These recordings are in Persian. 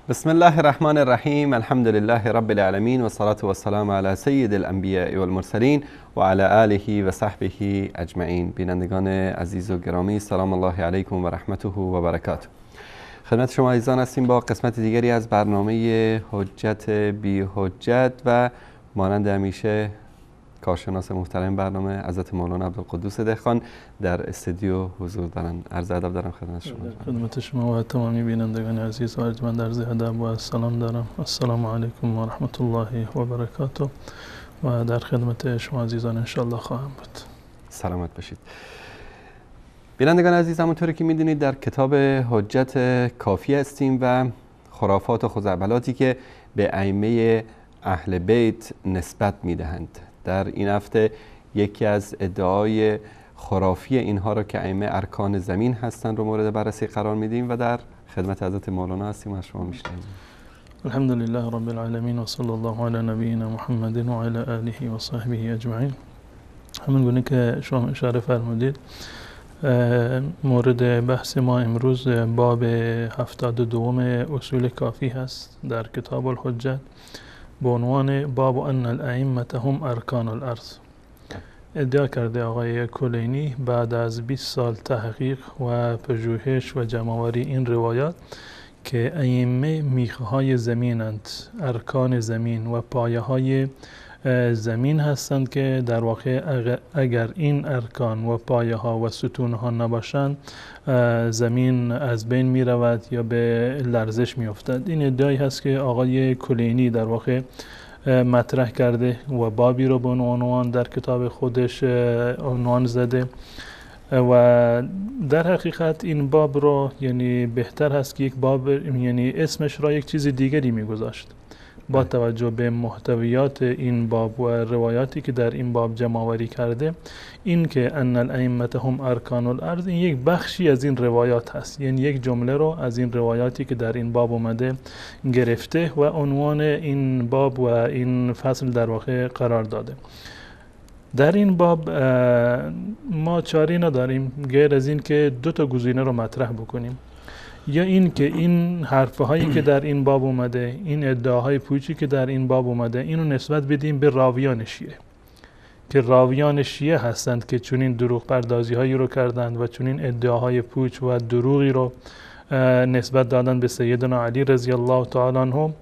بسم الله الرحمن الرحیم. الحمد لله رب العالمین و صلاة و السلام علی سید الانبیاء والمرسلین و علی آله و صحبه اجمعین. بینندگان عزیز و گرامی، سلام الله علیکم و رحمته و برکاته. خدمت شما عزیزان هستیم با قسمت دیگری از برنامه حجت بی حجت و مانند همیشه کارشناس محترم برنامه حضرت مولانا عبدالقدوس دهقان در استودیو حضور دارند. عرض ادب دارم خدمت شما. خدمت شما و تمامی بینندگان عزیز و ارجمند عرض ادب و سلام دارم. السلام علیکم و رحمت الله و برکاته و در خدمت شما عزیزان انشالله خواهم بود. سلامت باشید. بینندگان عزیز، همونطوری که میدونید در کتاب حجت کافی هستیم و خرافات و خزعبلاتی که به ائمه اهل بیت نسبت میدهند. در این هفته یکی از ادعای خرافی اینها را که ائمه ارکان زمین هستند رو مورد بررسی قرار میدیم و در خدمت حضرت مولانا هستیم و از شما میشنویم. الحمد لله رب العالمین و صلی الله علی نبینا محمد و علی آله و صحبه اجمعین. همین گونه که شما اشاره فرمودید، مورد بحث ما امروز باب 72 اصول کافی هست در کتاب الحجت به عنوان باب ان الائمه هم ارکان الارض. ادعا کرده آقای کلینی بعد از 20 سال تحقیق و پژوهش و جمع‌آوری این روایات که ائمه میخهای زمینند، ارکان زمین و پایه های زمین هستند که در واقع اگر این ارکان و پایه ها و ستون ها نباشند زمین از بین می رود یا به لرزش می افتد. این ادعایی هست که آقای کلینی در واقع مطرح کرده و بابی رو به عنوان در کتاب خودش عنوان زده و در حقیقت این باب رو یعنی بهتر هست که یک باب یعنی اسمش را یک چیز دیگری می گذاشت با توجه به محتویات این باب و روایاتی که در این باب جمع‌آوری کرده. این که ان الائمه هم ارکان الارض، این یک بخشی از این روایات هست، یعنی یک جمله رو از این روایاتی که در این باب اومده گرفته و عنوان این باب و این فصل در واقع قرار داده. در این باب ما چاری نداریم غیر از این که دو تا گزینه رو مطرح بکنیم، یا این که این حرفهایی که در این باب اومده، این ادعاهای پوچی که در این باب اومده، اینو نسبت بدیم به راویان شیعه که راویان شیعه هستند که چنین دروغ پردازی هایی رو کردند و چنین ادعاهای پوچ و دروغی رو نسبت دادن به سیدنا علی رضی الله تعالی عنه،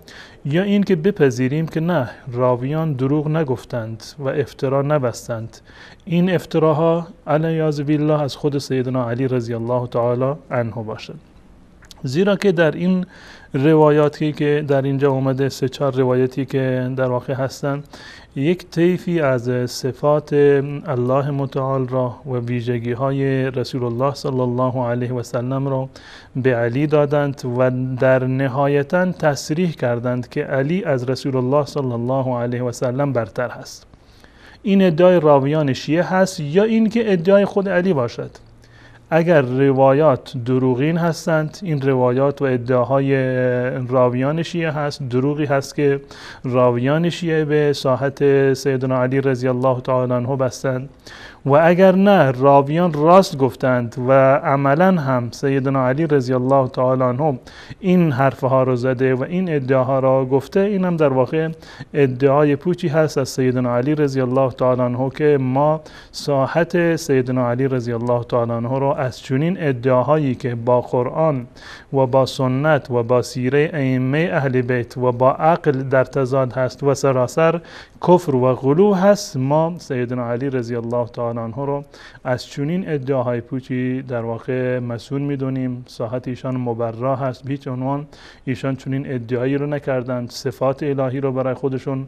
یا این که بپذیریم که نه، راویان دروغ نگفتند و افترا نبستند، این افتراها علیاذ بالله از خود سیدنا علی رضی الله تعالی عنه باشد. زیرا که در این روایاتی که در اینجا اومده، 3-4 روایتی که در واقع هستند، یک طیفی از صفات الله متعال را و ویژگی های رسول الله صلی الله علیه و سلم را به علی دادند و در نهایتا تصریح کردند که علی از رسول الله صلی الله علیه و سلم برتر هست. این ادعای راویان شیعه هست یا این که ادعای خود علی باشد. اگر روایات دروغین هستند، این روایات و ادعاهای راویان شیعه هست، دروغی هست که راویان شیعه به ساحت سیدنا علی رضی الله تعالی عنه بستند، و اگر نه، راویان راست گفتند و عملا هم سیدنا علی رضی الله تعالی عنه این حرفها رو زده و این ادعاها را گفته، این هم در واقع ادعای پوچی هست از سیدنا علی رضی الله تعالی عنه که ما ساحت سیدنا علی رضی الله تعالی عنه را از چنین ادعاهایی که با قرآن و با سنت و با سیره ائمه اهل بیت و با عقل در تضاد هست و سراسر کفر و غلو هست، ما سیدنا علی رضی الله تعالی عنه رو از چنین ادعاهای پوچی در واقع مسئول میدونیم. ساحت ایشان مبرا هست، به هیچ عنوان ایشان چنین ادعایی رو نکردند، صفات الهی رو برای خودشون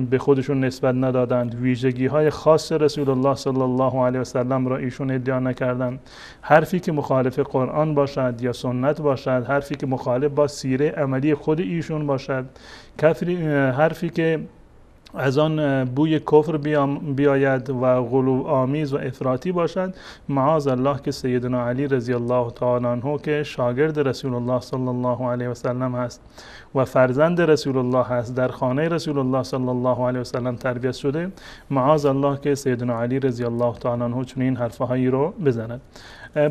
به خودشون نسبت ندادند، ویژگی های خاص رسول الله صلی الله علیه و سلم را ایشون ادعا نکردند. حرفی که مخالف قرآن باشد یا سنت باشد، حرفی که مخالف با سیره عملی خود ایشون باشد، حرفی که از آن بوی کفر بیاید و غلو آمیز و افراطی باشد، معاذ الله که سیدنا علی رضی الله تعالی عنه که شاگرد رسول الله صلی الله علیه و سلم هست و فرزند رسول الله هست، در خانه رسول الله صلی الله علیه و سلم تربیت شده، معاذ الله که سیدنا علی رضی الله تعالی عنه چنین حرفهایی رو بزند.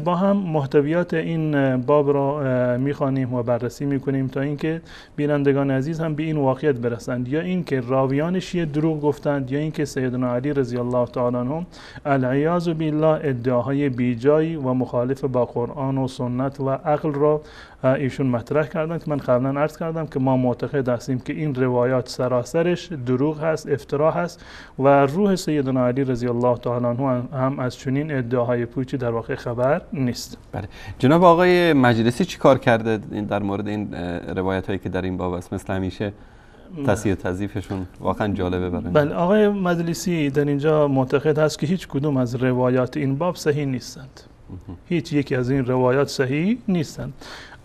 با هم محتویات این باب را میخوانیم و بررسی میکنیم تا اینکه بینندگان عزیز هم به این واقعیت برسند، یا اینکه راویان شیعه دروغ گفتند، یا اینکه سیدنا علی رضی الله تعالی عنه العیاذ بالله ادعاهای بیجایی و مخالف با قرآن و سنت و عقل را ایشون مطرح کردند که من قبلا عرض کردم که ما معتقد هستیم که این روایات سراسرش دروغ هست، افترا هست و روح سیدنا علی رضی الله تعالی عنه هم از چنین ادعاهای پوچی در واقع خبر نیست. بله. جناب آقای مجلسی چی کار کرده در مورد این روایت هایی که در این باب است؟ مثل همیشه تصحیح و تضعیفشون واقعا جالبه برای بله. آقای مجلسی در اینجا معتقد هست که هیچ کدوم از روایات این باب صحیح نیستند. هیچ یکی از این روایات صحیح نیستند.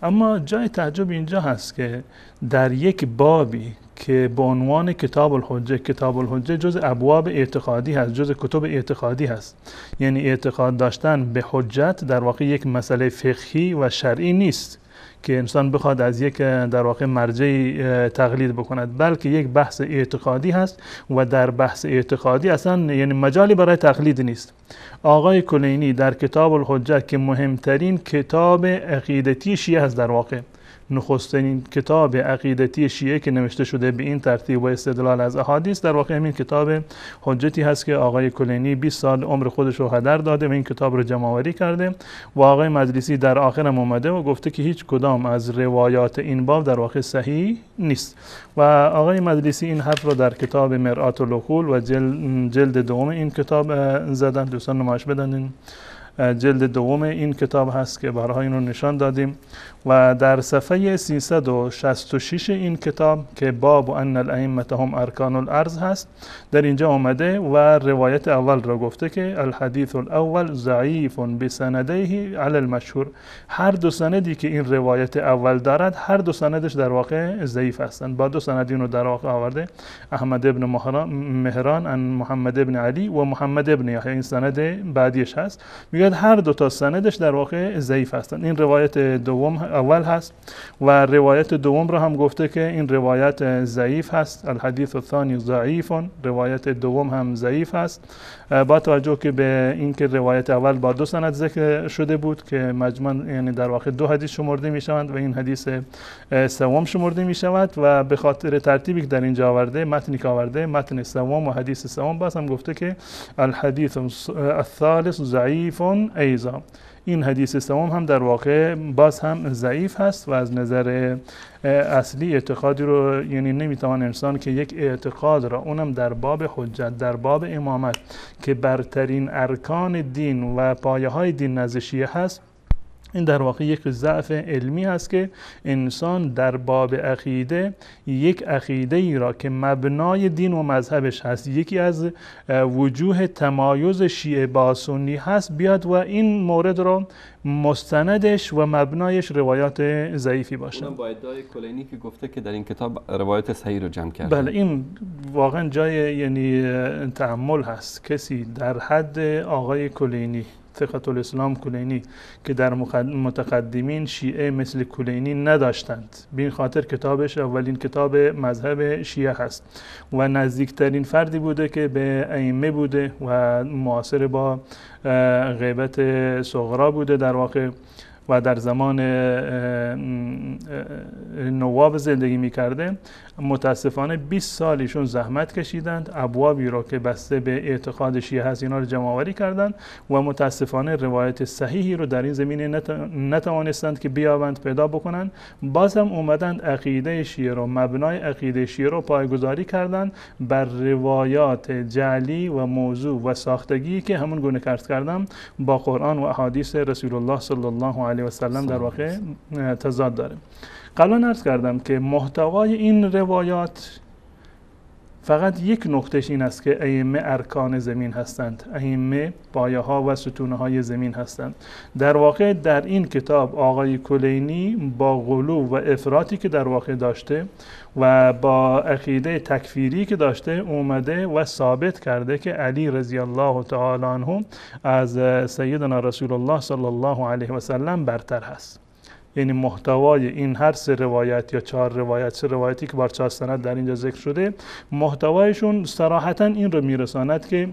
اما جای تعجب اینجا هست که در یک بابی که به عنوان کتاب الحجه جز ابواب اعتقادی هست، جز کتب اعتقادی هست، یعنی اعتقاد داشتن به حجت در واقع یک مسئله فقهی و شرعی نیست که انسان بخواد از یک در واقع مرجعی تقلید بکند، بلکه یک بحث اعتقادی هست و در بحث اعتقادی اصلا یعنی مجالی برای تقلید نیست. آقای کلینی در کتاب الحجه که مهمترین کتاب عقیدتی شیعه هست، در واقع نخستین کتاب عقیدتی شیعه که نوشته شده به این ترتیب و استدلال از احادیث، در واقع همین کتاب حجتی هست که آقای کلینی 20 سال عمر خودش رو هدر داده و این کتاب رو جمع‌آوری کرده و آقای مجلسی در آخرم اومده و گفته که هیچ کدام از روایات این باب در واقع صحیح نیست. و آقای مجلسی این حرف رو در کتاب مرآت العقول و جلد دوم این کتاب زدن. دوستان نمایش بدن، جلد دوم این کتاب هست که بارها این رو نشان دادیم و در صفحه 366 این کتاب که باب ان الائمه هم ارکان الارض هست، در اینجا آمده و روایت اول را گفته که الحدیث الاول ضعیف بسندیه علی المشهور. هر دو سندی که این روایت اول دارد هر دو سندش در واقع ضعیف هستند. با دو سند اینو در واقع آورده، احمد ابن مهران عن محمد ابن علی و محمد ابن یحیی، این سند بعدیش هست، میگه هر دو تا سندش در واقع ضعیف هستند. این روایت دوم اول هست و روایت دوم را هم گفته که این روایت ضعیف هست، الحدیث الثانی ضعیف، روایت دوم هم ضعیف هست، با توجه که به اینکه روایت اول با دو سند ذکر شده بود که مجموعاً یعنی در واقع دو حدیث شمرده می شوند و این حدیث سوم شمرده می شود و به خاطر ترتیبی که در اینجا آورده، متنی که آورده، متن سوم و حدیث سوم، باز هم گفته که الحدیث الثالث ضعیف ایضا، این حدیث سوم هم در واقع باز هم ضعیف هست و از نظر اصلی اعتقادی رو یعنی نمیتوان انسان که یک اعتقاد را اونم در باب حجت، در باب امامت که برترین ارکان دین و پایه های دین نزد شیعه هست، این در واقع یک ضعف علمی است که انسان در باب عقیده یک عقیده ای را که مبنای دین و مذهبش هست، یکی از وجوه تمایز شیعه با سنی هست، بیاد و این مورد را مستندش و مبنایش روایات ضعیفی باشه. با ادعای کلینی که گفته که در این کتاب روایات صحیح رو جمع کرده. بله، این واقعا جای یعنی تأمل هست. کسی در حد آقای کلینی، ثقة الاسلام کلینی، که در متقدمین شیعه مثل کلینی نداشتند، به این خاطر کتابش اولین کتاب مذهب شیعه هست و نزدیکترین فردی بوده که به ائمه بوده و معاصر با غیبت صغرا بوده در واقع و در زمان نواب زندگی می‌کرده. متاسفانه 20 سال ایشون زحمت کشیدند، ابوابی رو که بسته به اعتقاد شیعه هست اینا رو جمع‌آوری کردند و متاسفانه روایت صحیحی رو در این زمینه نتوانستند که بیابند، پیدا بکنند. باز هم اومدند عقیده شیعه رو، مبنای عقیده شیعه رو پایه‌گذاری کردند بر روایات جعلی و موضوع و ساختگی که همون گونه عرض کردم با قرآن و احادیث رسول الله صلی الله علیه و سلم در واقع تضاد داره. قبلا عرض کردم که محتوای این روایات فقط یک نقطهش این است که ائمه ارکان زمین هستند، ائمه پایه ها و ستون های زمین هستند. در واقع در این کتاب آقای کلینی با غلو و افراطی که در واقع داشته و با عقیده تکفیری که داشته اومده و ثابت کرده که علی رضی الله تعالی عنه از سیدنا رسول الله صلی الله علیه و سلم برتر هست. یعنی محتوای این هر سه روایت یا 4 روایت، 3 روایتی که بر 4 سند در اینجا ذکر شده، محتوایشون صراحتا این رو میرساند که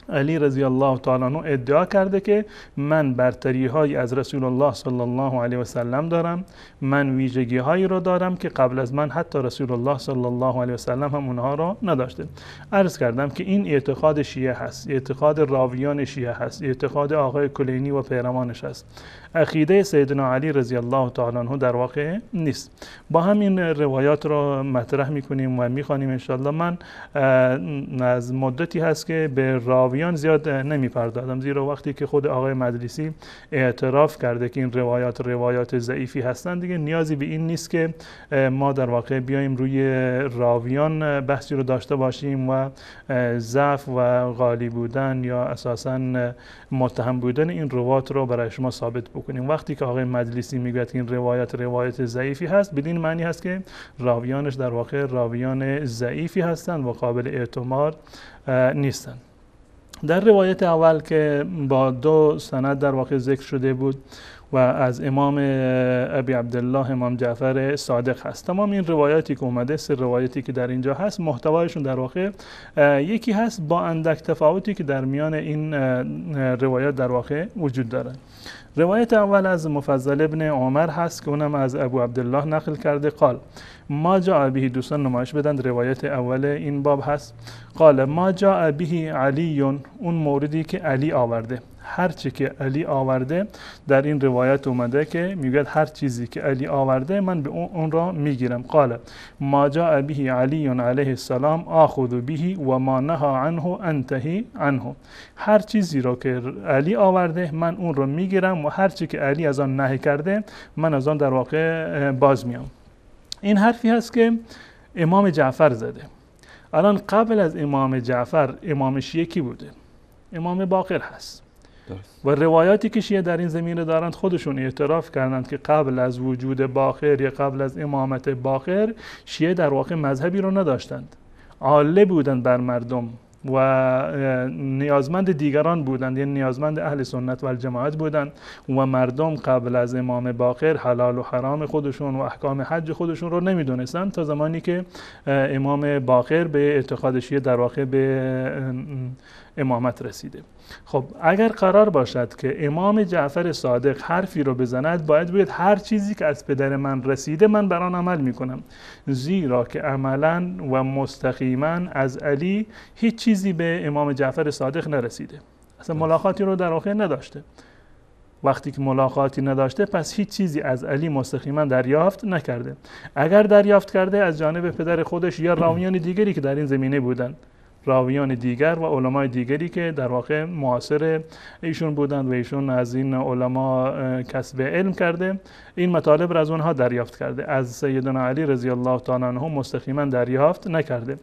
علی رضی الله تعالی عنه ادعا کرده که من برتری های از رسول الله صلی الله علیه و سلم دارم، من ویژگی هایی رو دارم که قبل از من حتی رسول الله صلی الله علیه و سلم هم اونها رو نداشته. عرض کردم که این اعتقاد شیعه هست، اعتقاد راویان شیعه هست، اعتقاد آقای کلینی و پیروانش هست. عقیده سیدنا علی رضی الله تعالی عنه در واقع نیست. با همین روایات رو مطرح میکنیم و میخوانیم انشالله. من از مدتی هست که به راویان زیاد نمیپردازم، زیرا وقتی که خود آقای مجلسی اعتراف کرده که این روایات ضعیفی هستند، دیگه نیازی به این نیست که ما در واقع بیایم روی راویان بحثی رو داشته باشیم و ضعف و غالی بودن یا اساساً متهم بودن این روایات رو برای شما ثابت بکنیم. وقتی که آقای مجلسی میگه این روایت ضعیفی هست، بدین معنی هست که راویانش در واقع راویان ضعیفی هستند و قابل اعتماد نیستند. در روایت اول که با 2 سند در واقع ذکر شده بود و از امام ابی عبدالله امام جعفر صادق هست، تمام این روایاتی که اومده، 3 روایتی که در اینجا هست، محتوایشون در واقع یکی هست با اندک تفاوتی که در میان این روایات در واقع وجود داره. روایت اول از مفضل ابن عمر هست که اونم از ابو عبدالله نقل کرده. قال ما جاء به، دوستان نمایش بدن، روایت اول این باب هست. قال ما جاء به علی، اون موردی که علی آورده، هر چی که علی آورده در این روایت اومده که میگه هر چیزی که علی آورده من به اون را میگیرم. قال ما جاء به علی علیه السلام آخذ به و ما نهى عنه انتهی عنه. هر چیزی رو که علی آورده من اون رو میگیرم و هر چی که علی از آن نهی کرده من از آن در واقع باز میام. این حرفی هست که امام جعفر زده. الان قبل از امام جعفر امام شیعه کی بوده؟ امام باقر هست. و روایاتی که شیعه در این زمینه دارند خودشون اعتراف کردند که قبل از وجود باقر یا قبل از امامت باقر شیعه در واقع مذهبی رو نداشتند، عاله بودند بر مردم و نیازمند دیگران بودند، یعنی نیازمند اهل سنت و الجماعت بودند و مردم قبل از امام باقر حلال و حرام خودشون و احکام حج خودشون رو نمیدونستند تا زمانی که امام باقر به اعتقاد شیعه در واقع به امامت رسیده. خب اگر قرار باشد که امام جعفر صادق حرفی رو بزند، باید هر چیزی که از پدر من رسیده من بر آن عمل میکنم، زیرا که عملا و مستقیما از علی هیچ چیزی به امام جعفر صادق نرسیده، اصلا ملاقاتی رو در واقع نداشته. وقتی که ملاقاتی نداشته پس هیچ چیزی از علی مستقیما دریافت نکرده. اگر دریافت کرده از جانب پدر خودش یا راویان دیگری که در این زمینه بودند، راویان دیگر و علمای دیگری که در واقع معاصر ایشون بودند و ایشون از این علما کسب علم کرده، این مطالب را از اونها دریافت کرده، از سیدنا علی رضی الله تعالی عنه مستقیما دریافت نکرده.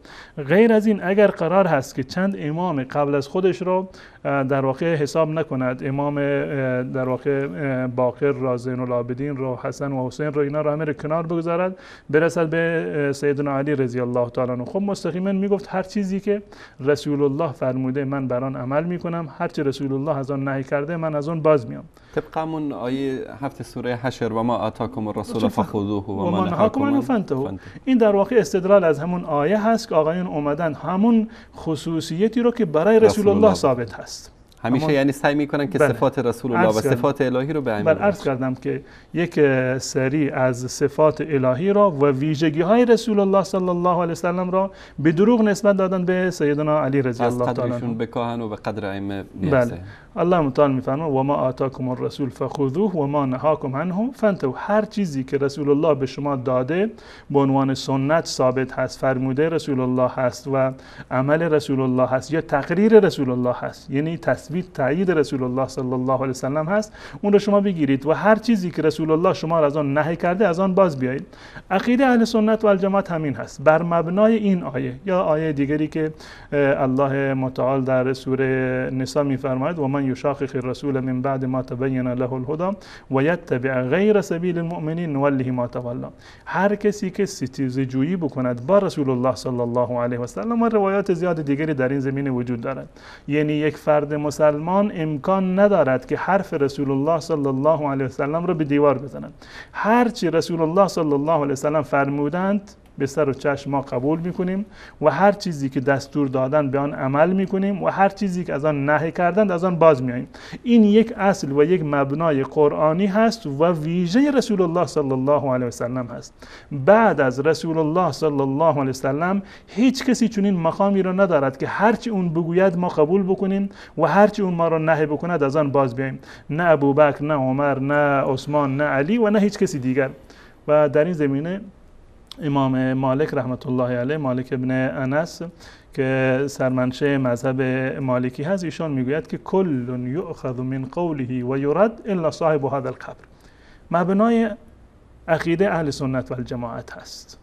غیر از این اگر قرار هست که چند امام قبل از خودش رو در واقع حساب نکند، امام در واقع باقر را، زین العابدین را، حسن و حسین را، اینا را همه کنار بگذارد برسد به سیدنا علی رضی الله تعالی عنه، خب مستقیما میگفت هر چیزی که رسول الله فرموده من بر آن عمل میکنم، هر چی رسول الله از آن نهی کرده من از آن باز میام. طبق همون آیه 7 سوره حشر و ما آتاکم الرسول فخذوه و ما نهاکم عنه فانتهوا. این در واقع استدلال از همون آیه هست که آقایون اومدن همون خصوصیتی رو که برای رسول الله ثابت هست همیشه، یعنی سعی میکنن که صفات رسول الله و صفات الهی رو بیان کنن. عرض کردم که یک سری از صفات الهی را و ویژگی های رسول الله صلی الله علیه وسلم را به دروغ نسبت دادن به سیدنا علی رضی الله تعالی عنه. به کاهن و به قدر ائمه بله. الله متعال میفرمه و ما آتاکم الرسول فخذوه و ما نهاکم عنه فانتهوا. هر چیزی که رسول الله به شما داده به عنوان سنت ثابت هست، فرموده رسول الله هست و عمل رسول الله هست یا تقریر رسول الله هست، یعنی تثبیت تایید رسول الله صلی الله علیه وسلم هست، اون رو شما بگیرید و هر چیزی که رسول الله شما را از آن نهی کرده از آن باز بیایید. عقیده اهل سنت و الجماعت همین هست، بر مبنای این آیه یا آیه دیگری که الله متعال در سوره نساء میفرماید و من یشاقق الرسول من بعد ما تبین له الهدى و یتبع غیر سبیل المؤمنین نوله ما تولی. هر کسی که ستیزه جویی بکند با رسول الله صلی الله علیه و سلم، و روایات زیاد دیگری در این زمینه وجود دارد، یعنی یک فرد مسلمان امکان ندارد که حرف رسول الله صلی الله علیه و سلم را به دیوار بزند. هر چی رسول الله صلی الله علیه و سلم فرمودند به سر و چشم ما قبول میکنیم و هر چیزی که دستور دادن به آن عمل میکنیم و هر چیزی که از آن نهی کردند از آن باز میاییم. این یک اصل و یک مبنای قرآنی هست و ویژه رسول الله صلی الله علیه و سلم هست. بعد از رسول الله صلی الله علیه و سلم هیچ کسی چنین مقامی را ندارد که هرچی اون بگوید ما قبول بکنیم و هرچی اون ما را نهی بکند از آن باز بیاییم. نه ابوبکر، نه عمر، نه عثمان، نه علی و نه هیچ کسی دیگر. و در این زمینه امام مالک رحمت الله علیه، مالک ابن انس که سرمنشه مذهب مالکی هست، ایشان میگوید که کل یؤخذ من قوله و یرد الا صاحب هذا القبر. مبنای عقیده اهل سنت و الجماعت هست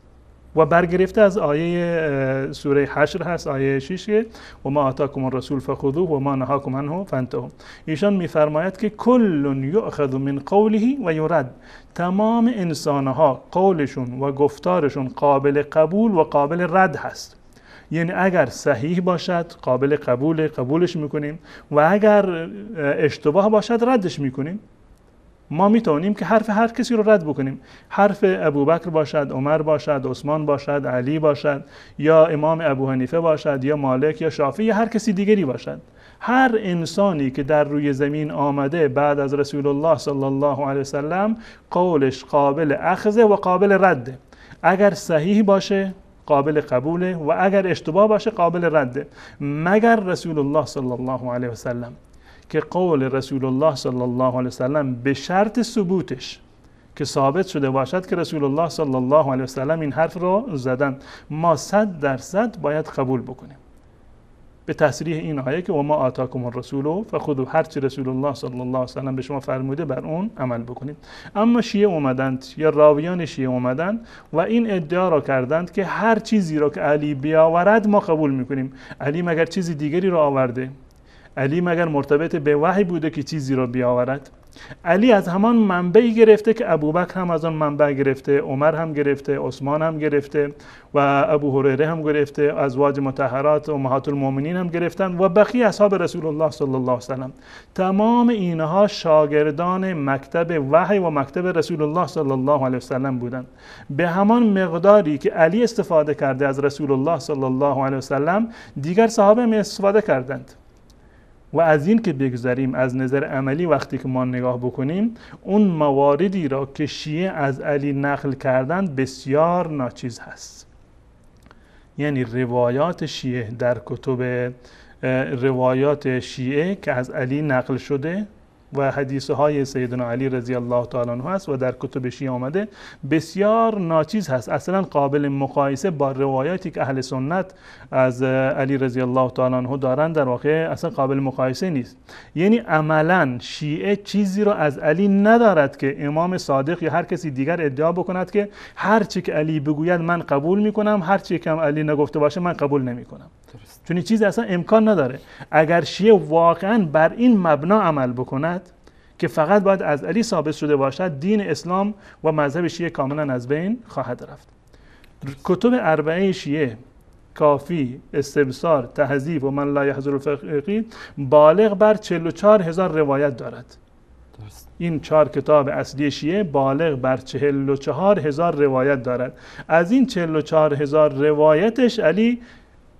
و برگرفته از آیه سوره حشر هست، آیه 6 و ما آتاکم الرسول فخذوه و ما نهاکم عنه فانتهوا. ایشان میفرماید که کل یؤخذ من قوله و یرد، تمام انسانها قولشون و گفتارشون قابل قبول و قابل رد هست. یعنی اگر صحیح باشد قبولش میکنیم و اگر اشتباه باشد ردش میکنیم. ما میتونیم که حرف هر کسی رو رد بکنیم. حرف ابوبکر باشد، عمر باشد، عثمان باشد، علی باشد، یا امام ابو حنیفه باشد، یا مالک، یا شافعی، یا هر کسی دیگری باشد. هر انسانی که در روی زمین آمده بعد از رسول الله صلی الله علیه وسلم قولش قابل اخذ و قابل رده. اگر صحیح باشه قابل قبوله و اگر اشتباه باشه قابل رده، مگر رسول الله صلی الله علیه وسلم که قول رسول الله صلی الله علیه وسلم به شرط ثبوتش که ثابت شده باشد که رسول الله صلی الله علیه وسلم این حرف رو زدن، ما 100% باید قبول بکنیم به تصریح این آیه که و ما آتاکم الرسول فخذوه، هرچی رسول الله صلی الله علیه وسلم به شما فرموده بر اون عمل بکنید. اما شیعه اومدند یا راویان شیعه اومدند و این ادعا را کردند که هر چیزی را که علی بیاورد ما قبول میکنیم. علی مگر چیزی دیگری را آورده؟ علی مگر مرتبط به وحی بوده که چیزی را بیاورد؟ علی از همان منبعی گرفته که ابوبکر هم از آن منبع گرفته، عمر هم گرفته، عثمان هم گرفته و ابو هریره هم گرفته، ازواج مطهرات امهات المؤمنین هم گرفتن و بقیه اصحاب رسول الله صلی الله علیه و سلم. تمام اینها شاگردان مکتب وحی و مکتب رسول الله صلی الله علیه و سلم بودند. به همان مقداری که علی استفاده کرده از رسول الله صلی الله علیه و سلم، دیگر صحابه هم استفاده کردند. و از این که بگذاریم، از نظر عملی وقتی که ما نگاه بکنیم، اون مواردی را که شیعه از علی نقل کردند بسیار ناچیز هست. یعنی روایات شیعه در کتب روایات شیعه که از علی نقل شده و حدیث های سیدنا علی رضی الله تعالی عنه هست و در کتب شیعه آمده، بسیار ناچیز هست. اصلا قابل مقایسه با روایاتی که اهل سنت از علی رضی الله تعالی عنه دارند در واقع اصلا قابل مقایسه نیست. یعنی عملا شیعه چیزی رو از علی ندارد که امام صادق یا هر کسی دیگر ادعا بکند که هر چی که علی بگوید من قبول میکنم، هر چی که علی نگفته باشه من قبول نمیکنم. چون این چیز اصلا امکان نداره. اگر شیعه واقعا بر این مبنا عمل بکند که فقط باید از علی ثابت شده باشد، دین اسلام و مذهب شیعه کاملا از بین خواهد رفت. کتب اربعه شیعه، کافی، استبصار، تهذیب و من لا یحضر الفقیه، بالغ بر 44,000 روایت دارد. این 4 کتاب اصلی شیعه بالغ بر 44,000 روایت دارد. از این 44,000 روایتش علی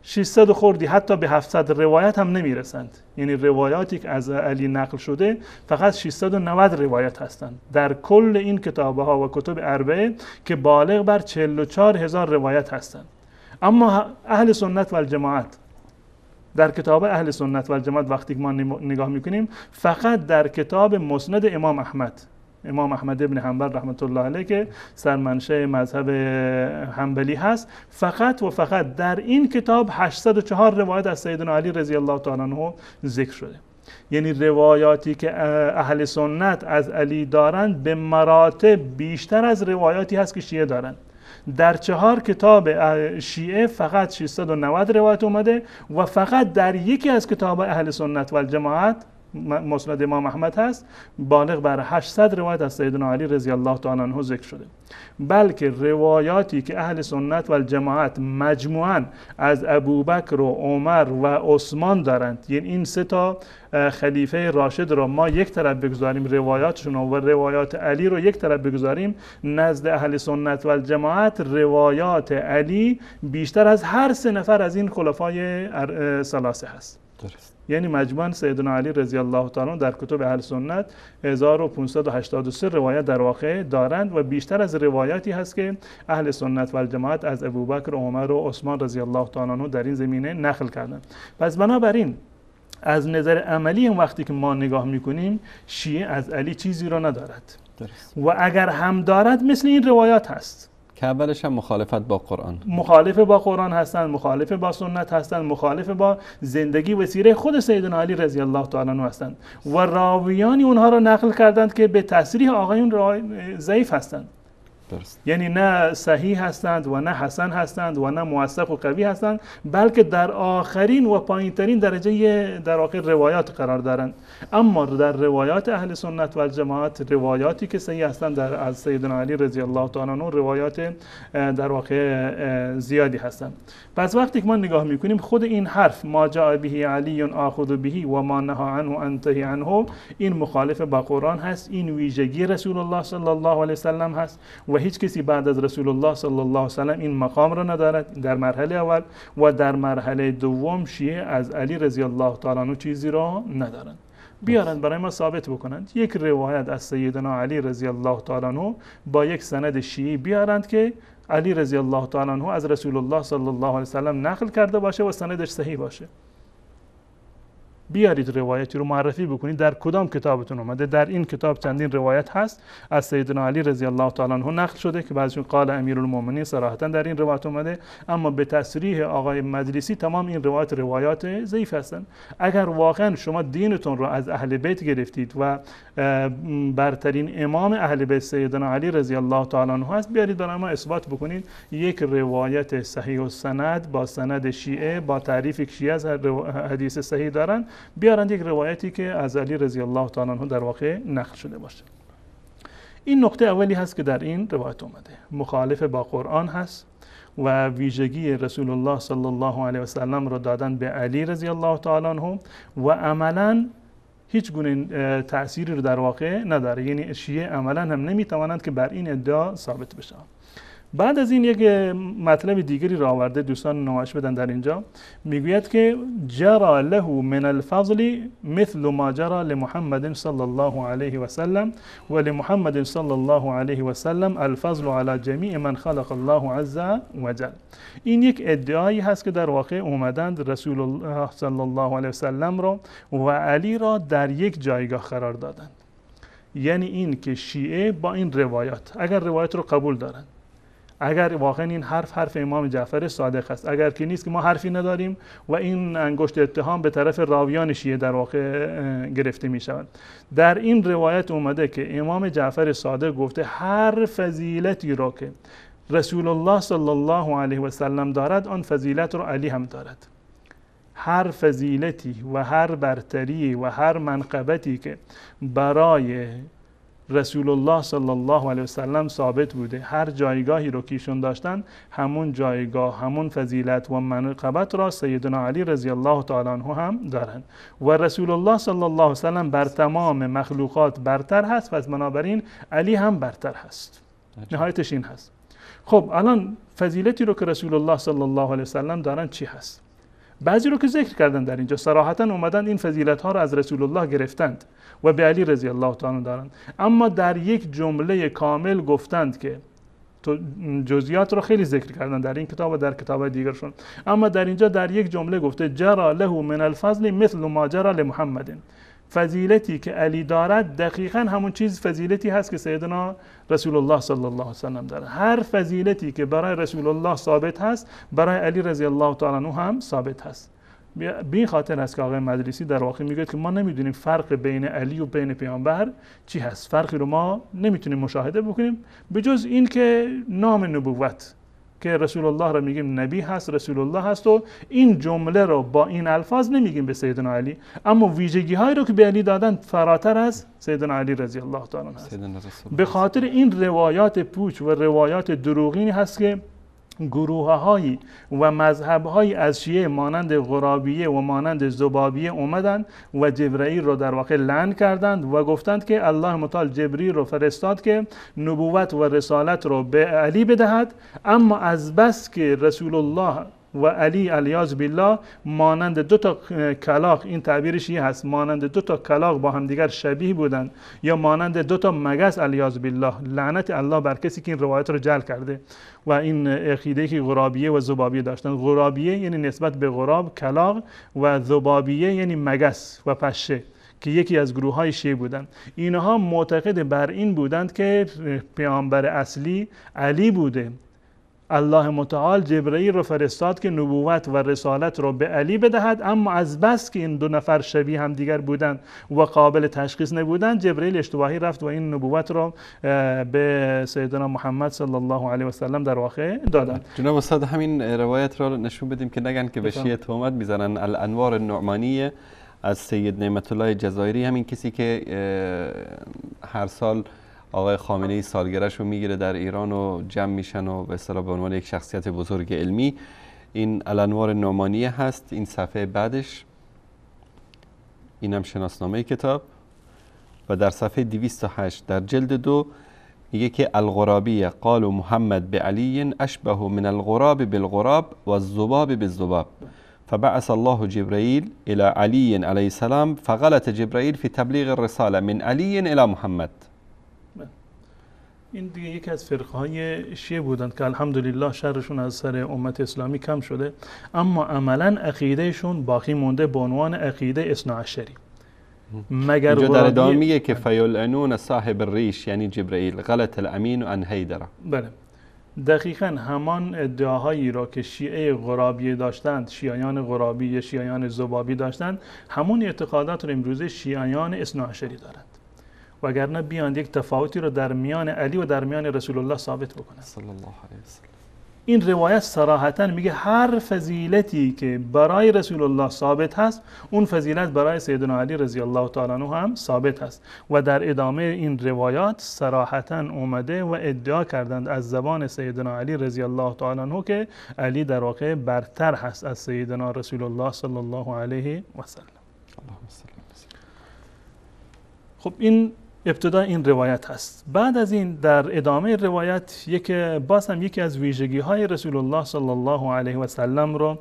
600 خوردی حتی به 700 روایت هم نمیرسند. یعنی روایاتی که از علی نقل شده فقط 690 روایت هستند در کل این کتابها و کتب اربعه که بالغ بر 44,000 روایت هستند. اما اهل سنت و الجماعت، در کتاب اهل سنت و الجماعت وقتی که ما نگاه میکنیم، فقط در کتاب مسند امام احمد ابن حنبل رحمت الله علیه که سرمنشه مذهب حنبلی هست، فقط و فقط در این کتاب 804 روایت از سیدنا علی رضی الله تعالی عنه ذکر شده. یعنی روایاتی که اهل سنت از علی دارند به مراتب بیشتر از روایاتی هست که شیعه دارند. در 4 کتاب شیعه فقط 690 روایت اومده و فقط در یکی از کتاب اهل سنت و الجماعت مسند امام احمد هست بالغ بر 800 روایت از سیدنا علی رضی الله تعالی عنه ذکر شده، بلکه روایاتی که اهل سنت و الجماعت مجموعاً از ابوبکر و عمر و عثمان دارند، یعنی این سه تا خلیفه راشد رو ما یک طرف بگذاریم روایاتشون و روایات علی رو یک طرف بگذاریم، نزد اهل سنت و الجماعت روایات علی بیشتر از هر سه نفر از این خلفای ثلاثه هست. درست. یعنی مجموعاً سیدنا علی رضی الله تعالی در کتب اهل سنت 1583 روایت در واقع دارند و بیشتر از روایاتی هست که اهل سنت و الجماعت از ابوبکر و عمر و عثمان رضی الله تعالی عنه در این زمینه نقل کردند. پس بنابراین از نظر عملی هم وقتی که ما نگاه میکنیم شیعه از علی چیزی را ندارد. درست. و اگر هم دارد مثل این روایات هست که اولش هم مخالفت با قرآن، مخالف با قرآن هستند، مخالف با سنت هستند، مخالف با زندگی و سیره خود سیدنا علی رضی الله تعالی عنه هستند و راویانی اونها را نقل کردند که به تصریح آقایون ضعیف هستند. درست. یعنی نه صحیح هستند و نه حسن هستند و نه موثق و قوی هستند، بلکه در آخرین و پایینترین درجه در واقع روایات قرار دارند. اما در روایات اهل سنت و الجماعت روایاتی که صحیح هستند از سیدنا علی رضی الله تعالی عنه روایات در واقع زیادی هستند. پس وقتی که ما نگاه میکنیم خود این حرف ما جاء به علی آخذ به و ما نهى عنه انتهی عنه، این مخالف با قرآن هست، این ویژگی رسول الله صلی الله علیه وسلم هست و هیچ کسی بعد از رسول الله صلی الله علیه وسلم این مقام را ندارد در مرحله اول، و در مرحله دوم شیعه از علی رضی الله تعالی عنه چیزی را ندارند. بیارند برای ما ثابت بکنند یک روایت از سیدنا علی رضی الله تعالی عنه با یک سند شیعی بیارند که علی رضی الله تعالی عنه از رسول الله صلی الله علیه وسلم نقل کرده باشه و سندش صحیح باشه. بیارید روایتی رو معرفی بکنید در کدام کتابتون اومده. در این کتاب چندین روایت هست از سیدنا علی رضی الله تعالی عنه نقل شده که بعضیشون قال امیرالمومنین صراحتا در این روایت اومده، اما به تصریح آقای مجلسی تمام این روایات ضعیف هستند. اگر واقعا شما دینتون رو از اهل بیت گرفتید و برترین امام اهل بیت سیدنا علی رضی الله تعالی عنه است، بیارید برای ما اثبات بکنید یک روایت صحیح السند با سند شیعه با تعریفی که شیعه از حدیث صحیح دارن، بیارند یک روایتی که از علی رضی الله تعالی عنه در واقع نقل شده باشه. این نکته اولی هست که در این روایت اومده، مخالف با قرآن هست و ویژگی رسول الله صلی الله علیه و سلم را دادن به علی رضی الله تعالی عنه و عملاً هیچ گونه تأثیری رو در واقع نداره. یعنی شیعه عملاً هم نمیتوانند که بر این ادعا ثابت بشن. بعد از این یک مطلب دیگری را آورده دوستان نمایش بدن در اینجا، میگوید که جرى له من الفضل مثل ما جرى لمحمد صلی الله علیه و سلم و لمحمد صلی الله علیه و سلم الفضل على جمیع من خلق الله عز وجل. این یک ادعایی هست که در واقع اومدند رسول الله صلی الله علیه و سلم را و علی را در یک جایگاه قرار دادند. یعنی این که شیعه با این روایات اگر روایت رو قبول دارند، اگر واقعا این حرف امام جعفر صادق است، اگر که نیست که ما حرفی نداریم و این انگشت اتهام به طرف راویان شیعه در واقع گرفته می شود. در این روایت اومده که امام جعفر صادق گفته هر فضیلتی را که رسول الله صلی الله علیه و سلم دارد آن فضیلت را علی هم دارد. هر فضیلتی و هر برتری و هر منقبتی که برای رسول الله صلی الله علیه و سلم ثابت بوده، هر جایگاهی رو که ایشون داشتن همون جایگاه، همون فضیلت و منقبت را سیدنا علی رضی الله تعالی عنه هم دارند و رسول الله صلی الله علیه و سلم بر تمام مخلوقات برتر هست، پس بنابراین علی هم برتر هست. نهایتش این هست. خب الان فضیلتی رو که رسول الله صلی الله علیه و سلم دارن چی هست؟ بعضی رو که ذکر کردن در اینجا صراحتا اومدن این فضیلت ها رو از رسول الله گرفتند و به علی رضی الله تعالی دارند، اما در یک جمله کامل گفتند که جزئیات رو خیلی ذکر کردن در این کتاب و در کتاب دیگرشون، اما در اینجا در یک جمله گفته جرى له من الفضل مثل ما جرى لمحمد. فضیلتی که علی دارد دقیقاً همون چیز فضیلتی هست که سیدنا رسول الله صلی الله علیه و سلم دارد. هر فضیلتی که برای رسول الله ثابت هست برای علی رضی الله تعالی عنه هم ثابت هست. به این خاطر است که آقای مجلسی در واقع میگه که ما نمیدونیم فرق بین علی و بین پیامبر چی هست. فرقی رو ما نمیتونیم مشاهده بکنیم به جز این که نام نبوت که رسول الله رو میگیم نبی هست، رسول الله هست و این جمله رو با این الفاظ نمیگیم به سیدنا علی، اما ویژگی هایی رو که به علی دادن فراتر از سیدنا علی رضی الله تعالی عنه هست. به خاطر این روایات پوچ و روایات دروغینی هست که گروه هایی و مذهب هایی از شیعه مانند غرابیه و مانند ذبابیه اومدند و جبرئیل رو در واقع لعن کردند و گفتند که الله متعال جبرئیل رو فرستاد که نبوت و رسالت رو به علی بدهد، اما از بس که رسول الله و علی علیاذ بالله مانند دو تا کلاغ، این تعبیر شیعه هست، مانند دو تا کلاغ با همدیگر شبیه بودند یا مانند دو تا مگس علیاذ بالله، لعنت الله بر کسی که این روایت رو جعل کرده و این عقیده که غرابیه و ذبابیه داشتن. غرابیه یعنی نسبت به غراب کلاغ و ذبابیه یعنی مگس و پشه که یکی از گروه های شیعه بودند. اینها معتقد بر این بودند که پیامبر اصلی علی بوده. الله متعال جبرئیل رو فرستاد که نبوت و رسالت رو به علی بدهد، اما از بس که این دو نفر شبیه هم دیگر بودند و قابل تشخیص نبودند، جبرئیل اشتباهی رفت و این نبوت رو به سیدنا محمد صلی الله علیه و سلم در واقع دادند. جناب استاد همین روایت رو نشون بدیم که نگن که به شیعه تهمت میزنن. الانوار النعمانیه از سید نعمت الله جزایری، همین کسی که هر سال آقای خامنه‌ای سالگره‌ش رو میگیره در ایران و جمع میشن و به اصطلاح به عنوان یک شخصیت بزرگ علمی، این الانوار النعمانیه هست. این صفحه بعدش اینم شناسنامه کتاب و در صفحه 208 در جلد 2 میگه که الغرابیه قال محمد بعلی اشبه من الغراب بالغراب و الذباب بالذباب فبعث الله جبرائيل الى علي عليه السلام فغلط جبرائيل في تبلیغ الرساله من علی الى محمد. این دیگه یکی از فرقه های شیعه بودند که الحمدلله شرشون از سر امت اسلامی کم شده، اما عملا عقیدهشون باقی مونده به عنوان عقیده اثناعشری. مگر اینجا در ادامه میگه که فیلعنون صاحب الریش یعنی جبرائیل غلط الامین و انهیدره. بله دقیقا همان ادعاهایی را که شیعه غرابی داشتند، شیعیان غرابی یا شیعیان ذبابی داشتند، همون اعتقادات رو امروزه شیعیان اثناعشری دارند. وگرنه بیاند یک تفاوتی رو در میان علی و در میان رسول الله ثابت بکنند صلی الله علیه وسلم. این روایت صراحتا میگه هر فضیلتی که برای رسول الله ثابت هست، اون فضیلت برای سیدنا علی رضی الله تعالی عنه هم ثابت هست. و در ادامه این روایات صراحتا اومده و ادعا کردند از زبان سیدنا علی رضی الله تعالی عنه که علی در واقع برتر هست از سیدنا رسول الله صلی الله علیه و سلم. خب این ابتدا این روایت هست. بعد از این در ادامه روایت باز هم یکی از ویژگی های رسول الله صلی الله علیه و سلم رو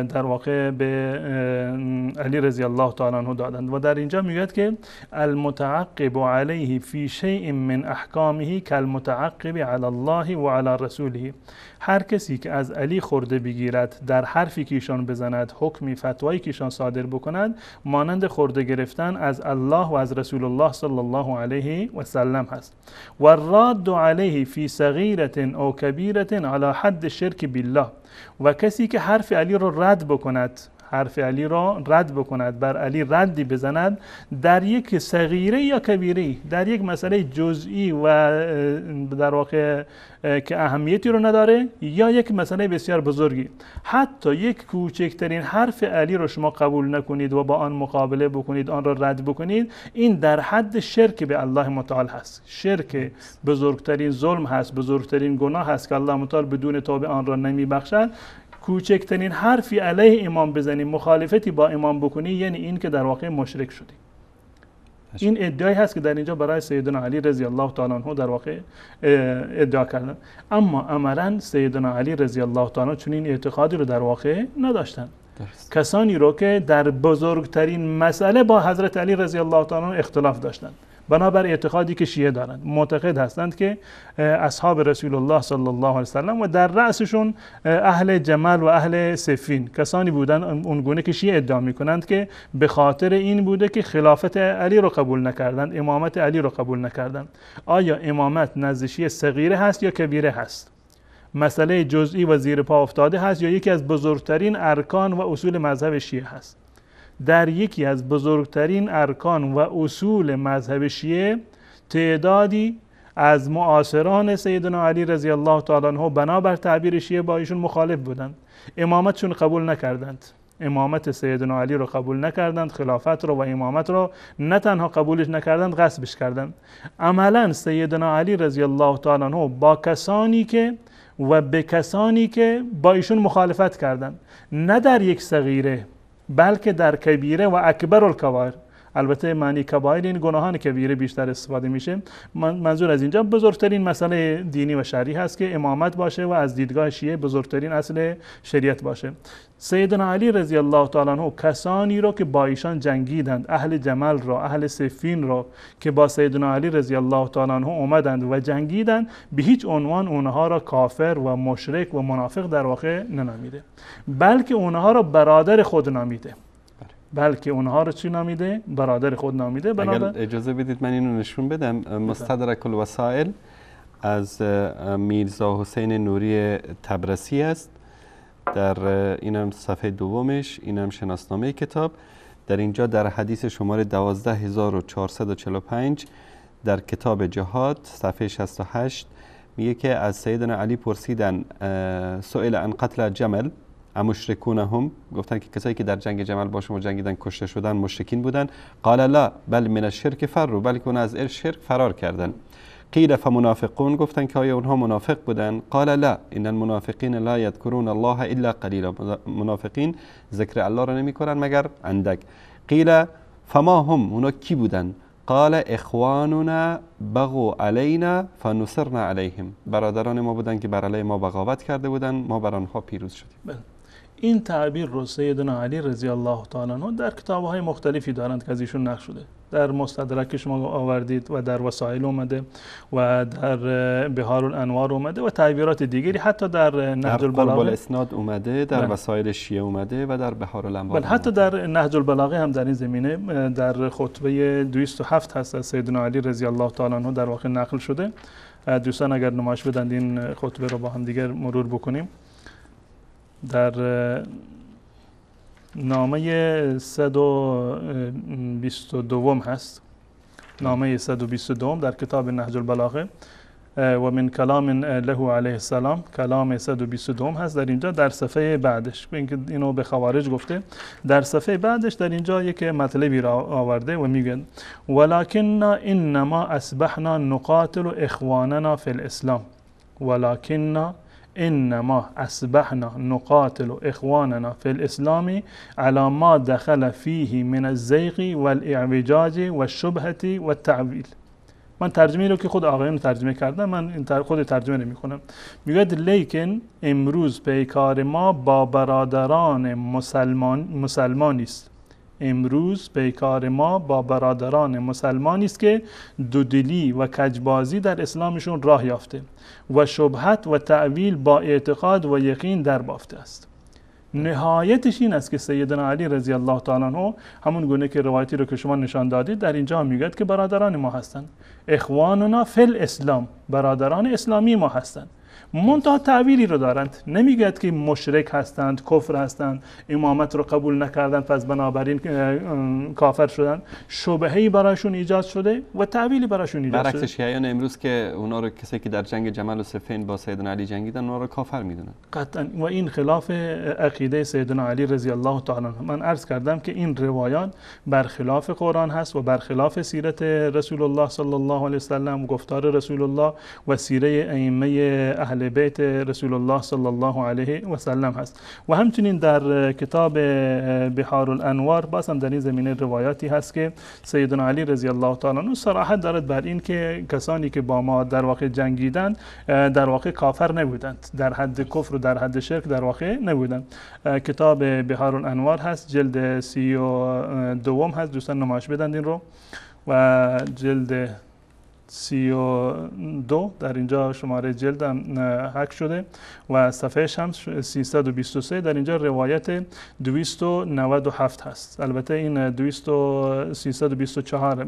در واقع به علی رضی الله تعالی عنه دادند و در اینجا میگوید که المتعقب علیه فی شیء من احکامه کالمتعقب علی الله و علی رسوله. هر کسی که از علی خورده بگیرد در حرفی که ایشان بزند، حکمی فتوایی که ایشان صادر بکند، مانند خورده گرفتن از الله و از رسول الله صلی الله علیه و سلم هست. و الراد علیه فی صغیرة او کبیرة علی حد شرک بالله. و کسی که حرف علی را رد بکند، بر علی ردی بزند در یک صغیره یا کبیره، در یک مسئله جزئی و در واقع که اهمیتی رو نداره یا یک مسئله بسیار بزرگی، حتی یک کوچکترین حرف علی رو شما قبول نکنید و با آن مقابله بکنید، آن را رد بکنید، این در حد شرک به الله متعال هست. شرک بزرگترین ظلم هست، بزرگترین گناه هست که الله متعال بدون توبه آن را نمیبخشد. کوچکترین حرفی علیه امام بزنی، مخالفتی با امام بکنی، یعنی این که در واقع مشرک شدی. این ادعایی هست که در اینجا برای سیدنا علی رضی الله تعالی عنه در واقع ادعا کردن. اما عملا سیدنا علی رضی الله تعالی عنه چنین اعتقادی رو در واقع نداشتن. کسانی رو که در بزرگترین مسئله با حضرت علی رضی الله تعالی عنه اختلاف داشتند، بنابر اعتقادی که شیعه دارند، معتقد هستند که اصحاب رسول الله صلی الله علیه وسلم و در رأسشون اهل جمل و اهل صفین کسانی بودند اونگونه که شیعه ادعا میکنند که به خاطر این بوده که خلافت علی رو قبول نکردند، امامت علی رو قبول نکردند. آیا امامت نزد شیعه صغیره هست یا کبیره هست؟ مسئله جزئی و زیر پا افتاده هست یا یکی از بزرگترین ارکان و اصول مذهب شیعه هست؟ در یکی از بزرگترین ارکان و اصول مذهب شیعه تعدادی از معاصران سیدنا علی رضی الله تعالی عنه بنابر تعبیر شیعه با ایشون مخالف بودند، امامتشون قبول نکردند، امامت سیدنا علی رو قبول نکردند، خلافت رو و امامت رو نه تنها قبولش نکردند، غصبش کردند. عملا سیدنا علی رضی الله تعالی عنه با کسانی که و به کسانی که با ایشون مخالفت کردند، نه در یک صغیره بلکه در کبیره و اکبر الکبائر. البته معنی کبایر این گناهان کبیره بیشتر استفاده میشه. منظور از اینجا بزرگترین مسئله دینی و شرعی هست که امامت باشه و از دیدگاه شیعه بزرگترین اصل شریعت باشه. سیدنا علی رضی الله تعالی عنه کسانی رو که با ایشان جنگیدند، اهل جمل رو، اهل صفین رو که با سیدنا علی رضی الله تعالی عنه اومدند و جنگیدند، به هیچ عنوان اونها را کافر و مشرک و منافق در واقع ننامیده، بلکه اونها را برادر خود نامیده. بلکه اونها رو چی نامیده؟ برادر خود نامیده. اگر اجازه بدید من اینو نشون بدم. مستدرک الوسائل از میرزا حسین نوری تبرسی است. در اینم صفحه دومش، اینم شناسنامه کتاب. در اینجا در حدیث شماره 12445 در کتاب جهاد صفحه 68 میگه که از سیدنا علی پرسیدن سئل عن قتل جمل امشرکون هم، گفتن که کسایی که در جنگ جمل با شما جنگیدن کشته شدن مشرکین بودن. قال لا بل من الشرک فروا، بلکه اون از شرک فرار کردن. قیل فمنافقون، گفتن که آیا اونها منافق بودن؟ قال لا ان المنافقین لا یذکرون الله الا قلیلا، منافقین ذکر الله را نمیکنن مگر اندک. قیل فما هم، اونا کی بودن؟ قال اخواننا بغوا علینا فنصرنا علیهم، برادران ما بودن که بر علیه ما بغاوت کرده بودن، ما بر آنها پیروز شدیم. این تعبیر رو سیدنا علی رضی الله تعالی عنه در کتاب‌های مختلفی دارند که از ایشون نقل شده. در مستدرک شما آوردید و در وسائل اومده و در بحار الانوار اومده و تعبیرات دیگری، حتی در نهج البلاغه الاسناد اومده، در وسائل شیعه اومده و در بحار الانوار، بل حتی در نهج البلاغه هم در این زمینه در خطبه 207 هست از سیدنا علی رضی الله تعالی عنه در واقع نقل شده. دوستان اگر نمایش بدند این خطبه رو با هم دیگر مرور بکنیم. در نامه 122 هست، نامه 122 در کتاب نهج البلاغه و من کلام له علیه السلام، کلام 122 هست. در اینجا در صفحه بعدش، اینو به خوارج گفته، در صفحه بعدش در اینجا یک مطلبی را آورده و میگه ولکن انما اصبحنا نقاتل اخواننا فی الاسلام، ولکن انما اصبحنا نقاتل اخواننا فی الاسلام على ما دخل فيه من الزیغ والاعوجاج والشبهة والتعویل. من ترجمه رو که خود آقایان ترجمه کردن، من خود ترجمه نمی کنم. میگه لیکن امروز پیکار ما با برادران مسلمانی است. امروز پیکار ما با برادران مسلمانی است که دودلی و کجبازی در اسلامشون راه یافته و شبهت و تعویل با اعتقاد و یقین در بافته است. نهایتش این است که سیدنا علی رضی الله تعالی عنه همون گونه که روایتی رو که شما نشان دادید در اینجا میگه که برادران ما هستند، اخواننا فی الاسلام، برادران اسلامی ما هستند. منتها تعویلی رو دارند، نمیگه که مشرک هستند، کفر هستند، امامت رو قبول نکردند پس بنابراین کافر شدند. شبهه‌ای براشون ایجاد شده و تعویلی براشون ایجاد شده. برعکس شیعیان امروز که اونا رو کسی که در جنگ جمل و صفین با سیدنا علی جنگیدن اونا رو کافر میدونن. قطعا، و این خلاف عقیده سیدنا علی رضی الله تعالی عنه. من عرض کردم که این روایات برخلاف قرآن هست و برخلاف سیرت رسول الله صلی الله علیه و سلم و گفتار رسول الله و سیره ائمه اهل بیت رسول الله صلی الله علیه و سلم هست. و همچنین در کتاب بحار الانوار باز هم در این زمینه روایاتی هست که سیدنا علی رضی الله تعالی عنه صراحت دارد بر این که کسانی که با ما در واقع جنگیدند در واقع کافر نبودند، در حد کفر و در حد شرک در واقع نبودند. کتاب بحار الانوار هست، جلد 32 هست، دوستان نمایش بدند این رو، و جلد 32 در اینجا شماره جلد هم حک شده و صفحهش هم 323. در اینجا روایت 297 هست. البته این 324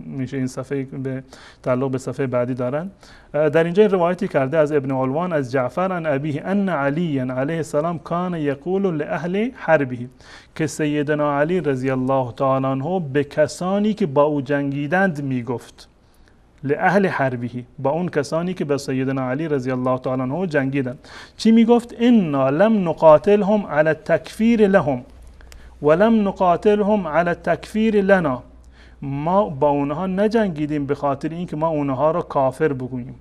میشه این صفحه به تعلق به صفحه بعدی دارن. در اینجا این روایتی کرده از ابن علوان از جعفر عن ابیه ان علی علیه السلام کان یقول لاهل حربه، که سیدنا علی رضی الله تعالی عنه به کسانی که با او جنگیدند میگفت، لاهل حربه، با اون کسانی که به سیدنا علی رضی الله تعالی عنه جنگیدن. چی میگفت؟ انا لم نقاتلهم علی التکفیر لهم ولم نقاتلهم علی التکفیر لنا. ما با اونها نجنگیدیم به خاطر اینکه ما اونها را کافر بگوییم،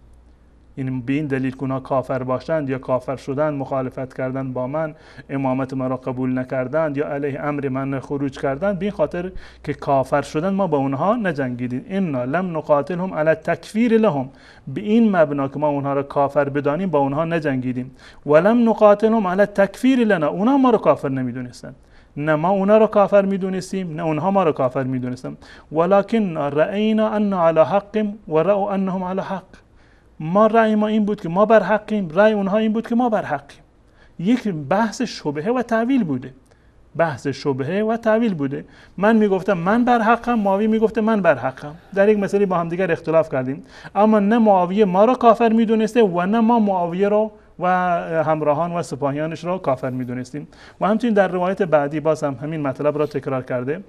یعنی به این دلیل که اونها کافر باشند یا کافر شدند، مخالفت کردند با من، امامت من را قبول نکردند یا علیه امر من خروج کردند، به این خاطر که کافر شدند ما با اونها نجنگیدیم. انا لم نقاتلهم علی التکفیر لهم، به این مبنا که ما اونها را کافر بدانیم با اونها نجنگیدیم. ولم نقاتلهم علی التکفیر لنا، اونها ما را کافر نمیدونستند، نه ما اونا رو کافر میدونستیم نه اونها ما رو کافر میدونستن. ولکن رأینا ان علی حق و رأوا انهم علی حق. ما رأی ما این بود که ما بر حقیم، رأی اونها این بود که ما بر حقیم. یک بحث شبهه و تعویل بوده، بحث شبهه و تعویل بوده. من میگفتم من بر حقم، معاویه میگفته من بر حقم، در یک مسئله با هم دیگر اختلاف کردیم، اما نه معاویه ما رو کافر میدونسته و نه ما معاویه رو و همراهان و سپاهیانش را کافر میدونستیم. و همچنین در روایت بعدی باز هم همین مطلب را تکرار کرده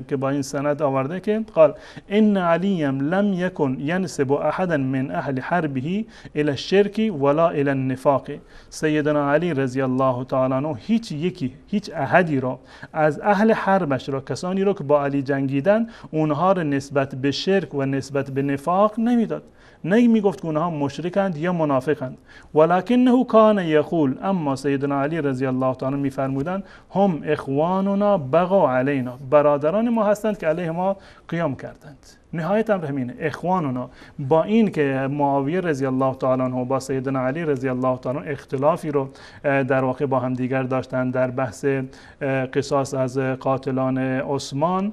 که با این سند آورده که قال ان علیم لم یکن ینسب احدا من اهل حربه الى الشرک ولا الى النفاق. سیدنا علی رضی الله تعالی عنه هیچ احدی را از اهل حربش را، کسانی را که با علی جنگیدن، اونها را نسبت به شرک و نسبت به نفاق نمیداد، نه میگفت که اونها مشرکند یا منافقند. ولکنه کان یقول، اما سیدنا علی رضی الله تعالی میفرمودند هم اخواننا بغوا علینا، برادران ما هستند که علیه ما قیام کردند. نهایت امر همینه، اخواننا. با این که معاویه رضی الله تعالی عنه با سیدنا علی رضی الله تعالی عنه اختلافی رو در واقع با هم دیگر داشتند در بحث قصاص از قاتلان عثمان،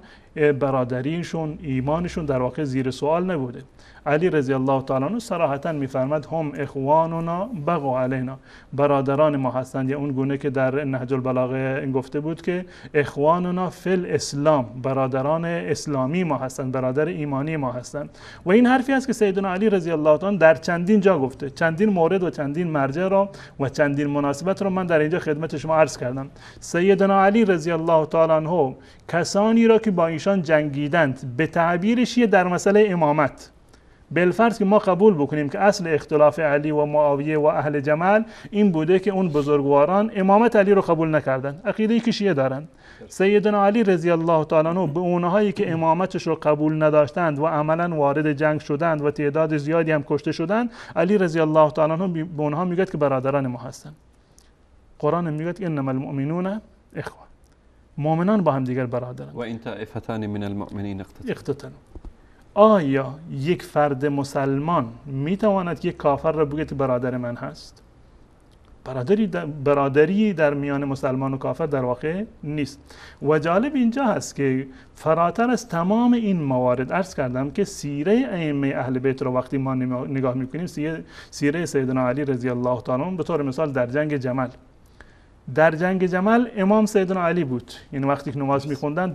برادریشون، ایمانشون در واقع زیر سوال نبوده. علی رضی الله تعالی عنه صراحتا میفرماد هم اخواننا بغوا علینا، برادران ما هستند، یا اون گونه که در نهج البلاغه این گفته بود که اخواننا فی الاسلام، برادران اسلامی ما هستند، برادر ایمانی ما هستند. و این حرفی است که سیدنا علی رضی الله تعالی در چندین جا گفته، چندین مورد و چندین مرجع را و چندین مناسبت را من در اینجا خدمت شما عرض کردم. سیدنا علی رضی الله تعالی عنه کسانی را که با ایشان جنگیدند، به تعبیرش در مسئله امامت، بالفرض که ما قبول بکنیم که اصل اختلاف علی و معاویه و اهل جمل این بوده که اون بزرگواران امامت علی رو قبول نکردن، عقیده که شیعه دارن، سیدنا علی رضی الله تعالی عنه به اونهایی که امامتش رو قبول نداشتند و عملا وارد جنگ شدند و تعداد زیادی هم کشته شدند، علی رضی الله تعالی عنه به اونها میگه که برادران ما هستند. قرآن میگه که انما المؤمنون اخوه، مؤمنان با هم دیگر برادرند. و این طائفتان من المؤمنین اقتتلوا. آیا یک فرد مسلمان میتواند یک کافر را بگه که برادر من هست؟ برادری در میان مسلمان و کافر در واقع نیست. و جالب اینجا هست که فراتر از تمام این موارد عرض کردم که سیره ائمه اهل بیت رو وقتی ما نگاه میکنیم، سیره سیدنا علی رضی الله تعالی عنه، به طور مثال در جنگ جمل امام سیدنا علی بود، یعنی وقتی که نماز میخوندن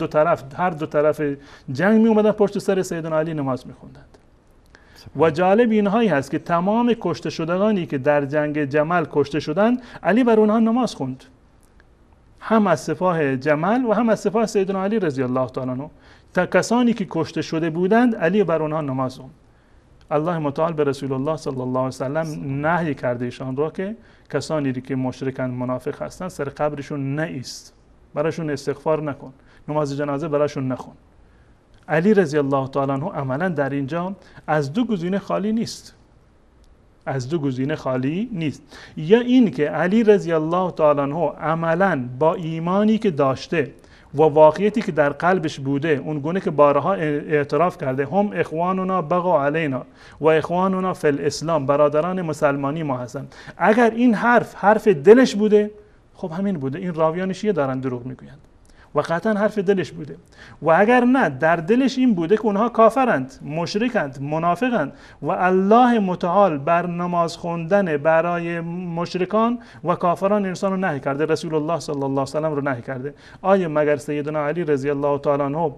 هر دو طرف جنگ میومدن پشت سر سیدنا علی نماز میخوندند. و جالب اینهایی هست که تمام کشته شدگانی که در جنگ جمل کشته شدند، علی بر اونها نماز خوند، هم از سپاه جمل و هم از سپاه سیدنا علی رضی الله تعالی عنه. تا کسانی که کشته شده بودند علی بر اونها نماز خوند. الله متعال به رسول الله صلی الله علیه و سلم نهی کرده ایشان را که کسانی که مشرکان منافق هستند سر قبرشون نایست، براشون استغفار نکن، نماز جنازه براشون نخون. علی رضی الله تعالی عنه عملا در اینجا از دو گزینه خالی نیست. یا این که علی رضی الله تعالی عنه عملا با ایمانی که داشته و واقعیتی که در قلبش بوده، اون گونه که بارها اعتراف کرده هم اخواننا بغوا علینا و اخواننا فی الاسلام، برادران مسلمانی ما هستن، اگر این حرف دلش بوده، خب همین بوده. این راویان شیعه دارن دروغ میگویند و قطعا حرف دلش بوده. و اگر نه در دلش این بوده که اونها کافرند، مشرکند، منافقند و الله متعال بر نماز خوندن برای مشرکان و کافران انسان رو نهی کرده، رسول الله صلی الله علیه و سلم رو نهی کرده، آیا مگر سیدنا علی رضی الله تعالی عنه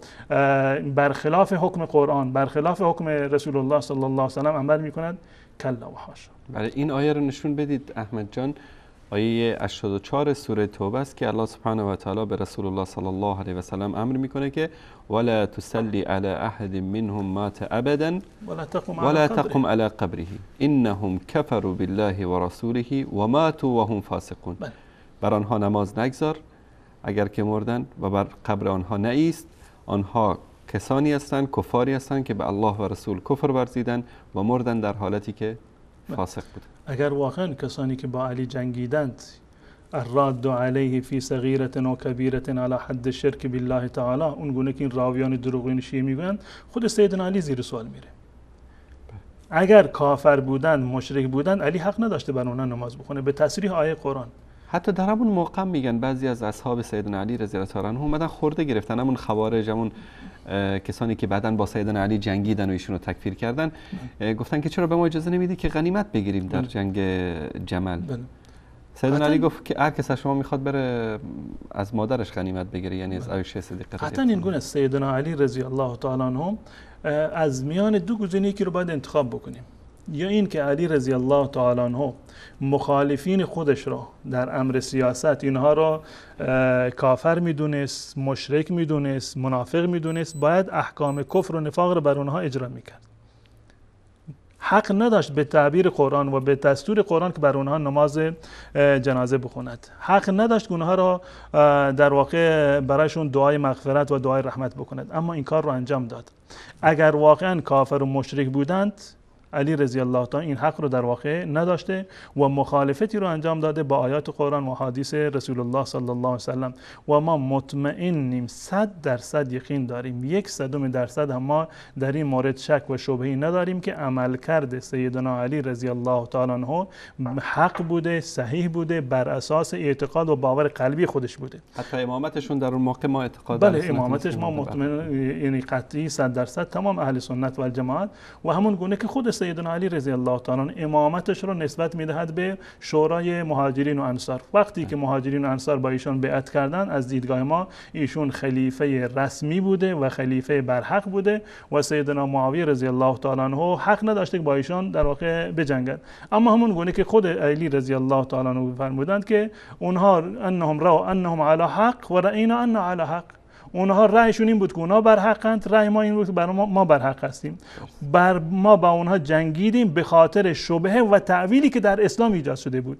برخلاف حکم قرآن، برخلاف حکم رسول الله صلی الله علیه و سلم عمل میکند؟ کلا و حاشا. برای این آیه رو نشون بدید احمد جان. آیه 84 سوره توبه است که الله سبحانه و تعالی به رسول الله صلی الله علیه و سلم امر میکنه که ولا تسلی علی احد منهم مات ابدا ولا تقم علی قبره انهم كفروا بالله و رسوله و ماتوا وهم فاسقون. بر آنها نماز نگذار اگر که مردن و بر قبر آنها نایست، آنها کسانی هستند، کفاری هستند که به الله و رسول کفر ورزیدن و مردن در حالتی که فاسق بود. اگر واقعا کسانی که با علی جنگیدند الراد علیه فی صغیرة و کبیرة علی حد شرک بالله تعالی، اون گونه که این راویان دروغین شیعه میگویند، خود سیدنا علی زیر سوال میره. اگر کافر بودند، مشرک بودند، علی حق نداشته بر اونها نماز بخونه به تصریح آیه قرآن. حتی در همون موقع میگن بعضی از اصحاب سیدنا علی رضی الله عنه اومدن خورده گرفتن، همون خوارج، همون کسانی که بعداً با سیدنا علی جنگیدن و ایشونو تکفیر کردن، گفتن که چرا به ما اجازه نمیدی که غنیمت بگیریم در جنگ جمل. سیدنا علی گفت که هر کس از شما میخواد بره از مادرش غنیمت بگیره، یعنی از عایشه صدیقه. حتی این گونه سیدنا علی رضی الله تعالی عنه از میان دو گزینه‌ای که رو باید انتخاب بکنیم، یا این که علی رضی الله تعالی عنه مخالفین خودش را در امر سیاست اینها را کافر میدونست، مشرک میدونست، منافق میدونست، باید احکام کفر و نفاق را بر اونها اجرا میکرد. حق نداشت به تعبیر قرآن و به دستور قرآن که بر اونها نماز جنازه بخوند. حق نداشت که اونها را در واقع برایشون دعای مغفرت و دعای رحمت بکند، اما این کار را انجام داد. اگر واقعا کافر و مشرک بودند، علی رضی الله تعالی این حق رو در واقع نداشته و مخالفتی رو انجام داده با آیات قرآن و حدیث رسول الله صلی الله علیه و سلم. و ما مطمئنیم 100% یقین داریم، 100% هم ما در این مورد شک و شبهه‌ای نداریم که عملکرد سیدنا علی رضی الله تعالی عنه حق بوده، صحیح بوده، بر اساس اعتقاد و باور قلبی خودش بوده. حتی امامتشون در اون موقع ما اعتقاد بله، امامتش ما مطمئن، یعنی قطعی 100% تمام اهل سنت و الجماعت و همون گونه که خود سیدنا علی رضی الله تعالی عنه امامتش رو نسبت میدهد به شورای مهاجرین و انصار. وقتی که مهاجرین و انصار با ایشون بیعت کردن، از دیدگاه ما ایشون خلیفه رسمی بوده و خلیفه برحق بوده و سیدنا معاویه رضی الله تعالی عنه حق نداشته که با ایشون در واقع بجنگد. اما همون گونه که خود علی رضی الله تعالی عنه فرمودند که اونها انهم را انهم علی حق و رأینا ان علی حق، اونها رأیشون این بود که اونها بر حقند، رأی ما این بود که ما بر حق هستیم. ما با اونها جنگیدیم به خاطر شبهه و تعویلی که در اسلام ایجاد شده بود.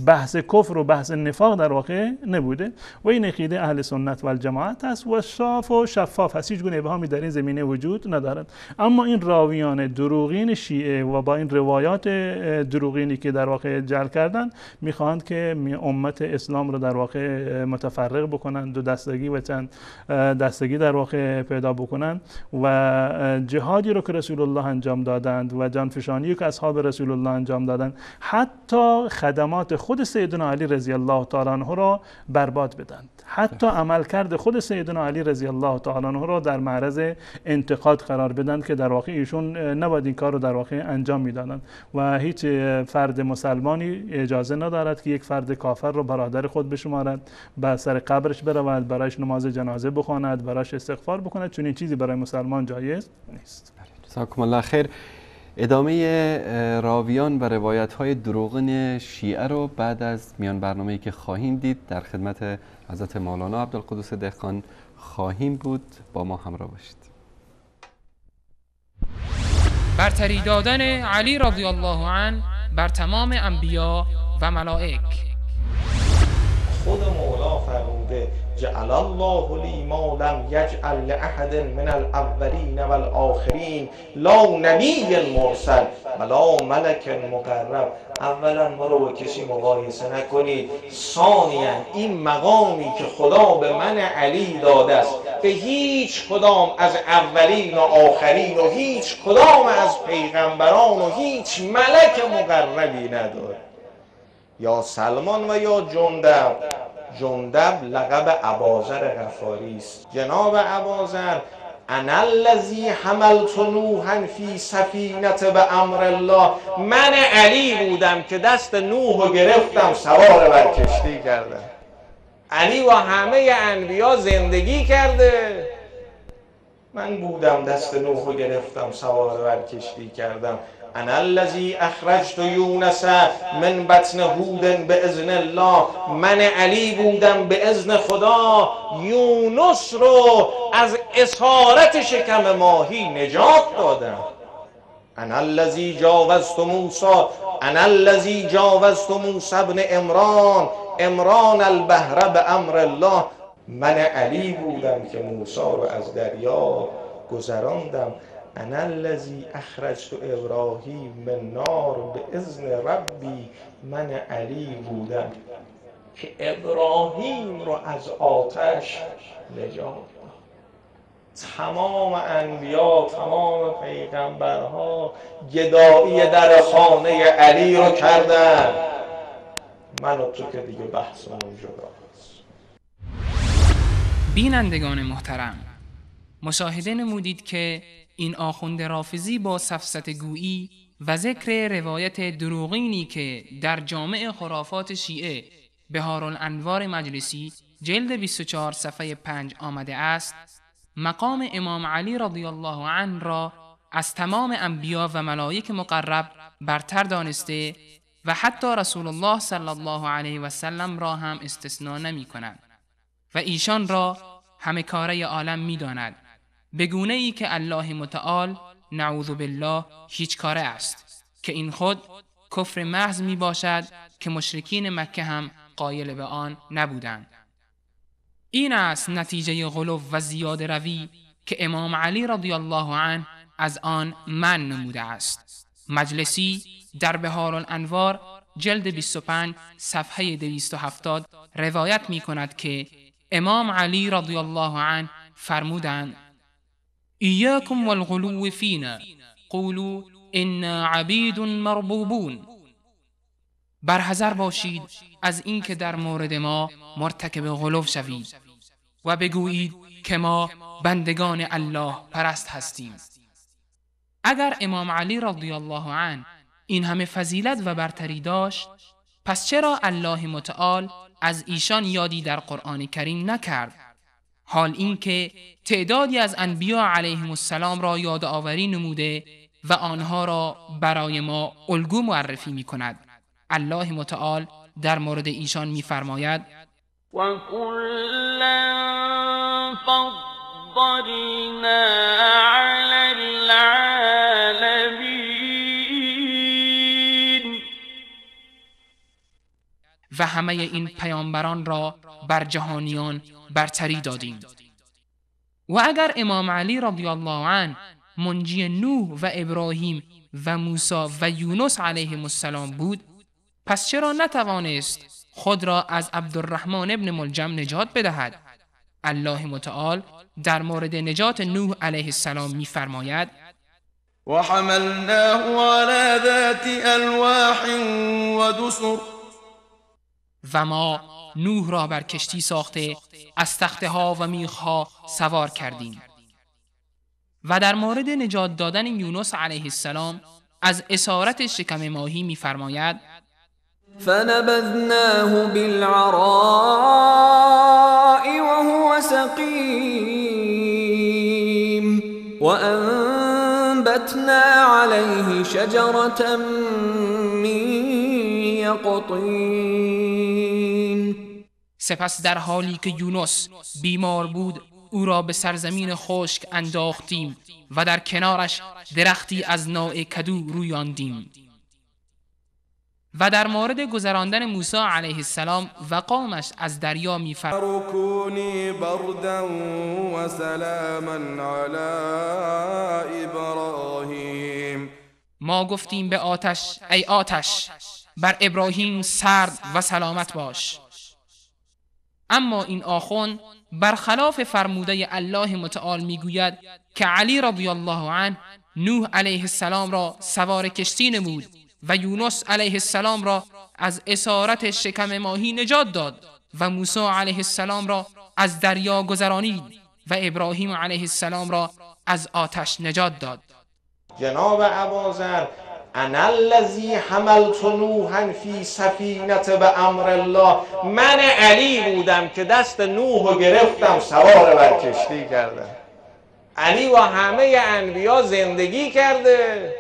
بحث کفر و بحث نفاق در واقع نبوده و این عقیده اهل سنت و الجماعت است و صاف و شفاف است، هیچ گونه ابهامی در این زمینه وجود ندارد. اما این راویان دروغین شیعه و با این روایات دروغینی که در واقع جعل کردن میخواهند که امت اسلام رو در واقع متفرق بکنند، دو دستگی و چند دستگی در واقع پیدا بکنند و جهادی رو که رسول الله انجام دادند و جانفشانی که اصحاب رسول الله انجام دادند، حتی خدمات خود سیدنا علی رضی الله تعالی عنه را برباد بدند، حتی عملکرد خود سیدنا علی رضی الله تعالی عنه را در معرض انتقاد قرار بدند که در واقع ایشون نباید این کار رو در واقع انجام میدادند و هیچ فرد مسلمانی اجازه ندارد که یک فرد کافر رو برادر خود بشمارد، به سر قبرش برود، برایش نماز جنازه بخواند، برایش استغفار بکند، چون این چیزی برای مسلمان جایز نیست. جزاکم الله خیر. ادامه راویان و روایت‌های دروغین شیعه رو بعد از میان برنامه‌ای که خواهیم دید در خدمت حضرت مولانا عبدالقدوس دهقان خواهیم بود. با ما همراه باشید. برتری دادن علی رضی الله عنه بر تمام انبیا و ملائک. خود مولا فرموده جعل الله لی ما لم یجعل لأحد من الاولین والآخرین لا نبی مرسل ولا ملک مقرب. اولا ما رو با کسی مقایسه نکنید، ثانیا این مقامی که خدا به من علی داده است به هیچ کدام از اولین و آخرین و هیچ کدام از پیغمبران و هیچ ملک مقربی نداره. یا سلمان و یا جندب لقب اباذر غفاری است. جناب اباذر انا الذی حملت نوحا فی سفینه بامر الله، من علی بودم که دست نوح رو گرفتم سوار بر کشتی کردم. علی و همه انبیا زندگی کرده، من بودم دست نوح رو گرفتم سوار بر کشتی کردم. انا الذی اخرجت یونس من بطن هود باذن الله، من علی بودم به اذن خدا یونس رو از اسارت شکم ماهی نجات دادم. انا الذی جاوزت موسی، انا الذی جاوزت موسی ابن عمران البحر بامر الله، من علی بودم که موسی رو از دریا گذراندم. انا الذی اخرجت ابراهیم من نار باذن ربی، من علی بودم که ابراهیم رو از آتش نجات دادم. تمام انبیا، تمام پیغمبرها گدایی در خانه علی رو کردن. من و تو که دیگه بحثمون جداست. بینندگان محترم، مشاهده نمودید که این آخوند رافضی با سفسطه گویی و ذکر روایت دروغینی که در جامع خرافات شیعه بهارالانوار مجلسی جلد 24 صفحه 5 آمده است، مقام امام علی رضی الله عنه را از تمام انبیا و ملائک مقرب برتر دانسته و حتی رسول الله صلی الله علیه و سلم را هم استثناء نمی کند و ایشان را همه کاره عالم می داند، به گونه ای که الله متعال نعوذ بالله هیچ کاره است، که این خود کفر محض می باشد که مشرکین مکه هم قایل به آن نبودند. این است نتیجه غلو و زیاده روی که امام علی رضی الله عنه از آن منع نموده است. مجلسی در بهارالانوار جلد 25 صفحه 270 روایت می کند که امام علی رضی الله عنه فرمودند: ایاکم والغلو فینا قولوا انا عبید مربوبون. برحذر باشید از اینکه در مورد ما مرتکب غلو شوید و بگویید که ما بندگان الله پرست هستیم. اگر امام علی رضی الله عنه این همه فضیلت و برتری داشت، پس چرا الله متعال از ایشان یادی در قرآن کریم نکرد؟ حال اینکه تعدادی از انبیا علیهم السلام را یادآوری نموده و آنها را برای ما الگو معرفی می کند. الله متعال در مورد ایشان می فرماید: و کلا فضلنا علی العالمین. و همه این پیامبران را بر جهانیان برتری دادیم. و اگر امام علی رضی الله عنه منجی نوح و ابراهیم و موسی و یونس علیهم السلام بود، پس چرا نتوانست خود را از عبدالرحمن ابن ملجم نجات بدهد؟ الله متعال در مورد نجات نوح علیه السلام می فرماید: و حملناه علی ذات الواح و دسر. و ما نوح را بر کشتی ساخته از تخته ها و میخ ها سوار کردیم. و در مورد نجات دادن یونس علیه السلام از اسارت شکم ماهی می فرماید: فنبذناه بالعراء وهو سقيم وأنبتنا عليه شجرة من يقطين. سپس در حالی که یونس بیمار بود او را به سرزمین خشک انداختیم و در کنارش درختی از نوع کدو رویاندیم. و در مورد گذراندن موسی علیه السلام و قومش از دریا می‌فرماید: رکونی بردا و سلاما علی ابراهیم. ما گفتیم به آتش: ای آتش، بر ابراهیم سرد و سلامت باش. اما این آخوند برخلاف فرموده الله متعال میگوید که علی رضی الله عنه نوح علیه السلام را سوار کشتی نمود و یونس علیه السلام را از اسارت شکم ماهی نجات داد و موسی علیه السلام را از دریا گذرانید و ابراهیم علیه السلام را از آتش نجات داد. جناب ابوذر: انا الذی حملت نوحا فی سفینه بامر الله. من علی بودم که دست نوح رو گرفتم سوار بر کشتی کردم. علی و همه انبیا زندگی کرده.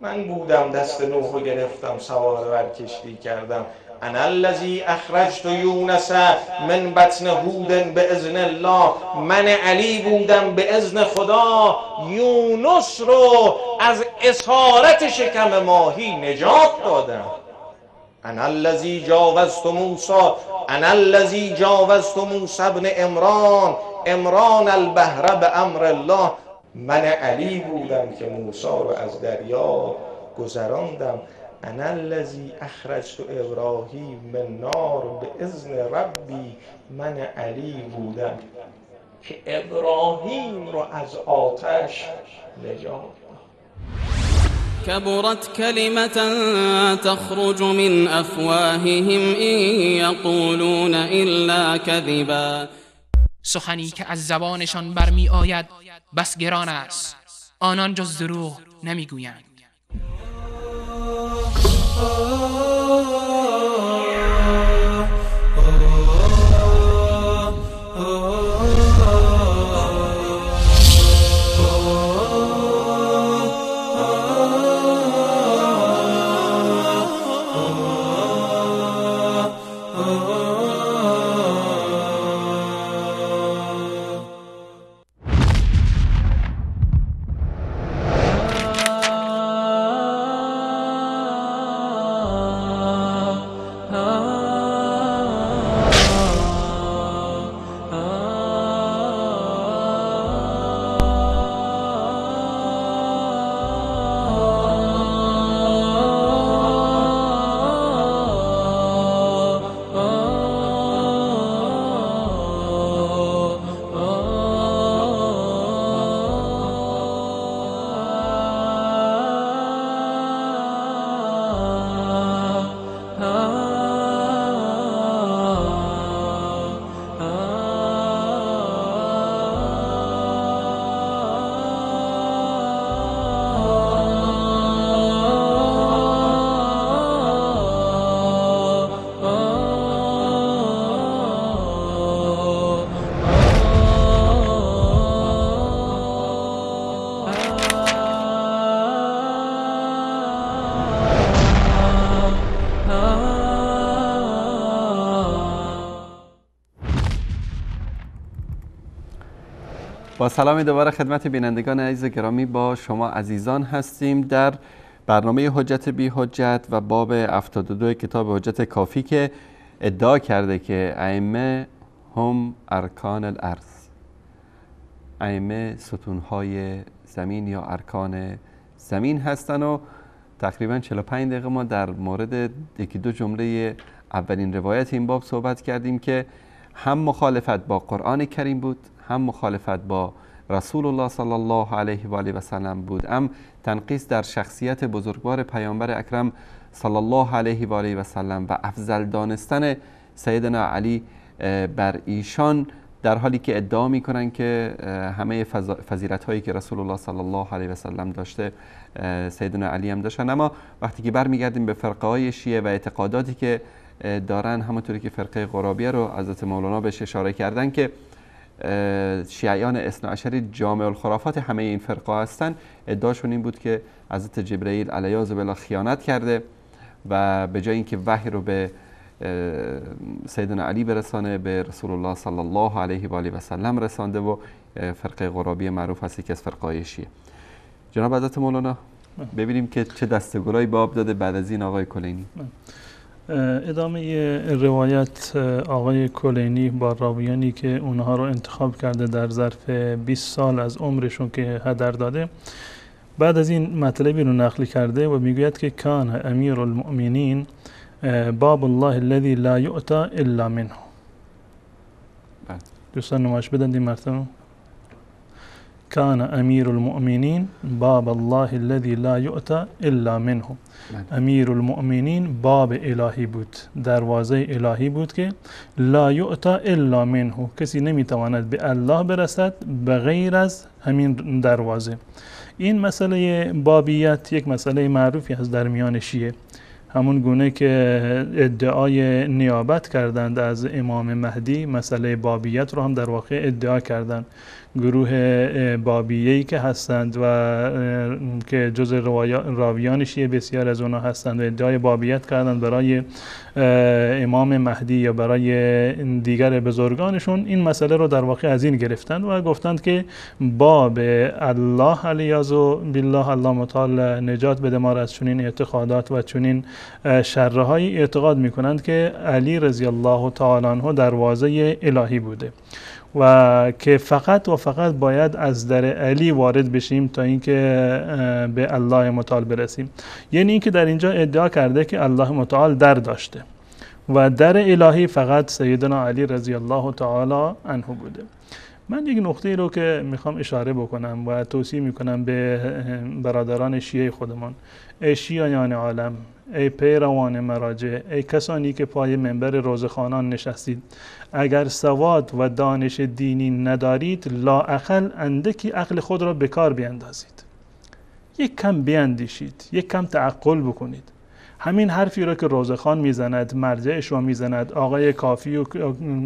من بودم دست نوحو گرفتم سوار بر کشتی کردم. انا الذی اخرجت یونس من بطن هود به اذن الله. من علی بودم به اذن خدا یونس رو از اسارت شکم ماهی نجات دادم. انا الذی جاوزت موسی، انا الذی جاوزت موسی ابن عمران البحر به امر الله. من علی بودم که موسی رو از دریا گذراندم. انا الذی اخرجت ابراهیم من نار به اذن ربی. من علی بودم که ابراهیم رو از آتش نجات دادم. كبرت كلمة تخرج من أفواههم إن يقولون إلا كذبا. سخنی که از زبانشان برمی آید بس گران است، آنان جز دروغ نمی گویند. با سلام دوباره خدمت بینندگان عزیز گرامی، با شما عزیزان هستیم در برنامه حجت بی حجت و باب 72 کتاب حجت کافی که ادعا کرده که ائمه هم ارکان الارض، ائمه ستونهای زمین یا ارکان زمین هستن و تقریبا 45 دقیقه ما در مورد یکی دو جمله اولین روایت این باب صحبت کردیم که هم مخالفت با قرآن کریم بود، هم مخالفت با رسول الله صلی الله علیه و آله و سلم بود، هم تنقیص در شخصیت بزرگوار پیامبر اکرم صلی الله علیه و آله و سلم و افضل دانستن سیدنا علی بر ایشان، در حالی که ادعا میکنن که همه فضیلت هایی که رسول الله صلی الله علیه و سلم داشته سیدنا علی هم داشتن. اما وقتی که برمیگردیم به فرقه های شیعه و اعتقاداتی که دارن، همونطوری که فرقه قرابیه رو حضرت مولانا بهش اشاره کردن که شیعیان اثنا عشری جامع الخرافات همه این فرقه هستن، ادعاشون این بود که حضرت جبرئیل علیه بالله خیانت کرده و به جای اینکه وحی رو به سیدنا علی برسانه به رسول الله صلی الله علیه و آله و سلم رسانده و فرقه قرابیه معروف هستی که از فرقه شیعه. جناب حضرت مولانا ببینیم که چه دستگلایی باب داده بعد از این آقای کلینی. ادامه روایت آقای کلینی با راویانی که اونها رو انتخاب کرده در ظرف 20 سال از عمرشون که هدر داده، بعد از این مطلبی رو نقل کرده و میگوید که کان امیر المؤمنین باب الله الذي لا یؤتی الا منه. دوستان نمایش بدن این مرتبه. کان امیر المؤمنین باب الله الذي لا یؤتی الا منه. امیر المؤمنین باب الهی بود، دروازه الهی بود که لا یؤتی الا منه، کسی نمیتواند به الله برسد بغیر از همین دروازه. این مسئله بابیت یک مسئله معروفی هست در میان شیعه، همون گونه که ادعای نیابت کردند از امام مهدی، مسئله بابیت رو هم در واقع ادعا کردند. گروه بابیه‌ای که هستند و که جز راویان شیعه بسیار از اونها هستند و ادعای بابیت کردند برای امام مهدی یا برای دیگر بزرگانشون، این مسئله رو در واقع از این گرفتند و گفتند که باب الله علیاذ بالله، الله متعال نجات بده ما را از چنین اعتقادات و چنین شرهایی، اعتقاد میکنند که علی رضی الله تعالی عنه دروازه الهی بوده و که فقط و فقط باید از در علی وارد بشیم تا اینکه به الله متعال برسیم. یعنی اینکه در اینجا ادعا کرده که الله متعال در داشته و در الهی فقط سیدنا علی رضی الله تعالی عنه بوده. من یک نقطه رو که میخوام اشاره بکنم و توصیه میکنم به برادران شیعه خودمان: ای شیعیان عالم، ای پیروان مراجع، ای کسانی که پای منبر روزخوانان نشستید، اگر سواد و دانش دینی ندارید، لااقل اندکی عقل خود را به کار بیندازید، یک کم بیندیشید، یک کم تعقل بکنید. همین حرفی را که روزخوان میزند، مرجعش رو میزند، آقای کافی و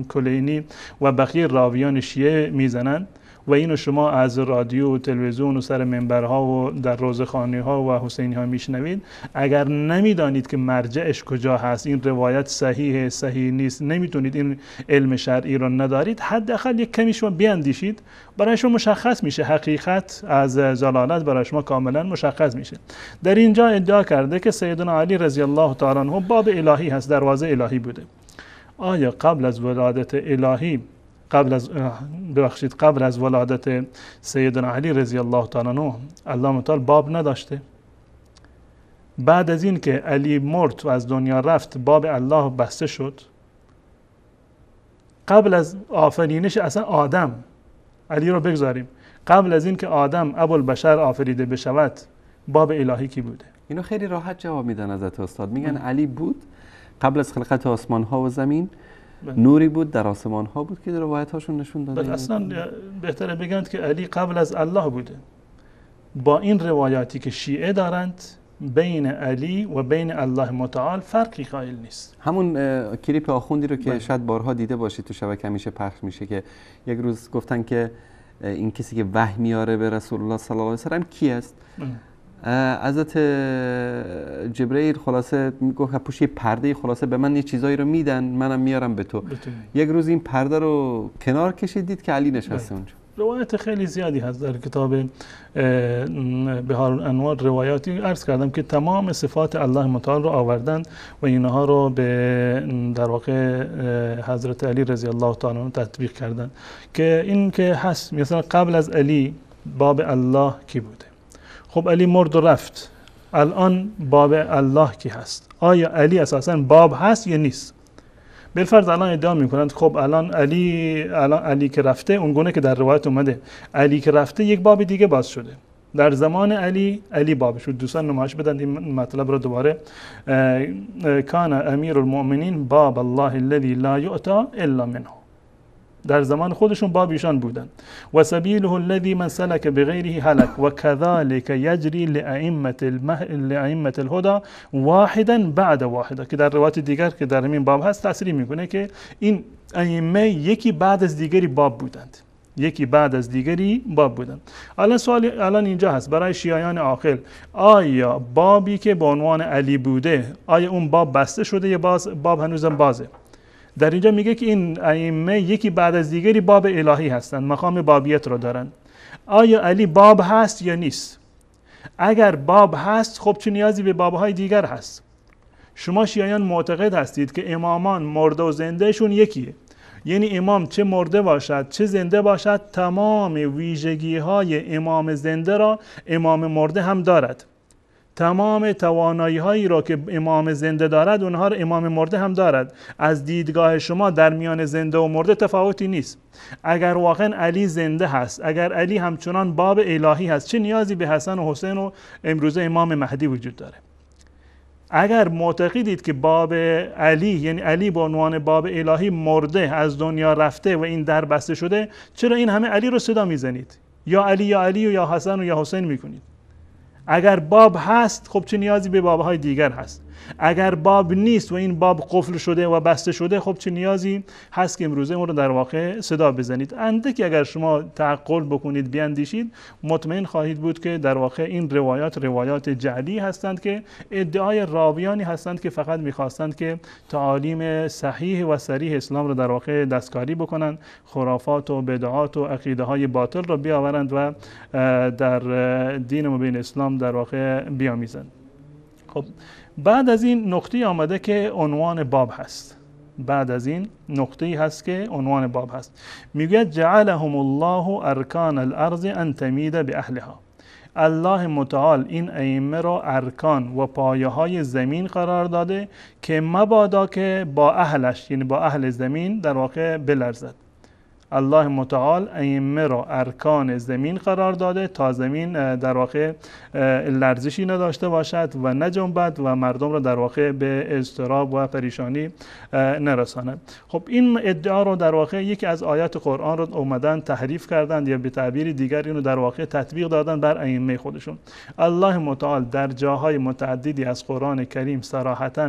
کلینی و بقیه راویان شیعه میزنند و اینو شما از رادیو و تلویزیون و سر منبرها و در روزخوانی ها و حسینی ها میشنوید، اگر نمیدانید که مرجعش کجا هست، این روایت صحیحه صحیح نیست، نمیتونید این علم شرعی رو ندارید، حداقل یک کمی شما بیاندیشید، برای شما مشخص میشه، حقیقت از ضلالت برای شما کاملا مشخص میشه. در اینجا ادعا کرده که سیدنا علی رضی الله تعالی عنه باب الهی هست، دروازه الهی بوده. آیا قبل از ولادت الهی، قبل از ولادت سیدنا علی رضی الله تعالی عنه، الله متعال باب نداشته؟ بعد از این که علی مرد و از دنیا رفت، باب الله بسته شد؟ قبل از آفرینش اصلا آدم، علی رو بگذاریم، قبل از این که آدم ابوالبشر آفریده بشود، باب الهی کی بوده؟ اینو خیلی راحت جواب میدن حضرت استاد، میگن علی بود قبل از خلقت آسمان ها و زمین، نوری بود در آسمان ها بود که در روایت هاشون نشون داده. اصلا بهتره بگند که علی قبل از الله بوده. با این روایاتی که شیعه دارند، بین علی و بین الله متعال فرقی قائل نیست. همون کلیپ آخوندی رو که شاید بارها دیده باشید تو شبکه همیشه پخش میشه که یک روز گفتن که این کسی که وحی میاره به رسول الله صلی الله علیه و سلم کی است؟ حضرت جبرئیل خلاصه میگه پشت پرده خلاصه به من یه چیزایی رو میدن، منم میارم به تو. یک روز این پرده رو کنار کشید، دید که علی نشسته اونجا. روایت خیلی زیادی هست در کتاب بهارالانوار، روایاتی عرض کردم که تمام صفات الله متعال رو آوردن و اینها رو به در واقع حضرت علی رضی الله تعالی عنه تطبیق کردن که این که هست. مثلا قبل از علی باب الله کی بوده؟ خب علی مرد و رفت، الان باب الله کی هست؟ آیا علی اساساً باب هست یا نیست؟ بالفرض الان ادعا میکنند خب الان علی که رفته، اونگونه که در روایت اومده علی که رفته یک باب دیگه باز شده، در زمان علی باب شد. دوستان نمایش بدن این مطلب رو دوباره. کان امیر المؤمنین باب الله الذی لا یؤتی الا منه، در زمان خودشون باب ایشان بودن. و سبیله الذی من سلک بغیره هلک و کذالک یجری لائمه الهدى واحدا بعد واحدا، که در روایت دیگر که در همین باب هست تصریح میکنه که این ائمه یکی بعد از دیگری باب بودند، یکی بعد از دیگری باب بودند. الان سوال الان اینجا هست برای شیعیان عاقل: آیا بابی که به عنوان علی بوده، آیا اون باب بسته شده یا باب هنوزم بازه؟ در اینجا میگه که این ائمه یکی بعد از دیگری باب الهی هستند، مقام بابیت رو دارن. آیا علی باب هست یا نیست؟ اگر باب هست، خب چه نیازی به بابهای دیگر هست؟ شما شیعیان معتقد هستید که امامان مرده و زندهشون یکیه، یعنی امام چه مرده باشد چه زنده باشد، تمام ویژگی های امام زنده را امام مرده هم دارد، تمام توانایی هایی را که امام زنده دارد اونها را امام مرده هم دارد. از دیدگاه شما در میان زنده و مرده تفاوتی نیست. اگر واقعا علی زنده هست، اگر علی همچنان باب الهی هست، چه نیازی به حسن و حسین و امروزه امام مهدی وجود داره؟ اگر معتقدید که باب علی، یعنی علی به عنوان باب الهی مرده، از دنیا رفته و این در بسته شده، چرا این همه علی رو صدا میزنید؟ یا علی یا علی و یا حسن و یا حسین میکنید؟ اگر باب هست، خب چه نیازی به بابهای دیگر هست؟ اگر باب نیست و این باب قفل شده و بسته شده، خب چه نیازی هست که امروزه اون رو در واقع صدا بزنید؟ اندکی اگر شما تعقل بکنید، بیاندیشید، مطمئن خواهید بود که در واقع این روایات جعلی هستند که ادعای راویانی هستند که فقط میخواستند که تعالیم صحیح و صریح اسلام رو در واقع دستکاری بکنند، خرافات و بدعات و عقیده های باطل رو بیاورند و در دین مبین اسلام در واقع بیامیزند. خب بعد از این نقطه آمده که عنوان باب هست. بعد از این نقطه‌ای هست که عنوان باب هست. میگه جعلهم الله ارکان الارض ان تمید باهلها. الله متعال این ائمه را ارکان و پایه های زمین قرار داده که مبادا که با اهلش، یعنی با اهل زمین، در واقع بلرزد. الله متعال ائمه را ارکان زمین قرار داده تا زمین در واقع لرزشی نداشته باشد و نجنبد و مردم را در واقع به اضطراب و پریشانی نرساند. خب این ادعا رو در واقع یکی از آیات قرآن رو اومدن تحریف کردند یا به تعبیر دیگر اینو در واقع تطبیق دادن بر ائمه خودشون. الله متعال در جاهای متعددی از قرآن کریم صراحتاً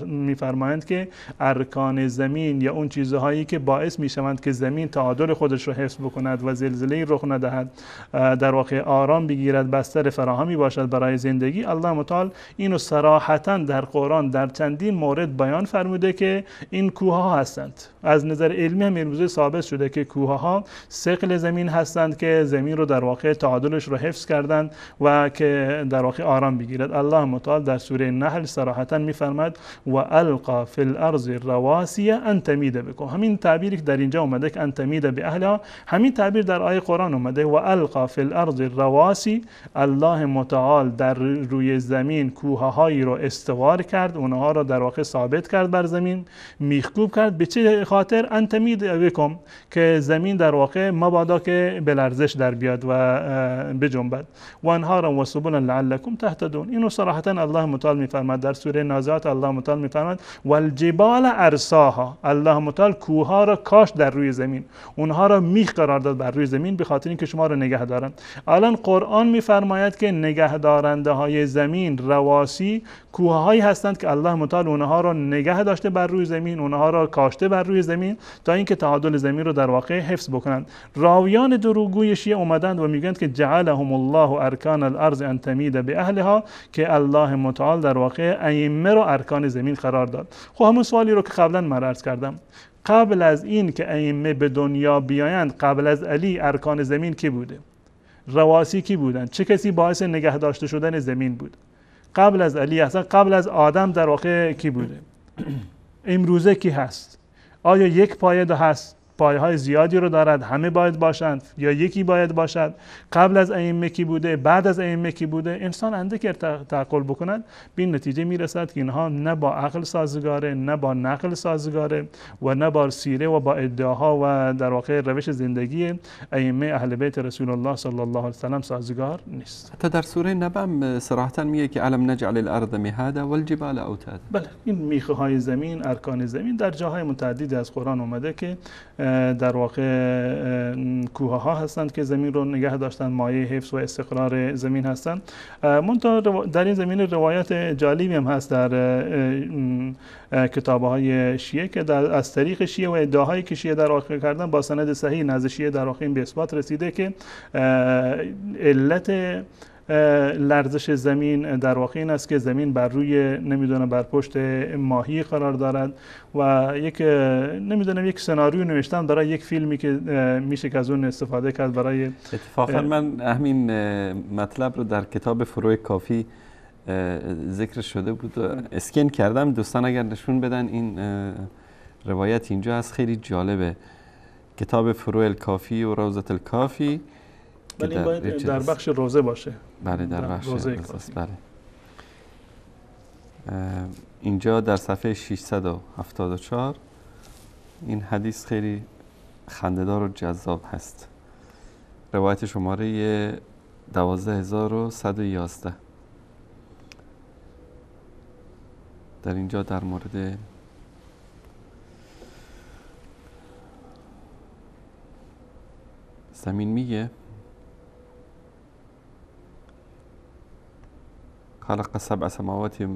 میفرمایند که ارکان زمین یا اون چیزهایی که باعث میشوند که زمین تعادل خودش رو حفظ بکند و زلزله‌ای رخ ندهد، در واقع آرام بگیرد، بستر فراهمی باشد برای زندگی، الله متعال اینو صراحتاً در قرآن در چندین مورد بیان فرموده که این کوه‌ها هستند. از نظر علمی هم امروزه ثابت شده که کوه‌ها ثقل زمین هستند که زمین رو در واقع تعادلش رو حفظ کردند و که در واقع آرام بگیرد. الله متعال در سوره نحل صراحتاً می‌فرماید و القا فی الارض رواسی ان تمید بکم. همین تعبیری که در اینجا اومده که ان تمید به اهلها، همین تعبیر در آیه قرآن اومده و القا فی الارض رواسی. الله متعال در روی زمین کوه‌هایی رو استوار کرد، اونها رو در واقع ثابت کرد بر زمین، میخکوب کرد. به چه خاطر؟ ان تمید بکم، که زمین در واقع مبادا که به لرزش در بیاد و بجنبد. و انهارا و سبلا لعلکم تهتدون. اینو صراحتا الله متعال میفرماد در سوره نازعات. الله متعال میفرماد والجبال ارساها. الله متعال کوه‌ها را کاشت در روی زمین، اونها را میخ قرار داد بر روی زمین به خاطر اینکه شما را نگه دارند. الان قرآن میفرماید که نگه دارنده های زمین رواسی کوه‌هایی هستند که الله متعال اونها را نگه داشته بر روی زمین، اونها را کاشته بر روی زمین تا اینکه تعادل زمین رو در واقع حفظ بکنند. راویان دروغگوی شیعه اومدند و میگن که جعلهم الله ارکان الارض ان تمید باهلها، که الله متعال در واقع ائمه را ارکان زمین قرار داد. خب همون سوالی رو که قبلا من عرض کردم، قبل از این که ائمه به دنیا بیایند، قبل از علی ارکان زمین کی بوده؟ رواسی کی بودند؟ چه کسی باعث نگه داشته شدن زمین بود؟ قبل از علی، اصلا قبل از آدم در واقع کی بوده؟ امروزه کی هست؟ آیا یک پایه هست؟ پایه های زیادی رو دارد، همه باید باشند یا یکی باید باشد؟ قبل از ائمه کی بوده؟ بعد از ائمه کی بوده؟ انسان اندکی تعقل بکند به این نتیجه میرسد که اینها نه با عقل سازگاره، نه با نقل سازگاره و نه با سیره و با ادعاها و در واقع روش زندگی ائمه اهل بیت رسول الله صلی الله علیه و سلم سازگار نیست. حتی در سوره نبأ صراحتاً میگه که علم نجعل الارض مهادا والجبال اوتادا. بله، این میخه های زمین، ارکان زمین در جاهای متعددی از قرآن اومده که در واقع کوه ها هستند که زمین رو نگه داشتن، مایه حفظ و استقرار زمین هستند. منتها در این زمین روایت جالبی هم هست در کتاب های شیعه که از طریق شیعه و ادعاهایی که شیعه در واقع کردن با سند صحیح نزد شیعه در واقع به اثبات رسیده که علت لرزش زمین در واقع این است که زمین بر روی بر پشت ماهی قرار دارد و یک سناریو نوشتم برای یک فیلمی که میشه که از اون استفاده کرد برای اتفاقا من همین مطلب رو در کتاب فروع کافی ذکر شده بود و اسکن کردم. دوستان اگر نشون بدن این روایت اینجا هست، خیلی جالبه. کتاب فروع الکافی و روضة الکافی. ولی این باید در بخش روزه باشه. بله، در بخش روزه کافی. بله. اینجا در صفحه 674 این حدیث خیلی خنده‌دار و جذاب هست. روایت شماره 12111. در اینجا در مورد زمین میگه خلق 7 سماوات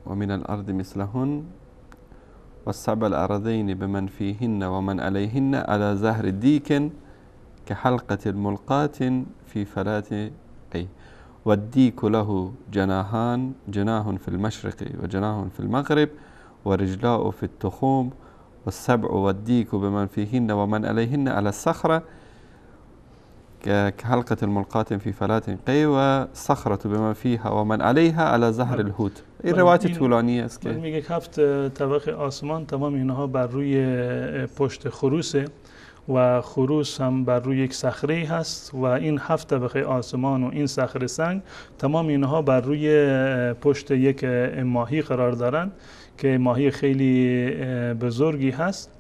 ومن الأرض مثلهن والسبع الأرضين بمن فيهن ومن عليهن على زهر ديك كحلقة الملقاة في فلاة قي والديك له جناحان جناح في المشرق وجناح في المغرب ورجلاء في التخوم والسبع والديك بمن فيهن ومن عليهن على الصخرة كحلقة الملقاة في فلاة قي والصخرة بمن فيها ومن عليها على زهر الهوت. این روایت طولانی است که میگه 7 طبقه آسمان تمام اینها بر روی پشت خروسه و خروس هم بر روی یک صخره هست و این 7 طبقه آسمان و این صخره سنگ تمام اینها بر روی پشت یک ماهی قرار دارند که ماهی خیلی بزرگی هست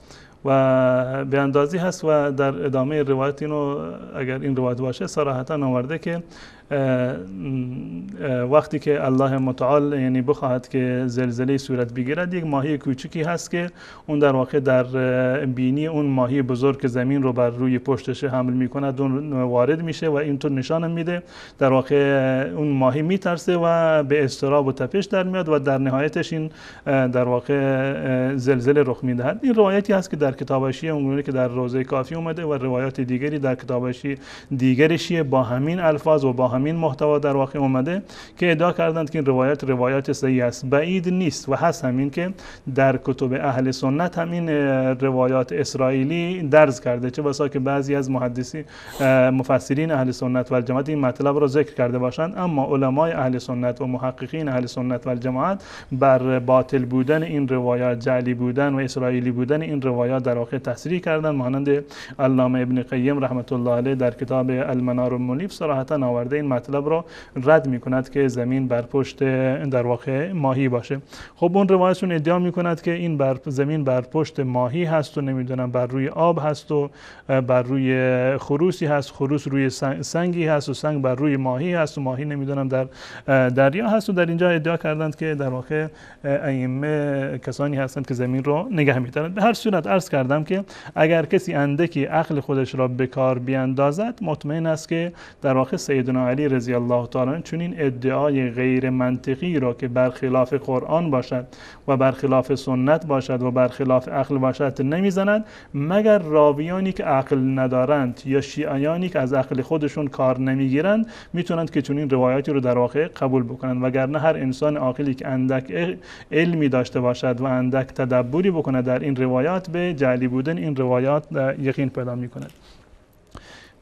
و به اندازی هست و در ادامه روایت اینو اگر این روایت باشه صراحتا آورده که وقتی که الله متعال یعنی بخواهد که زلزله صورت بگیرد یک ماهی کوچکی هست که اون در واقع در بینی اون ماهی بزرگ که زمین رو بر روی پشتش حمل میکند اون وارد میشه و اینطور نشان میده در واقع اون ماهی میترسه و به اضطراب و تپش در میاد و در نهایتش این در واقع زلزله رخ میدهد. این روایتی هست که در کتاب شیعه اونگونه که در روضه کافی اومده و روایات دیگری در کتاب شیعه دیگر شیعه با همین الفاظ و با همین محتوا در واقع اومده که ادعا کردند که این روایات صحیح است. بعید نیست و هست همین که در کتب اهل سنت همین روایات اسرائیلی درج کرده، چه بسا که بعضی از مفسرین اهل سنت و الجماعت این مطلب را ذکر کرده باشند، اما علمای اهل سنت و محققین اهل سنت و الجماعت بر باطل بودن این روایات، جعلی بودن و اسرائیلی بودن این روایات در واقع تصریح کردند. مانند علامه ابن قیم رحمت الله علیه در کتاب المنار المنیف صراحتا آورده این مطلب را رد میکند که زمین بر پشت در واقع ماهی باشه. خب اون روایتشون ادعا میکند که این زمین بر پشت ماهی هست و نمیدونم بر روی آب هست و بر روی خروسی هست، خروس روی سنگی هست و سنگ بر روی ماهی هست و ماهی نمیدونم در دریا هست و در اینجا ادعا کردند که در واقع ائمه کسانی هستند که زمین رو نگه می‌دارند. به هر صورت عرض کردم که اگر کسی اندکی عقل خودش را به کار بیاندازد مطمئن است که در واقع سیدنا علی رضی الله تعالی عنه چون این ادعای غیر منطقی را که برخلاف قرآن باشد و برخلاف سنت باشد و برخلاف عقل باشد نمیزند مگر راویانی که عقل ندارند یا شیعیانی که از عقل خودشون کار نمیگیرند میتونند که چون این روایاتی رو در واقع قبول بکنند، وگرنه هر انسان عاقلی که اندک علمی داشته باشد و اندک تدبری بکنه در این روایات به جعلی بودن این روایات یقین پیدا میکند.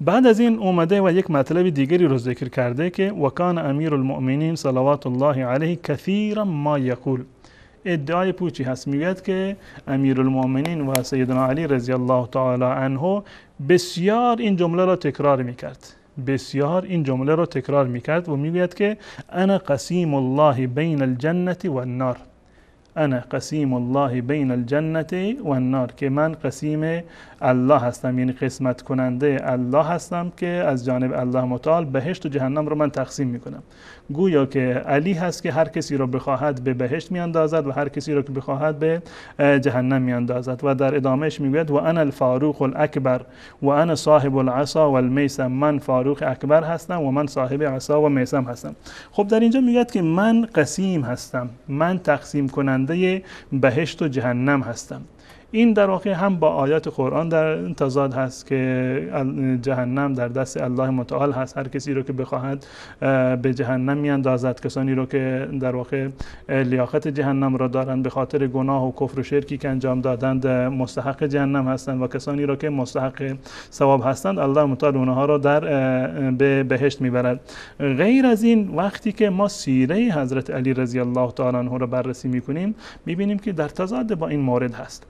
بعد از این اومده و یک مطلب دیگری رو ذکر کرده که وکان امیر المؤمنین صلوات الله علیه کثیرا ما یقول. ادعای پوچی هست، میگوید که امیر المؤمنین و سیدنا علی رضی الله تعالی عنه بسیار این جمله را تکرار میکرد، بسیار این جمله را تکرار میکرد و میگوید که انا قسیم الله بین الجنة و النار، انا قسیم الله بین الجنة و النار، که من قسیم الله هستم، یعنی قسمت کننده الله هستم که از جانب الله متعال بهشت و جهنم رو من تقسیم میکنم. گویا که علی هست که هر کسی رو بخواهد به بهشت میاندازد و هر کسی رو که بخواهد به جهنم میاندازد. و در ادامهش میگوید و انا الفاروق الاکبر و انا صاحب العصا والمیسم، من فاروق اکبر هستم و من صاحب عصا و میسم هستم. خب در اینجا میگوید که من قسیم هستم، من تقسیم کننده بهشت و جهنم هستم. این در واقع هم با آیات قرآن در تضاد هست که جهنم در دست الله متعال هست، هر کسی رو که بخواهد به جهنم میاندازد. کسانی رو که در واقع لیاقت جهنم را دارند به خاطر گناه و کفر و شرکی که انجام دادند مستحق جهنم هستند و کسانی رو که مستحق ثواب هستند الله متعال اونها را به بهشت میبرد. غیر از این وقتی که ما سیره حضرت علی رضی الله تعالی عنه را بررسی میکنیم میبینیم که در تضاد با این مورد هست.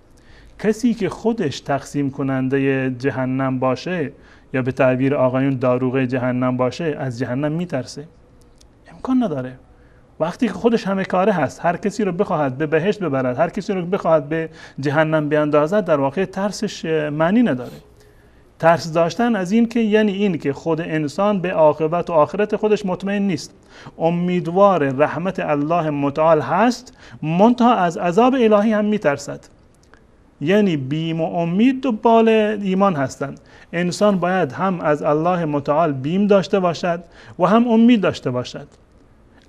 کسی که خودش تقسیم کننده جهنم باشه یا به تعبیر آقایون داروغه جهنم باشه از جهنم میترسه؟ امکان نداره. وقتی که خودش همه کاره هست، هر کسی رو بخواهد به بهشت ببرد، هر کسی رو بخواهد به جهنم بیاندازد، در واقع ترسش معنی نداره. ترس داشتن از این که یعنی این که خود انسان به عاقبت و آخرت خودش مطمئن نیست، امیدوار رحمت الله متعال هست، منتها از عذاب الهی هم میترسد. یعنی بیم و امید دو بال ایمان هستند. انسان باید هم از الله متعال بیم داشته باشد و هم امید داشته باشد.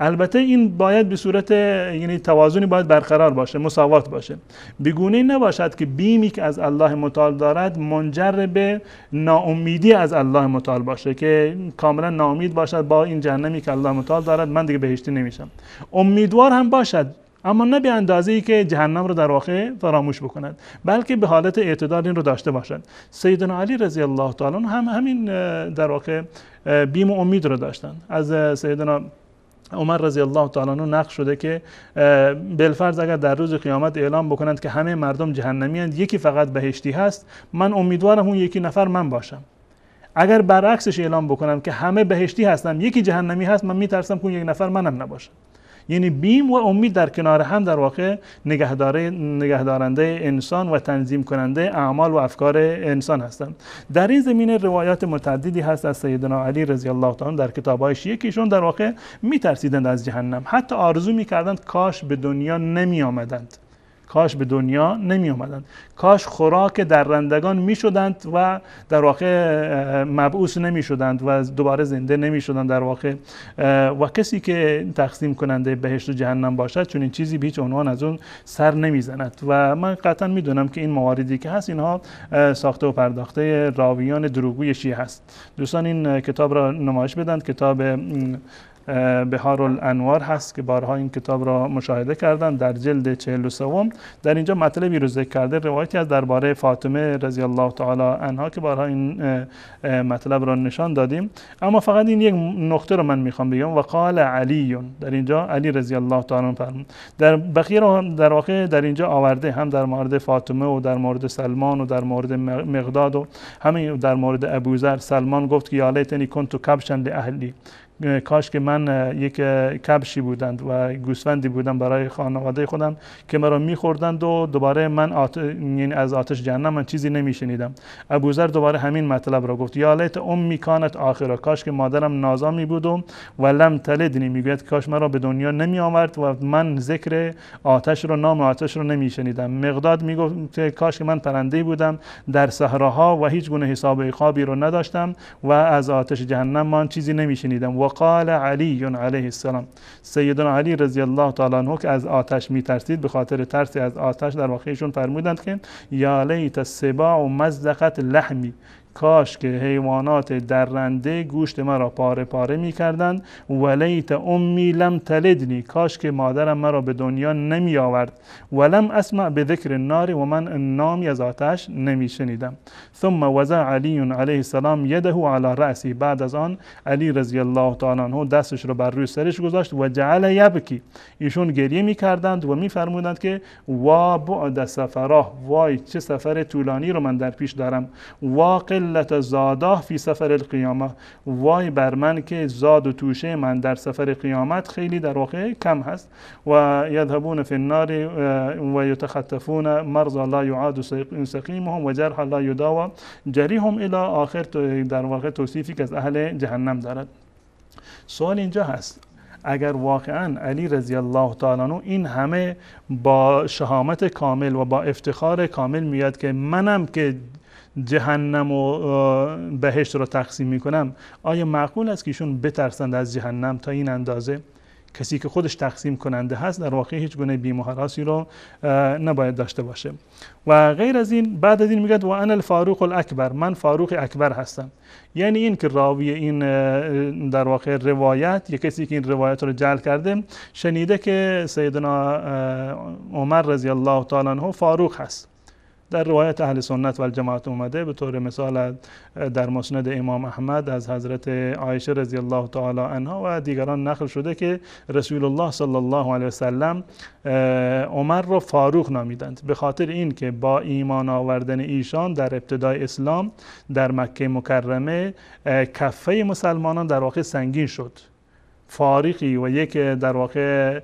البته این باید به صورت یعنی توازنی باید برقرار باشه، مساوات باشه. بگونه نباشد که بیمی که از الله متعال دارد منجر به ناامیدی از الله متعال باشه که کاملا ناامید باشد با این جهنمی که الله متعال دارد من دیگه بهشتی نمیشم. امیدوار هم باشد اما نه به اندازه‌ای که جهنم رو در واقع فراموش بکند، بلکه به حالت اعتدال این رو داشته باشد. سیدنا علی رضی الله تعالی عنه هم همین در واقع بیم و امید رو داشتند. از سیدنا عمر رضی الله تعالی عنه نقل شده که بالفرض اگر در روز قیامت اعلام بکنند که همه مردم جهنمی اند، یکی فقط بهشتی هست، من امیدوارم اون یکی نفر من باشم. اگر برعکسش اعلام بکنم که همه بهشتی هستن، یکی جهنمی هست، من میترسم که اون یک نفر منم نباشم. یعنی بیم و امید در کنار هم در واقع نگهدارنده انسان و تنظیم کننده اعمال و افکار انسان هستند. در این زمینه روایات متعددی هست از سیدنا علی رضی الله تعالی در کتاب‌های شیعه که ایشون در واقع میترسیدند از جهنم، حتی آرزو میکردند کاش به دنیا نمی آمدند، کاش به دنیا نمی آمدند، کاش خوراک درندگان می شدند و در واقع مبعوث نمی شدند و دوباره زنده نمی شدند در واقع و کسی که تقسیم کننده بهشت و جهنم باشد چون این چیزی به هیچ عنوان از اون سر نمی زند. و من قطعا می دونم که این مواردی که هست اینها ساخته و پرداخته راویان دروغگوی شیعه هست. دوستان این کتاب را نمایش بدند، کتاب بهار الانوار هست که بارها این کتاب را مشاهده کردم در جلد 43. در اینجا مطلبی رو ذکر کرده، روایتی از درباره فاطمه رضی الله تعالی عنها که بارها این مطلب را نشان دادیم، اما فقط این یک نقطه رو من میخوام بگم. و قال علی، در اینجا علی رضی الله تعالی عنه در بقیه رو در واقع در اینجا آورده، هم در مورد فاطمه و در مورد سلمان و در مورد مقداد و همین در مورد ابوذر. سلمان گفت که یا لیتنی کنت کبشا لاهلی، کاش که من یک کبشی بودند و گوسفندی بودم برای خانواده خودم که مرا میخوردند و دوباره من یعنی از آتش جهنم من چیزی نمیشنیدم. ابوذر دوباره همین مطلب را گفت، یا لیت امی کانت آخرا، کاش که مادرم نازامی بود و لم تلدنی، میگوید کاش مرا به دنیا نمی آورد و من ذکر آتش رو، نام آتش رو نمیشنیدم. مقداد میگفت کاش که من پرنده بودم در صحراها و هیچ گونه حساب و عقابی رو نداشتم و از آتش جهنم من چیزی نمیشنیدم. و قال علی علیه السلام، سیدنا علی رضی الله تعالی عنه که از آتش میترسید، به خاطر ترس از آتش در واقع ایشون فرمودند که یا لیت السباع مزقت لحمی، کاش که حیوانات درنده گوشت مرا پاره پاره می کردند. ولیت امی لم تلدنی، کاش که مادرم مرا به دنیا نمی آورد. ولم اسمع به ذکر النار، و من نامی از آتش نمی شنیدم. ثم وضع علی علیه السلام یده علی رأسی، بعد از آن علی رضی الله تعالی عنه دستش رو بر روی سرش گذاشت و جعل یبکی، ایشون گریه می کردند و می فرمودند که وا بعد سفراه، وای چه سفر طولانی رو من در پیش دارم. واقع قلت زاداه فی سفر القیامه، وای بر من که زاد و توشه من در سفر قیامت خیلی در واقع کم هست. و یذهبون فی النار و یتخطفون مرضى لا یعاد سقیمهم و جرح لا یداوى جریهم الی آخر، در واقع توصیفی که از اهل جهنم دارد. سوال اینجا هست، اگر واقعا علی رضی الله تعالی عنه این همه با شهامت کامل و با افتخار کامل میاد که منم که جهنم و بهشت رو تقسیم میکنم، آیا معقول است که ایشون بترسند از جهنم تا این اندازه؟ کسی که خودش تقسیم کننده هست در واقع هیچ گونه بیم و هراسی رو نباید داشته باشه. و غیر از این بعد از این میگه و انا الفاروق الاکبر، من فاروق اکبر هستم. یعنی این که راوی این در واقع روایت، یک کسی که این روایت رو جعل کرده، شنیده که سیدنا عمر رضی الله تعالی عنه فاروق هست. در روایت اهل سنت و الجماعت اومده، به طور مثال در مسند امام احمد از حضرت عایشه رضی الله تعالی عنها و دیگران نقل شده که رسول الله صلی الله علیه وسلم عمر را فاروق نامیدند، به خاطر این که با ایمان آوردن ایشان در ابتدای اسلام در مکه مکرمه کفه مسلمانان در واقع سنگین شد. فارقی و یک در واقع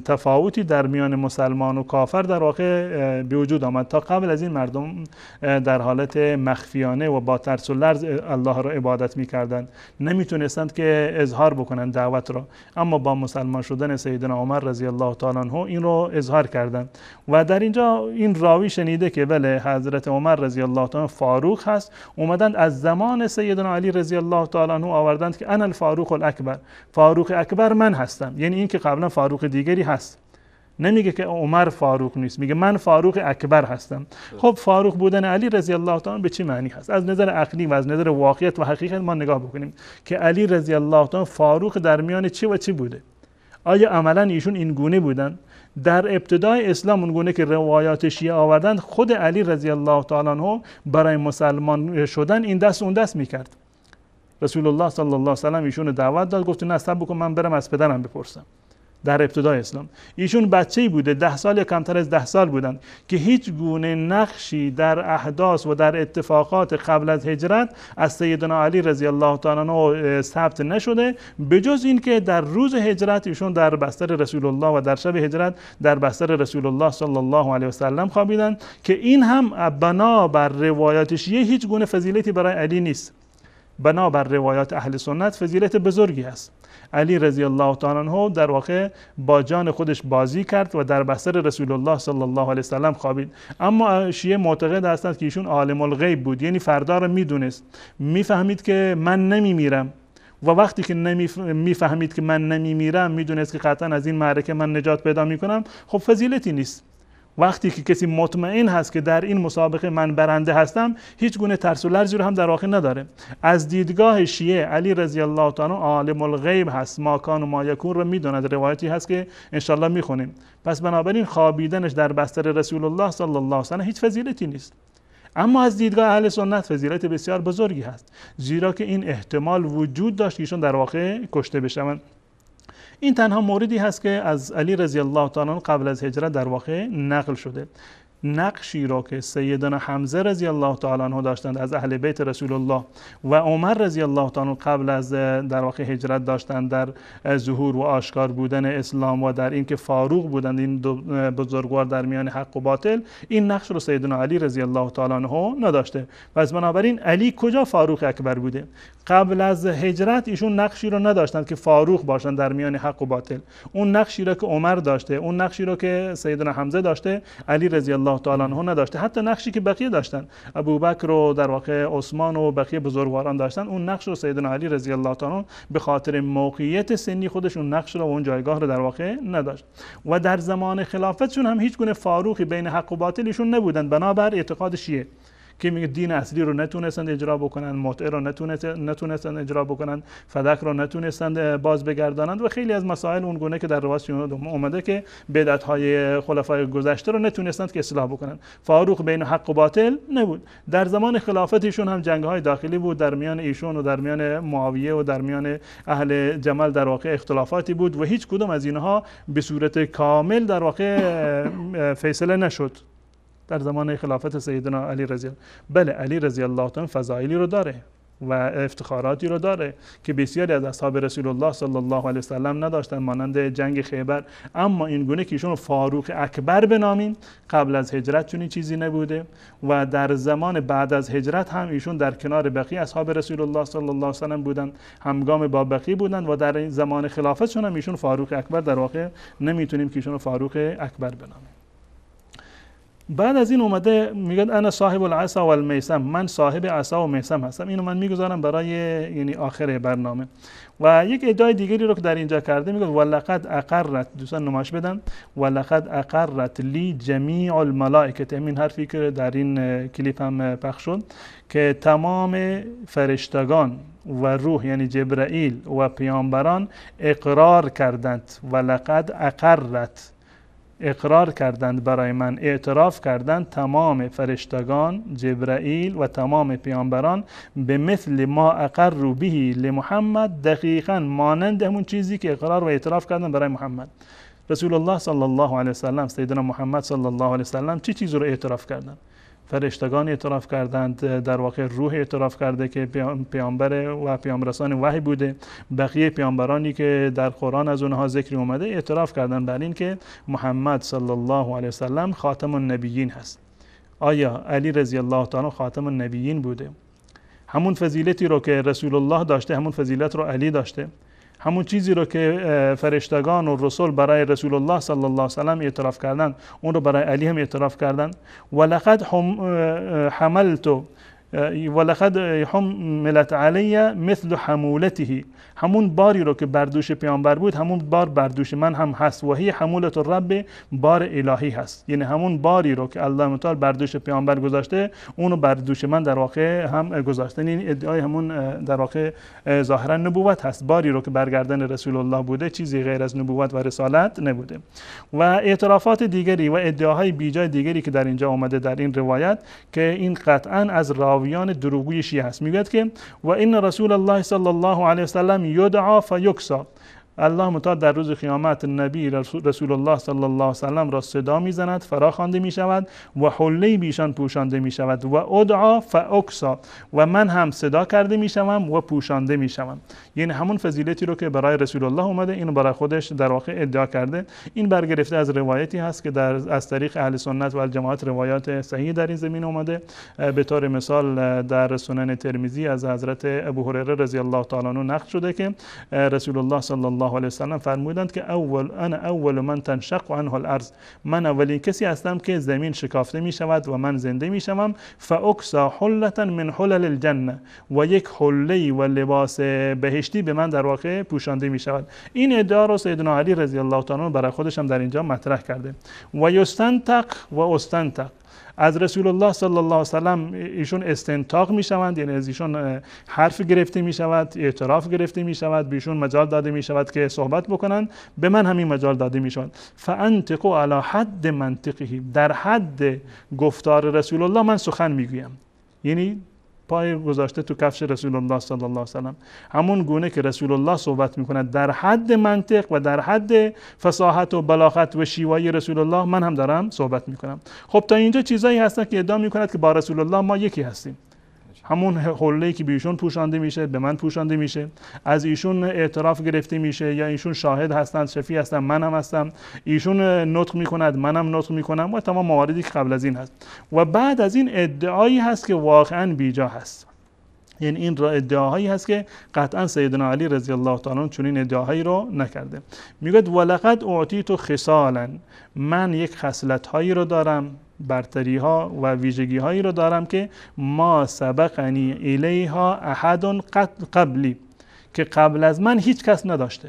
تفاوتی در میان مسلمان و کافر در واقع به وجود آمد. تا قبل از این مردم در حالت مخفیانه و با ترس و لرز الله را عبادت می‌کردند، نمیتونستند که اظهار بکنند دعوت را، اما با مسلمان شدن سیدنا عمر رضی الله تعالی عنه این رو اظهار کردند. و در اینجا این راوی شنیده که بله حضرت عمر رضی الله تعالی عنه فاروق هست، اومدند از زمان سیدنا علی رضی الله تعالی عنه آوردند که انا الفاروق الاکبر، فاروق اکبر من هستم، یعنی این که قبلا فاروق دیگری هست. نمیگه که عمر فاروق نیست، میگه من فاروق اکبر هستم. خب فاروق بودن علی رضی الله تعالی به چه معنی هست؟ از نظر عقلی و از نظر واقعیت و حقیقت ما نگاه بکنیم که علی رضی الله تعالی فاروق در میان چه و چه بوده. آیا عملا ایشون این گونه بودن؟ در ابتدای اسلام اون گونه که روایات شیعه آوردند، خود علی رضی الله تعالی عنه برای مسلمان شدن این دست اون دست میکرد. رسول الله صلی الله علیه و سلم ایشون دعوت داد، گفت نه صبر کن من برم از پدرم بپرسم. در ابتدای اسلام ایشون بچه‌ای بوده، 10 سال یا کمتر از 10 سال بودن که هیچ گونه نقشی در احداث و در اتفاقات قبل از هجرت از سیدنا علی رضی الله تعالی عنه ثبت نشده، بجز این که در روز هجرت ایشون در بستر رسول الله و در شب هجرت در بستر رسول الله صلی الله علیه و سلم خوابیدن، که این هم بنا بر روایات شیعه هیچ گونه فضیلتی برای علی نیست. بنا بر روایات اهل سنت فضیلت بزرگی است. علی رضی الله تعالی عنه در واقع با جان خودش بازی کرد و در بستر رسول الله صلی الله علیه و سلم خوابید. اما شیعه معتقد هستند که ایشون عالم الغیب بود، یعنی فردا رو میدونست، میفهمید که من نمیمیرم و وقتی که میفهمید که من نمیمیرم، میدونست که قطعا از این معرکه من نجات پیدا میکنم. خب فضیلتی نیست. وقتی که کسی مطمئن هست که در این مسابقه من برنده هستم، هیچ گونه ترس و لرزی رو هم در واقع نداره. از دیدگاه شیعه علی رضی الله تعالی عالم الغیب هست، ما کان و ما یکون رو میدوند. روایتی هست که انشالله میخونیم. پس بنابراین خوابیدنش در بستر رسول الله صلی الله علیه و سلم هیچ فضیلتی نیست. اما از دیدگاه اهل سنت فضیلت بسیار بزرگی هست، زیرا که این احتمال وجود داشت که ایشون در واقع کشته بشوند. این تنها موردی هست که از علی رضی الله تعالی عنه قبل از هجرت در واقع نقل شده. نقشی را که سیدنا حمزه رضی الله تعالی عنه داشتند از اهل بیت رسول الله و عمر رضی الله تعالی عنه قبل از در واقع هجرت داشتند در ظهور و آشکار بودن اسلام و در اینکه فاروق بودند، این دو بزرگوار در میان حق و باطل، این نقش رو سیدنا علی رضی الله تعالی عنه نداشته. پس بنابراین علی کجا فاروق اکبر بوده؟ قبل از هجرت ایشون نقشی رو نداشتند که فاروق باشند در میان حق و باطل. اون نقشی رو که عمر داشته، اون نقشی رو که سیدنا حمزه داشته، علی رضی الله تعالی عنه نداشته. حتی نقشی که بقیه داشتن، ابوبکر و در واقع عثمان و بقیه بزرگواران داشتن، اون نقش رو سیدنا علی رضی الله تعالی عنه به خاطر موقعیت سنی خودش اون نقش رو و اون جایگاه رو در واقع نداشت. و در زمان خلافتشون هم هیچ گونه فاروقی بین حق و باطل ایشون نبودن، بنابر اعتقاد شیعه که میگه دین اصلی رو نتونستند اجرا بکنن، متعه رو نتونستند اجرا بکنن، فدک رو نتونستند باز بگردانند و خیلی از مسائل اون گونه که در روایت اومده که بدعت‌های خلفای گذشته رو نتونستند که اصلاح بکنن. فاروق بین حق و باطل نبود. در زمان خلافت ایشون هم جنگ‌های داخلی بود، در میان ایشون و در میان معاویه و در میان اهل جمل در واقع اختلافاتی بود و هیچ کدوم از اینها به صورت کامل در واقع فیصله نشد. در زمان خلافت سیدنا علی رضی الله، بله علی رضی الله تعالی فضایلی رو داره و افتخاراتی رو داره که بسیاری از اصحاب رسول الله صلی الله علیه و سلم نداشتن، مانند جنگ خیبر. اما این گونه که ایشون فاروق اکبر بنامیم، قبل از هجرت چنین چیزی نبوده و در زمان بعد از هجرت هم ایشون در کنار بقیه اصحاب رسول الله صلی الله علیه و سلم بودن، همگام با بقیه بودن و در این زمان خلافتشون هم ایشون فاروق اکبر در واقع نمیتونیم که ایشون فاروق اکبر بنامیم. بعد از این اومده میگه انا صاحب العصا و المیسم، من صاحب عصا و میسم هستم. اینو من میگذارم برای یعنی آخر برنامه. و یک ادعای دیگری رو که در اینجا کرده میگه ولقد اقرت، دوستان نمایش بدم، ولقد اقرت لی جمیع الملائکه، همین حرفی که در این کلیپ هم پخش شد که تمام فرشتگان و روح یعنی جبرائیل و پیامبران اقرار کردند. ولقد اقرت، اقرار کردند برای من، اعتراف کردند تمام فرشتگان، جبرائیل و تمام پیامبران به مثل ما اقروا به لمحمد، دقیقاً مانند همون چیزی که اقرار و اعتراف کردند برای محمد. رسول الله صلی الله علیه و سلم، سیدنا محمد صلی الله علیه و سلم چه چیزی رو اعتراف کردند؟ فرشتگان اعتراف کردند، در واقع روح اعتراف کرده که پیامبر و پیامرسان وحی بوده، بقیه پیامبرانی که در قرآن از اونها ذکر اومده اعتراف کردند بر این که محمد صلی الله علیه و سلم خاتم النبیین هست. آیا علی رضی الله تعالی خاتم النبیین بوده؟ همون فضیلتی رو که رسول الله داشته همون فضیلت رو علی داشته. همون چیزی رو که فرشتگان و رسول برای رسول الله صلی الله علیه و سلم اعتراف کردند، اون رو برای علی هم اعتراف کردند. ولقد حملت ولقد حملت علی مثل حمولته، همون باری رو که بر دوش پیامبر بود همون بار بر دوش من هم هست. و هی حمولت الرب، بار الهی هست، یعنی همون باری رو که الله متعال بر دوش پیامبر گذاشته اونو بر دوش من در واقع هم گذاشته. این ادعای همون در واقع ظاهرا نبوت هست، باری رو که برگردن رسول الله بوده، چیزی غیر از نبوت و رسالت نبوده. و اعترافات دیگری و ادعاهای بیجای دیگری که در اینجا آمده در این روایت که این قطعا از راویان دروغگوی شیعه است. میگوید که و این رسول الله صلی الله علیه و سلم یدعا فیکسا، الله متعال در روز قیامت نبی رسول الله صلی الله علیه و سلم را صدا میزند، فرا خوانده می شود و حله بیشان پوشانده می شود و ادعا فاکسا، و من هم صدا کرده می شوم و پوشانده می شوم. یعنی همون فضیلتی رو که برای رسول الله اومده اینو برای خودش در واقع ادعا کرده. این برگرفته از روایتی هست که از طریق اهل سنت و الجماعت روایات صحیح در این زمینه اومده. به طور مثال در سنن ترمذی از حضرت ابو هریره رضی الله تعالی عنه نقل شده که رسول الله صلی الله علیه و سلم فرمودند که انا اول من تنشق عنه الارض، من اولین کسی هستم که زمین شکافته می شود و من زنده می شوم. فاکسا حلة من حلل الجنه، و یک حله و لباس بهشتی به من در واقع پوشانده می شود. این ادعا رو سیدنا علی رضی الله تعالی عنه برای خودش هم در اینجا مطرح کرده. و یستنطق و استنطق، از رسول الله صلی الله علیه و سلم ایشون استنطاق می شوند، یعنی از ایشون حرف گرفته می شود، اعتراف گرفته می شود، بهشون مجال داده می شود که صحبت بکنند، به من همین مجال داده می شود. فانطقوا علی حد منطقه، در حد گفتار رسول الله من سخن می گویم، یعنی پای گذاشته تو کفش رسول الله صلی الله علیه و سلم، همون گونه که رسول الله صحبت میکند در حد منطق و در حد فصاحت و بلاغت و شیوایی رسول الله من هم دارم صحبت میکنم. خب تا اینجا چیزایی هستن که ادعا میکند که با رسول الله ما یکی هستیم. همون حله‌ای که به ایشون پوشانده میشه به من پوشانده میشه، از ایشون اعتراف گرفته میشه، یا ایشون شاهد هستند، شفیع هستند، منم هستم، ایشون نطق میکند منم نطق میکنم و تمام مواردی که قبل از این هست. و بعد از این ادعایی هست که واقعا بیجا هست، یعنی این ادعاهایی هست که قطعا سیدنا علی رضی الله تعالی عنه چنین ادعاهایی رو نکرده. میگه ولقد اعطیت خصالا، من یک خصلت هایی رو دارم، برتری ها و ویژگی هایی رو دارم که ما سبقنی الیها احد قبلی، که قبل از من هیچ کس نداشته.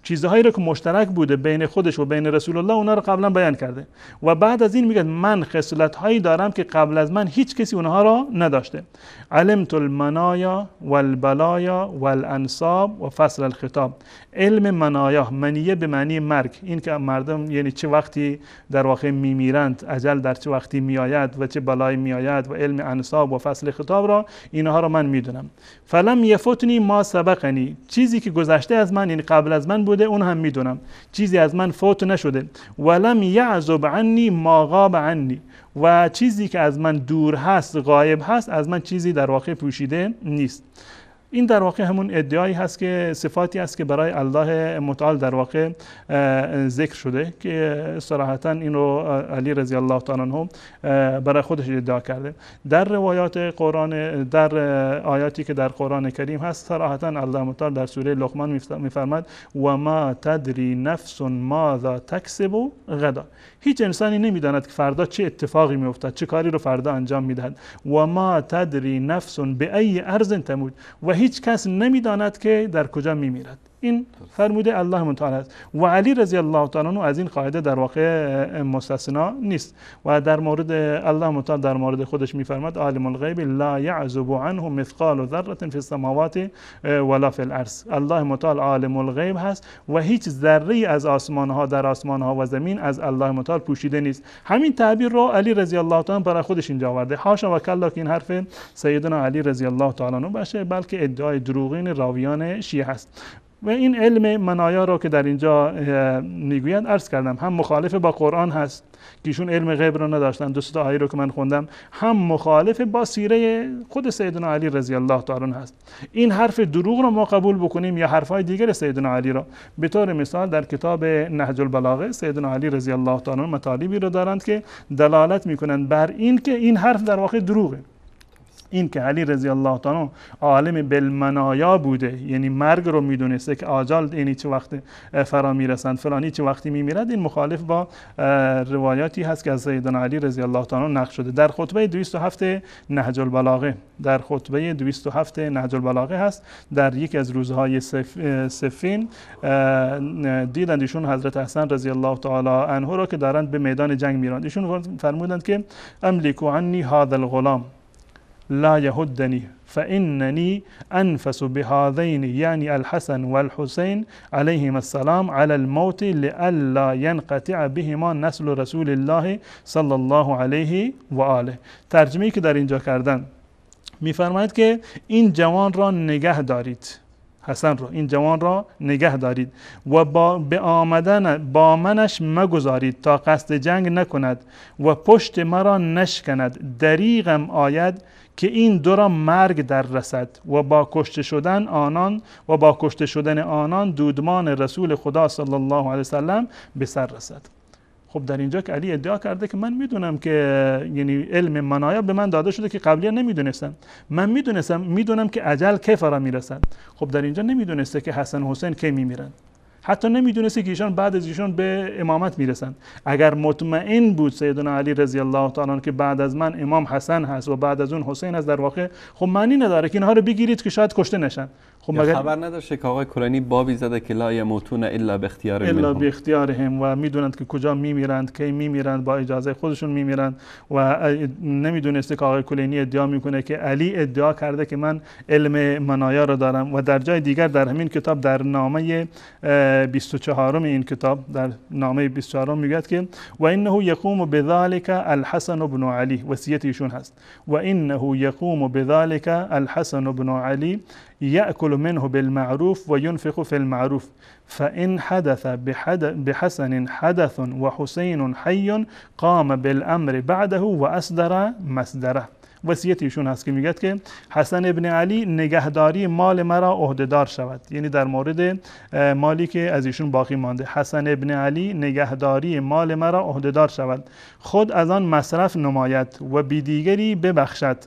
چیزهایی رو که مشترک بوده بین خودش و بین رسول الله اونا رو قبلا بیان کرده. و بعد از این میگه من خصلت هایی دارم که قبل از من هیچ کسی اونها رو نداشته. علمت المنایا والبلایا والانصاب و فصل الخطاب. علم منایا، منیه به معنی مرگ، این که مردم یعنی چه وقتی در واقع میمیرند، اجل در چه وقتی میآید و چه بلایی میآید، و علم انصاب و فصل خطاب را اینها رو من میدونم. فلم یفتنی ما سبقنی، چیزی که گذشته از من یعنی قبل از من بوده اون هم میدونم، چیزی از من فوت نشده. ولم یعزب عنی ما غاب عنی، و چیزی که از من دور هست، غایب هست، از من چیزی در واقع پوشیده نیست. این در واقع همون ادعایی هست که صفاتی است که برای الله متعال در واقع ذکر شده که صراحتا این رو علی رضی الله تعالی عنه برای خودش ادعا کرده. در روایات قرآن، در آیاتی که در قرآن کریم هست، صراحتا الله متعال در سوره لقمان میفرماد و ما تدری نفس ماذا تکسب غدا، هیچ انسانی نمیداند که فردا چه اتفاقی میافتد، چه کاری رو فردا انجام میدهد. و ما تدری نفس بأی ارض تموت، و هیچ کس نمیداند که در کجا میمیرد. این فرموده الله متعال است. و علی رضی الله تعالی عنه از این قاعده در واقع مستثنا نیست. و در مورد الله متعال در مورد خودش میفرماد عالم الغیب لا یعزب عنه مثقال ذره فی السماوات ولا فی الارض. الله متعال عالم الغیب هست و هیچ ذره از آسمان ها در آسمان ها و زمین از الله متعال پوشیده نیست. همین تعبیر رو علی رضی الله تعالی برای خودش اینجا آورده. حاشا و کلا که این حرف سیدنا علی رضی الله تعالی عنه باشه، بلکه ادعای دروغین راویان شیعه هست. و این علم منایا رو که در اینجا میگویند عرض کردم، هم مخالف با قرآن هست که ایشون علم غیب رو نداشتن، دو تا آیه رو که من خوندم، هم مخالف با سیره خود سیدنا علی رضی الله تعالی عنه هست. این حرف دروغ رو ما قبول بکنیم یا حرفای دیگر سیدنا علی رو؟ به طور مثال در کتاب نهج البلاغه سیدنا علی رضی الله تعالی عنه مطالبی رو دارند که دلالت میکنند بر این که این حرف در واقع دروغه. این که علی رضی الله تعالی عالم بالمنایا بوده، یعنی مرگ رو میدونسته که آجال اینی چه وقت فرا میرسند، فلانی چه وقتی میمیرد، این مخالف با روایاتی هست که از سیدنا علی رضی الله تعالی نقل شده. در خطبه 207 نهج البلاغه، در خطبه 207 نهج البلاغه هست، در یک از روزهای صفین دیدند ایشون حضرت حسن رضی الله تعالی عنه را که دارند به میدان جنگ میراند. ایشون فرمودند که املکو عنی هذا الغلام لا يهدني فإنني أنفس بهذين يعني الحسن والحسين عليهما السلام على الموت لئلا ينقطع بهما نسل رسول الله صلی الله علیه و آله. ترجمه‌ای که در اینجا کردن میفرماید که این جوان را نگه دارید، حسن را، این جوان را نگه دارید و به آمدن با منش مگذارید تا قصد جنگ نکند و پشت مرا نشکند. دریغم آید که این دو را مرگ در رسد و با کشته شدن آنان دودمان رسول خدا صلی الله علیه وسلم به سر رسد. خب در اینجا که علی ادعا کرده که من میدونم که یعنی علم منایا به من داده شده که قبلا نمیدونستم، من میدونم که اجل کی فرا میرسد. خب در اینجا نمیدونسته که حسن و حسین کی میمیرن، حتی نمیدونسته که ایشان بعد از ایشان به امامت میرسن. اگر مطمئن بود سیدنا علی رضی الله تعالی عنه که بعد از من امام حسن هست و بعد از اون حسین هست، در واقع خب معنی نداره که اینها رو بگیرید که شاید کشته نشن. خب مگر خبر نداشته که آقای کلینی بابی زده که لا یموتون الا باختیارهم و میدونند که کجا میمیرند، کی میمیرند، با اجازه خودشون میمیرند و نمیدونسته که آقای کلینی ادعا میکنه که علی ادعا کرده که من علم منایا رو دارم. و در جای دیگر در همین کتاب در نامه 24 این کتاب در نامه 24 میگه که و انه یقوم بذلك الحسن بن علی، وصیت ایشون هست، و انه یقوم بذلك الحسن بن علی یأکل منه بالمعروف و ينفق في المعروف فإن حدث بحسن حدث و حسین حی قام بالامر بعده و اصدر مصدره. وصیت ایشون هست که میگه که حسن ابن علی نگهداری مال مرا عهدهدار شود، یعنی در مورد مالی که از ایشون باقی مانده، حسن ابن علی نگهداری مال مرا عهدهدار شود، خود از آن مصرف نماید و بی دیگری ببخشد،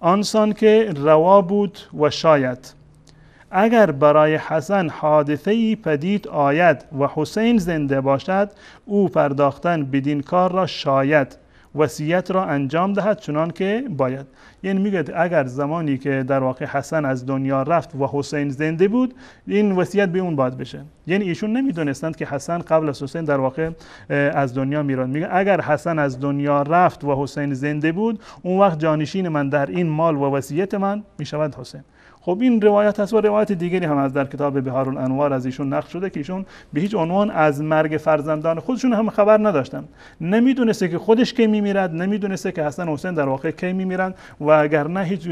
آنسان که روا بود و شاید. اگر برای حسن حادثه‌ای پدید آید و حسین زنده باشد، او پرداختن بدین کار را شاید، وصیت را انجام دهد چنان که باید. یعنی میگه اگر زمانی که در واقع حسن از دنیا رفت و حسین زنده بود، این وصیت به اون باید بشه. یعنی ایشون نمیدونستند که حسن قبل از حسین در واقع از دنیا میراد. میگه اگر حسن از دنیا رفت و حسین زنده بود، اون وقت جانشین من در این مال و وصیت من میشود حسین. خب این روایت هست و روایت دیگری هم از در کتاب بهار الانوار از ایشون نقل شده که ایشون به هیچ عنوان از مرگ فرزندان خودشون هم خبر نداشتن، نمیدونسته که خودش کی میمیرد، نمیدونسته که حسن و حسین در واقع کی میمیرند و اگر نه هیچ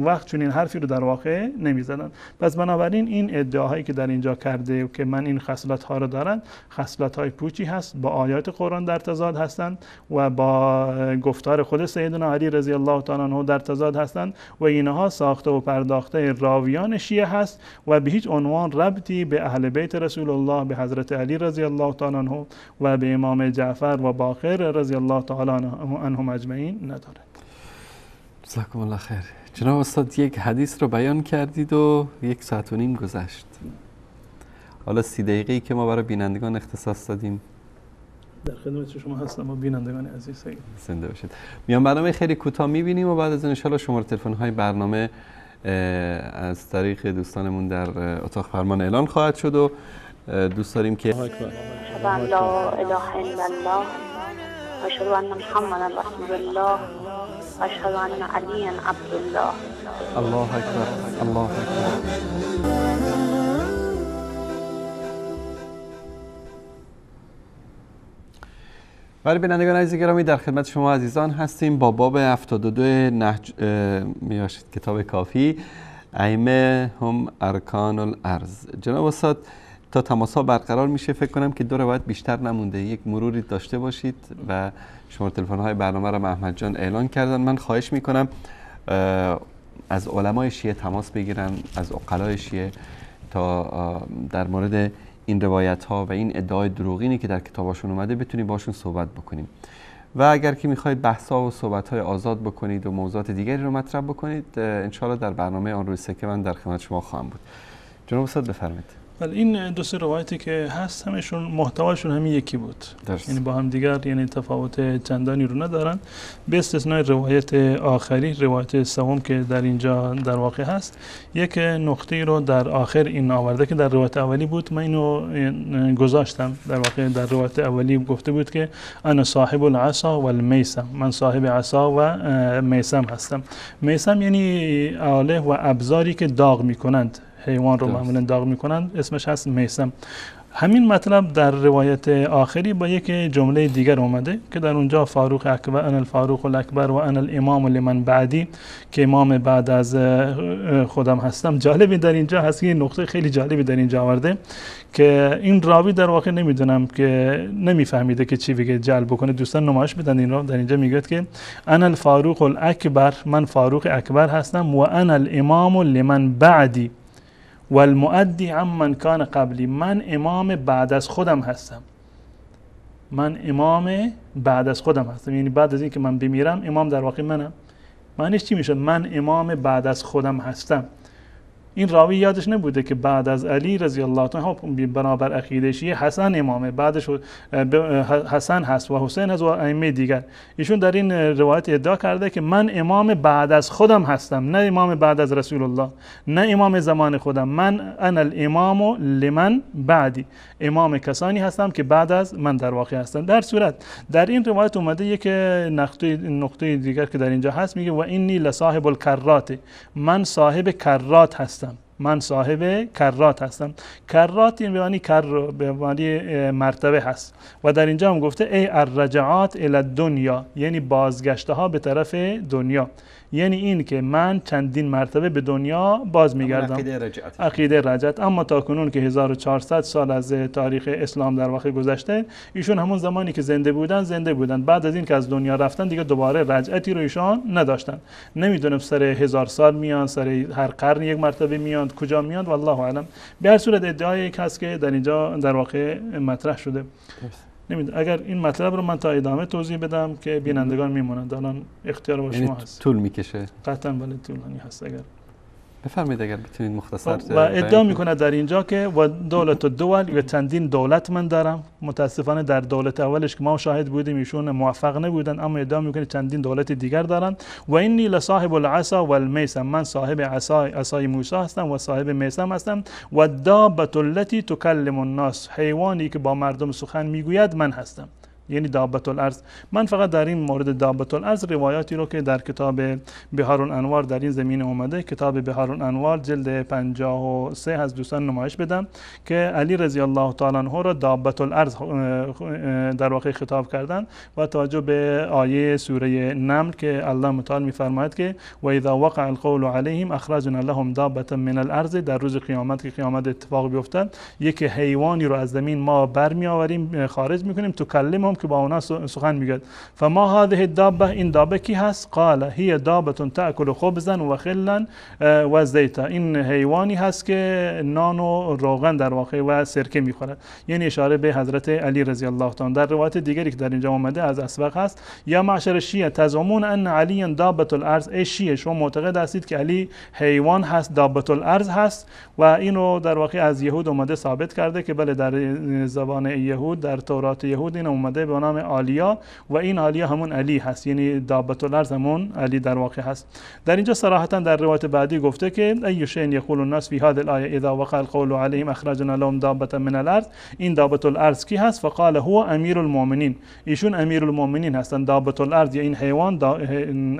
وقت چنین حرفی رو در واقع نمیزدن. پس بنابراین این ادعاهایی که در اینجا کرده که من این خصلت ها رو دارم، خصلت های پوچی هست، با آیات قرآن در تضاد هستند و با گفتار خود سیدنا علی رضی الله تعالی عنه در تضاد هستند و اینها ساخته و پرداخته راویان شیعه هست و به هیچ عنوان ربطی به اهل بیت رسول الله، به حضرت علی رضی الله تعالی عنه و به امام جعفر و باقر رضی الله تعالی عنهم اجمعین نداره. جزاکم الله خیر. جناب استاد یک حدیث رو بیان کردید و 1 ساعت و نیم گذشت. حالا 30 دقیقه‌ای که ما برای بینندگان اختصاص دادیم در خدمت شما هستم و بینندگان عزیز زنده باشید. میان برنامه خیلی کوتاه می‌بینیم و بعد از ان شاءالله شماره تلفن‌های برنامه از طریق دوستانمون در اتاق فرمان اعلان خواهد شد و دوست داریم که اشهد ان لا اله الا الله و اشهد ان محمد رسول الله و اشهد ان علی عبد الله. الله اکبر، الله اکبر. برای بینندگان عزیز گرامی در خدمت شما عزیزان هستیم با باب 72 نهج کتاب کافی، ائمه هم ارکان الارض. جناب استاد تا تماس‌ها برقرار میشه فکر کنم که 2 روایت بیشتر نمونده، یک مروری داشته باشید و شماره تلفن‌های برنامه را احمد جان اعلان کردن. من خواهش میکنم از علمای شیعه تماس بگیرن، از عقلای شیعه، تا در مورد این روایت ها و این ادعای دروغینی که در کتاباشون اومده بتونیم باشون صحبت بکنیم. و اگر که میخواید بحث‌ها و صحبت‌های آزاد بکنید و موضوعات دیگری رو مطرح بکنید انشاءالله در برنامه آن روی سکه من در خدمت شما خواهم بود. جناب استاد بفرمایید. ولی این دو سه روایتی که هست همشون محتواشون همین یکی بود، یعنی با هم دیگر یعنی تفاوت چندانی رو ندارن، به استثنای روایت آخری، روایت سوم که در اینجا در واقع هست. یک نقطه رو در آخر این آورده که در روایت اولی بود، من اینو گذاشتم. در واقع در روایت اولی گفته بود که انا صاحب العصا و المیسم، من صاحب عصا و میسم هستم. میسم یعنی آله و ابزاری که داغ میکنند، حیوان رو معمولا داغ میکنند، اسمش هست میسم. همین مطلب در روایت آخری با یک جمله دیگر اومده که در اونجا فاروق اکبر، انا الفاروق الاکبر و انا الامام لمن بعدی، که امام بعد از خودم هستم. جالبی در اینجا هست، این نقطه خیلی جالبی در اینجا آورده که این راوی در واقع نمیدونم که نمیفهمیده که چی بگه جلب بکنه، دوستان نمایش بدن این رو. در اینجا میگه که انا الفاروق الاکبر، من فاروق اکبر هستم، و انا الامام لمن بعدی و المؤدی عمن کان قبلی، من امام بعد از خودم هستم. من امام بعد از خودم هستم، یعنی بعد از این که من بمیرم امام در واقع منم. معنیش چی میشه؟ من امام بعد از خودم هستم. این راوی یادش نبوده که بعد از علی رضی الله عنه بنابر عقیده شیعه حسن امامه، بعدش حسن هست و حسین هست و ائمه دیگر. ایشون در این روایت ادعا کرده که من امام بعد از خودم هستم، نه امام بعد از رسول الله، نه امام زمان خودم. من انا الامام لمن بعدی، امام کسانی هستم که بعد از من در واقع هستن. در صورت در این روایت اومده یک نقطه دیگر که در اینجا هست، میگه و اینی لصاحب الکرات، من صاحب کرات هستم. من صاحب کرات هستم. کرات این یعنی به معنی مرتبه هست و در اینجا هم گفته ای الرجعات الی الدنیا، یعنی بازگشته ها به طرف دنیا، یعنی این که من چندین مرتبه به دنیا باز میگردم. عقیده رجعت. اما تا کنون که 1400 سال از تاریخ اسلام در واقع گذشته، ایشون همون زمانی که زنده بودن، بعد از این که از دنیا رفتن دیگه دوباره رجعتی رو ایشان نداشتن. نمیدونم سر 1000 سال میان، سر هر قرن یک مرتبه میان، کجا میان والله اعلم. به هر صورت ادعای یک هست که در اینجا در واقع مطرح شده. نمیدونم اگر این مطلب رو من تا ادامه توضیح بدم که بینندگان میمونند، الان اختیار با شما هست. طول میکشه؟ قطعا بله طولانی هست. اگر بفرمایید اگر بتونید مختصر. و ادعا میکنه در اینجا که و دولت الدول، یا چندین دولت من دارم. متاسفانه در دولت اولش که ما شاهد بودیم ایشون موفق نبودن، اما ادعا میکنه چندین دولت دیگر دارن. و اینی لصاحب العصا و المیسم، من صاحب عصای موسی هستم و صاحب میسم هستم. و دابة التي تکلم الناس، حیوانی که با مردم سخن میگوید من هستم، یعنی دابة الارض. من فقط در این مورد دابة الارض روایاتی رو که در کتاب بحار الانوار در این زمینه اومده، کتاب بحار الانوار جلد 53 از دوستان نمایش بدم که علی رضی الله تعالی عنه را دابة الارض در واقع خطاب کردن و توجه به آیه سوره نمل که الله متعال میفرماید که و اذا وقع القول عليهم اخرجنا لهم دابة من الارض، در روز قیامت که قیامت اتفاق بیفتد یک حیوانی رو از زمین ما برمی آوریم، خارج میکنیم، تکلمهم که با اونا سخن میگه. فما هذه الدابه، این دابه کی هست؟ قال هي دابه تاكل خبزا و خلا و زیتا، این حیوانی هست که نان و روغن در واقع و سرکه میخورد، یعنی اشاره به حضرت علی رضی الله تعالی. در روایت دیگری که در اینجا اومده از اسبق هست یا معشر الشیعه تزعمون ان علی دابه الارض، ای شیعه شما معتقد هستید که علی حیوان هست، دابه الارض هست. و اینو در واقع از یهود اومده ثابت کرده که بله در زبان یهود در تورات یهود این اومده به نام آلیا و این آلیا همون علی هست، یعنی دابة الارض همون علی در واقع هست. در اینجا صراحتا در روایت بعدی گفته که ای شیء یقول الناس فی هذه الايه اذا وقع القول عليهم اخرجنا لهم دابة من الارض، این دابة الارض کی هست؟ فقال هو امیر المؤمنین، ایشون امیر المؤمنین هستند. دابة الارض یا این حیوان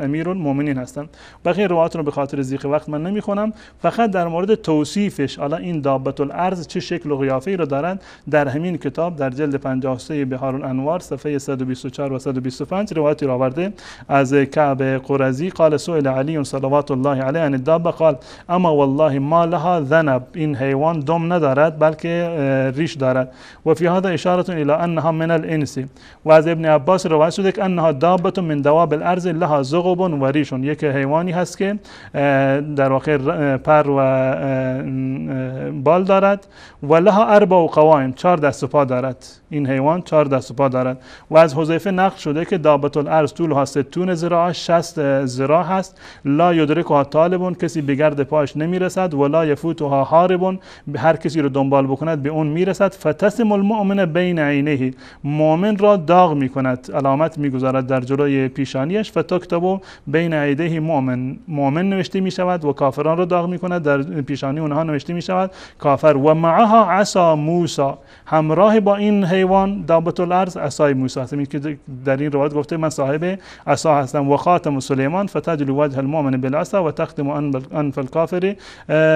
امیر المؤمنین هستند. بقیه روایات رو به خاطر ضیق وقت من نمیخونم، فقط در مورد توصیفش حالا این دابة الارض چه شکل و قیافه‌ای رو دارند در همین کتاب در جلد 53 بحار الانوار صفحه 124 و 125 روایتی را آورده از کعب قرظی قال سئل علی صلوات الله علیه عن الدابه قال اما والله ما لها ذنب، این حیوان دم ندارد بلکه ریش دارد. و فی هذا اشاره الى انها من الانس. و از ابن عباس روایت شده که انها دابه من دواب الارض لها زغب و ریش، یک حیوانی هست که در واقع پر و بال دارد و لها اربع قوائم، 4 دست و پا دارد. این حیوان 4 دست و پا دارد. میگذارد. و از حذیفه نقل شده که دابة الارض طولها 60 ذراع، 60 ذراع هست. لا یدرکها طالب، کسی به گرد پاش نمیرسد. ولا یفوتها هارب، هر کسی رو دنبال بکند به اون میرسد. فتسم المؤمن بین عینه، مؤمن را داغ میکند، علامت میگذارد در جلوی پیشانیش. فتکتب بین عیده مؤمن نوشته میشود و کافران را داغ میکند، در پیشانی اونها نوشته میشود کافر. و معها عصا موسی، همراه با این حیوان دابة الارض عصای موسی هست، که در این روایت گفته من صاحب عصا هستم. و خاتم سلیمان فتجل وجه المؤمن بالعصا و تختم انف الکافر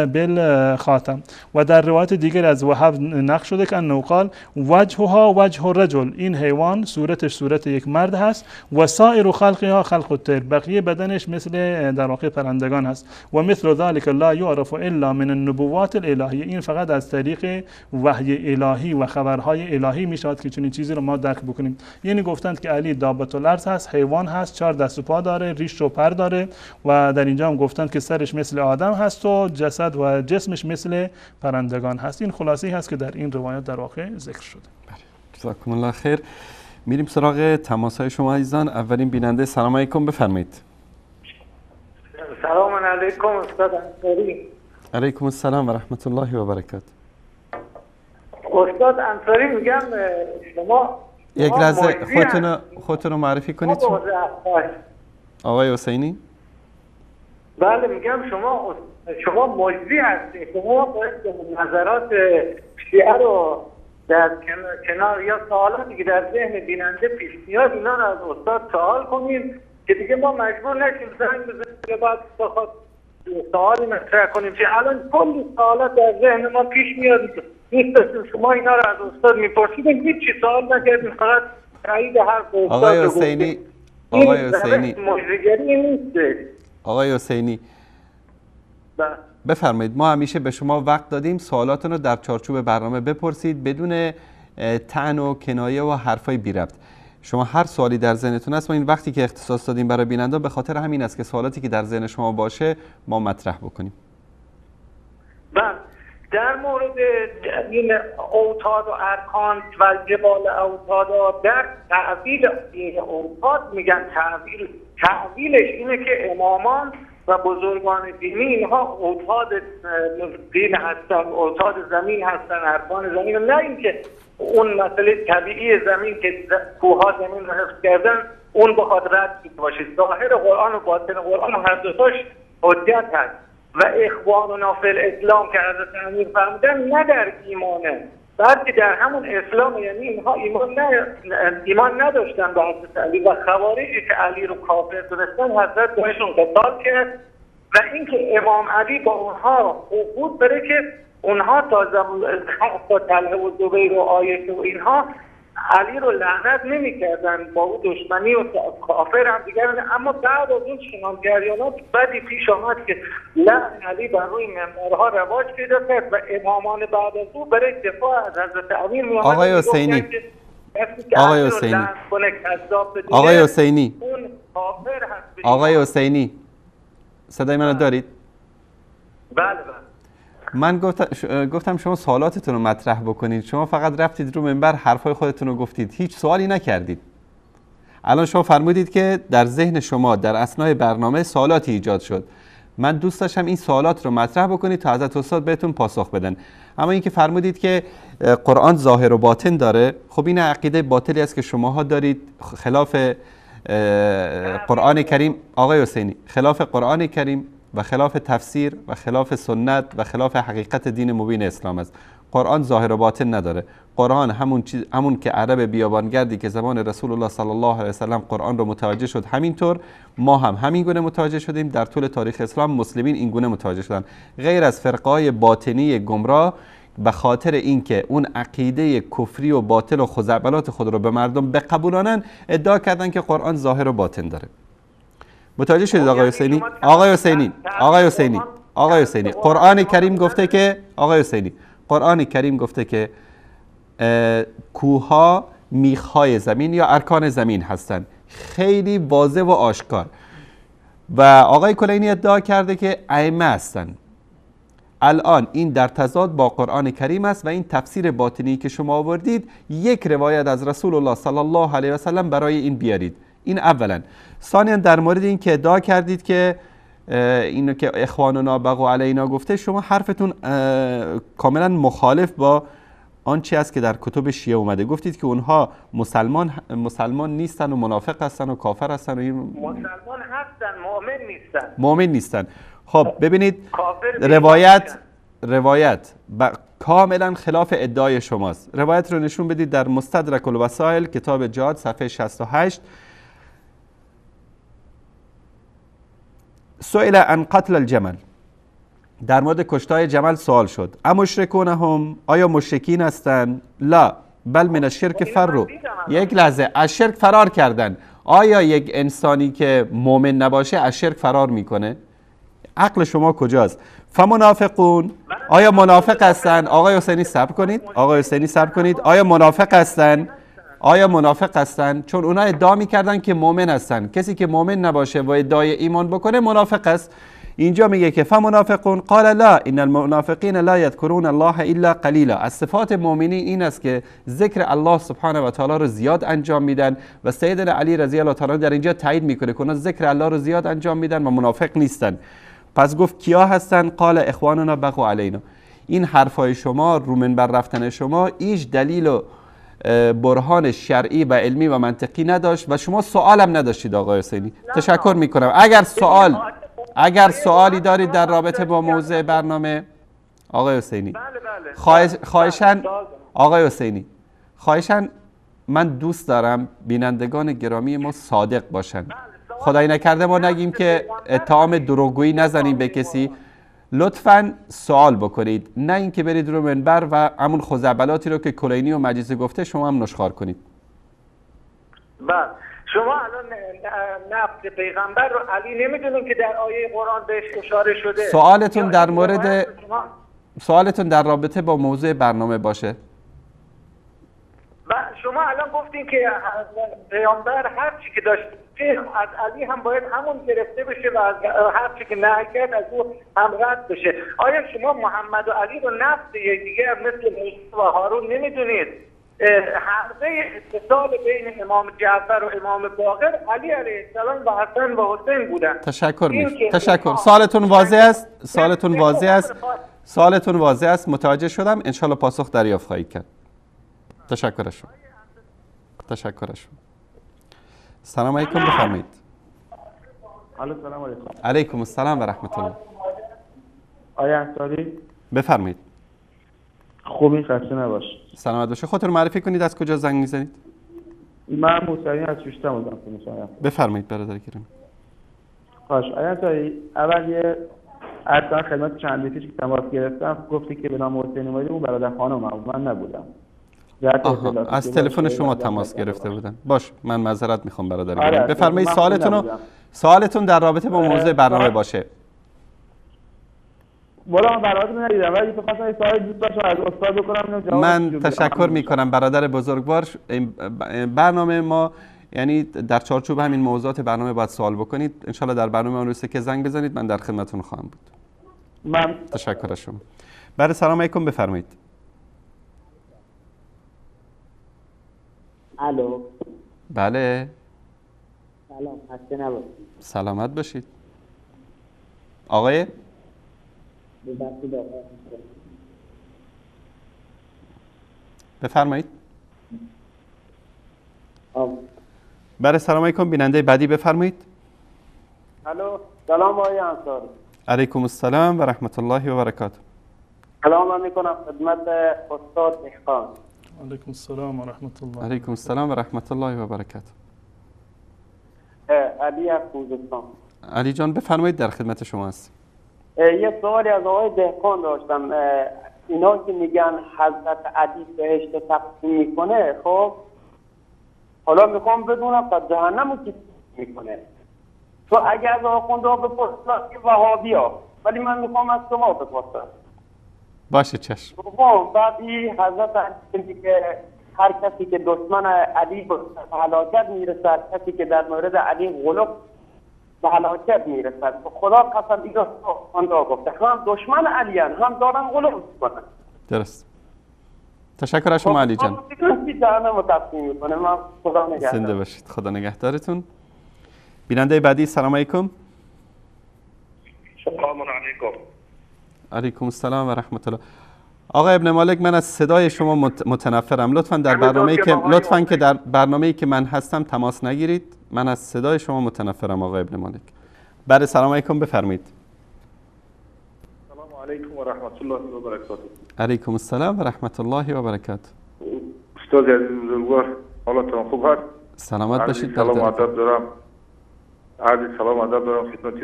بالخاتم. و در روایت دیگر از وهب نقل شده که انه قال وجهها وجه الرجل، این حیوان صورتش صورت یک مرد هست. و سایر خلقها خلق الطير، بقیه بدنش مثل در واقع پرندگان هست. و مثل ذلك لا يعرف الا من النبوات الالهیه، این فقط از طریق وحی الهی و خبرهای الهی می شود که چنین چیزی رو ما درک بکنیم. یعنی گفتند که علی دابة الارض هست، حیوان هست، 4 دست و پا داره، ریش و پر داره. و در اینجا هم گفتند که سرش مثل آدم هست و جسد و جسمش مثل پرندگان هست. این خلاصی هست که در این روایت در واقع ذکر شده. جزاکم الله خیر. میریم سراغ تماس‌های شما عزیزان. اولین بیننده سلام علیکم، بفرمایید. سلام علیکم استاد انصاری. علیکم السلام و رحمت الله و برکاته. استاد انصاری میگم شما یک لحظه خودتون رو معرفی کنید. آقای حسینی؟ بله میگم شما مجزی هستید. شما باید نظرات شیعه رو در کنار یا سوالاتی که در ذهن بیننده پیش میاد اینا رو از استاد سوال کنیم که دیگه ما مجبور نشیم زنگ بزنیم که بعد بخواد سوالی مطرح کنیم، که الان کلی سوالات در ذهن ما پیش میاد. دوست داشتیم شما اینا رو از استاد میپرسیدیم، هیچ چی سوال نکردیم، فقط تایید حرف استاد. آقای حسینی مجزیگری نیست. آقای حسینی بفرمایید. ما همیشه به شما وقت دادیم سوالاتون رو در چارچوب برنامه بپرسید بدون طعن و کنایه و حرفای بی ربط. شما هر سوالی در ذهنتون هست، ما این وقتی که اختصاص دادیم برای بیننده به خاطر همین است که سوالاتی که در ذهن شما باشه ما مطرح بکنیم. بله، در مورد این اوتاد و ارکان و جبال اوتاد در تعویل این اوتاد میگن تعویلش اینه که امامان و بزرگان دینی اینها اوتاد دین هستن، اوتاد زمین هستن، ارکان زمین، نه اینکه اون مسئله طبیعی زمین که کوها زمین رو حفظ کردن اون بخواد رد باشه. ظاهر قرآن و باطن قرآن هر دوتاش حجت هست. و اخواننا فی الاسلام که حضرت امیر فرمودن نه در ایمانه، بلکه در همون اسلام، یعنی اینها ایمان نداشتن به حضرت علی و خوارجی که علی رو کافر دونستن حضرت باشون قتال کرد. و اینکه امام علی با اونها عهود بره که اونها تا طلحه و زبیر و عایشه و اینها علی رو لعنت نمی کردن، با او دشمنی و کافر هم دیگر. اما بعد از اون چنان جریانات بدی پیش آمد که لعن علی بر روی منبرها رواج پیدا کرد و امامان بعد از او برای دفاع از حضرت امیر می آمد. آقای حسینی صدای منو دارید؟ بله. من گفتم شما سوالاتتون رو مطرح بکنید. شما فقط رفتید رو منبر حرفای خودتون رو گفتید، هیچ سوالی نکردید. الان شما فرمودید که در ذهن شما در اثنای برنامه سوالاتی ایجاد شد. من دوست داشتم این سوالات رو مطرح بکنید تا حضرت استاد بهتون پاسخ بدن. اما اینکه فرمودید که قرآن ظاهر و باطن داره، خب این عقیده باطلی است که شماها دارید، خلاف قرآن کریم. آقای حسینی، خلاف قرآن کریم و خلاف تفسیر و خلاف سنت و خلاف حقیقت دین مبین اسلام است. قرآن ظاهر و باطن نداره. قرآن همون که عرب بیابانگردی که زمان رسول الله صلی الله علیه و سلم قرآن رو متوجه شد، همینطور ما هم همین گونه متوجه شدیم. در طول تاریخ اسلام مسلمین این گونه متوجه شدن، غیر از فرقه‌های باطنی گمراه به خاطر اینکه اون عقیده کفری و باطل و خزعبلات خود رو به مردم بقبولانن ادعا کردن که قرآن ظاهر و باطن داره. متوجه شدید آقای حسینی؟ آقای حسینی قرآن کریم گفته که قرآن کریم گفته که کوها میخهای زمین یا ارکان زمین هستند، خیلی واضح و آشکار. و آقای کلینی ادعا کرده که ائمه هستند. الان این در تضاد با قرآن کریم است و این تفسیر باطنی که شما آوردید یک روایت از رسول الله صلی الله علیه و سلم برای این بیارید. این اولا. ثانیا در مورد این که ادعا کردید که اینو که اخواننا بغوا علینا گفته، شما حرفتون کاملا مخالف با آنچه است که در کتب شیعه اومده. گفتید که اونها مسلمان نیستن و منافق هستن و کافر هستن و این مسلمان هستن، مؤمن نیستن. مؤمن نیستن. خب ببینید کافر روایت کاملا خلاف ادعای شماست. روایت رو نشون بدید در مستدرک الوسائل کتاب جهاد صفحه 68. سئل عن قتل الجمل، در مورد کشتای جمل سوال شد. امشرکون هم، آیا مشرکین هستند؟ لا بل من الشرک فروا. یک لحظه، از شرک فرار کردن. آیا یک انسانی که مؤمن نباشه از شرک فرار میکنه؟ عقل شما کجاست؟ فمنافقون، آیا منافق هستند؟ آقای حسینی صبر کنید. آقای حسینی صبر کنید. آیا منافق هستند؟ آیا منافق هستند؟ چون اونا ادعا میکردن که مؤمن هستند. کسی که مؤمن نباشه و ادعای ایمان بکنه منافق است. اینجا میگه که فمنافقون قال لا ان المنافقین لا یذکرون الله الا قلیلا. از صفات مؤمنین این است که ذکر الله سبحانه و تعالی رو زیاد انجام میدن و سیدنا علی رضی الله تعالی در اینجا تایید میکنه که اونا ذکر الله رو زیاد انجام میدن و منافق نیستن. پس گفت کیا هستن؟ قال اخواننا بغوا علینا. این حرفای شما، رو منبر رفتن شما، هیچ دلیل و برهان شرعی و علمی و منطقی نداشت و شما سوالم نداشتید آقای حسینی. تشکر میکنم. اگر سوالی دارید در رابطه با موضوع برنامه آقای حسینی، خواهشاً آقای حسینی، خواهشاً من دوست دارم بینندگان گرامی ما صادق باشن. خدای نکرده ما نگیم که اتهام دروغگویی نزنیم به کسی. لطفاً سوال بکنید، نه اینکه برید رو منبر و همون خزعبلاتی رو که کلینی و مجلسی گفته شما هم نشخوار کنید. بله، شما الان نفس پیغمبر رو علی نمیدونید که در آیه قرآن بهش اشاره شده؟ سوالتون در رابطه با موضوع برنامه باشه. شما الان گفتین که پیامبر هر چی که داشت از علی هم باید همون گرفته بشه و از هر چی که نهی کرد از او هم رد بشه. آیا شما محمد و علی رو نفس یکدیگر مثل موسی و هارون نمیدونید؟ حلقه اتصال بین امام جعفر و امام باقر علی علیه السلام و حسن و حسین بودن. تشکر. سوالتون واضح است. متوجه شدم. انشالله پاسخ دریافت خواهید کرد. تشکرشون. سلام علیکم، بفرمایید. سلام علیکم. علیکم السلام و رحمت الله. آیا انصاری؟ بفرمایید. خوبی، خسته نباش. سلامت باشه. خودتون معرفی کنید، از کجا زنگ میزنید؟ من موسوی از شوشتم بودم. بفرمایید برادر گرامی. خواهش. آیا انصاری، اول یه اصلا خدمت چند دقیقه که تماس گرفتم گفتی که به نام حسین اومدی، اون برادر خانم من نبودم. از تلفن شما تماس گرفته بودن. باش، من معذرت میخوام برادر گرامی. بفرمایید سوالتون در رابطه با موضوع برنامه باشه. والا من برنامه ندیدم ولی فقط یه سوال دوست داشتم از استاد بکنم. من تشکر میکنم برادر بزرگوار. برنامه ما یعنی در چارچوب همین موضوعات برنامه باید سوال بکنید. انشالله در برنامه اون روزی که زنگ بزنید من در خدمتتون خواهم بود. من تشکر از شما. بعد سلام علیکم، بفرمایید. الو. بله. سلام، خسته نباشید. سلامت باشید. آقای بفرمایید. بله سلام علیکم، بیننده بعدی بفرمایید. الو، سلام آقای انصاری. علیکم السلام و رحمت الله و برکاته. سلام میکنم خدمت استاد احقان. علیکم السلام و رحمت الله. علیکم السلام و رحمت الله و برکاته. علی از خوزستان. علی جان بفرمایید، در خدمت شما هست. یه سوالی از آقای دهقان داشتم. اینا که میگن حضرت علی بهشت تقسیم میکنه، خب حالا میخوام بدونم تا جهنمو کی میکنه؟ تو اگر از آخونده بپرسن وهابیا، ولی من میخوام از شما بپرسم. باشه چشم. بعدی حضرت علی که هر کسی که دشمن علی به هلاکت میرسه، هر کسی که در مورد علی غلط به هلاکت میرسد. خدا قسم دیگه خدا گفته هم دشمن علی هم دارن غلو میکنن. درست. تشکر از شما علی جان. زنده باشید. خدا نگهدارتون. بیننده بعدی سلام علیکم. سلام علیکم. علیکم السلام و رحمت الله. آقای ابن مالک من از صدای شما متنفرم. لطفاً در برنامه‌ای که من هستم تماس نگیرید. من از صدای شما متنفرم آقای ابن مالک. بعد سلام علیکم بفرمایید. سلام علیکم و رحمت الله و برکاته. علیکم السلام و رحمت الله و برکاته. استاد عزیز بزرگوار حالتون خوب هست؟ سلامت باشید. سلام ادب دارم. سلام ادب دارم خدمت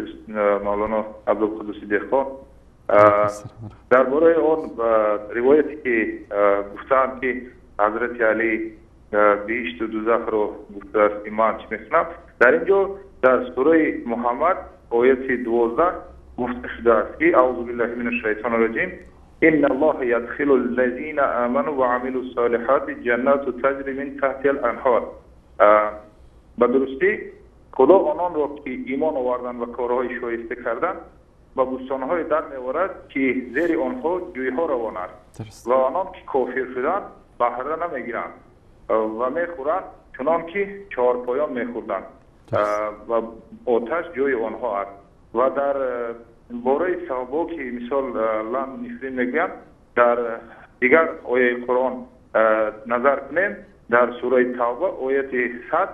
مولانا عبدالقدوس دهقان. درباره اون روایتی که گفتن که حضرت علی بهشت و دوزخ رو گفته است ایمان چی میخونم، در اینجا در سوره محمد آیت 12 گفته شده است که اعوذ بالله من الشیطان الرجیم ان الله يدخل الذين آمنوا وعملوا الصالحات جنات تجری من تحت الانهار. به درستی خدا آنان را که ایمان آوردن و کارهای شایسته کردن و بستانهای در می‌آورد که زیر آنها جوی‌ها روان است و آنان که کافر شدند بهره نمیگیرند و میخورند چنان که چهارپایان میخوردند و آتش جوی آنها است. و در باره صحابه که مثال لن نفرین میگویند در دیگر آیه قرآن نظر کنیم در سوره توبه آیت 100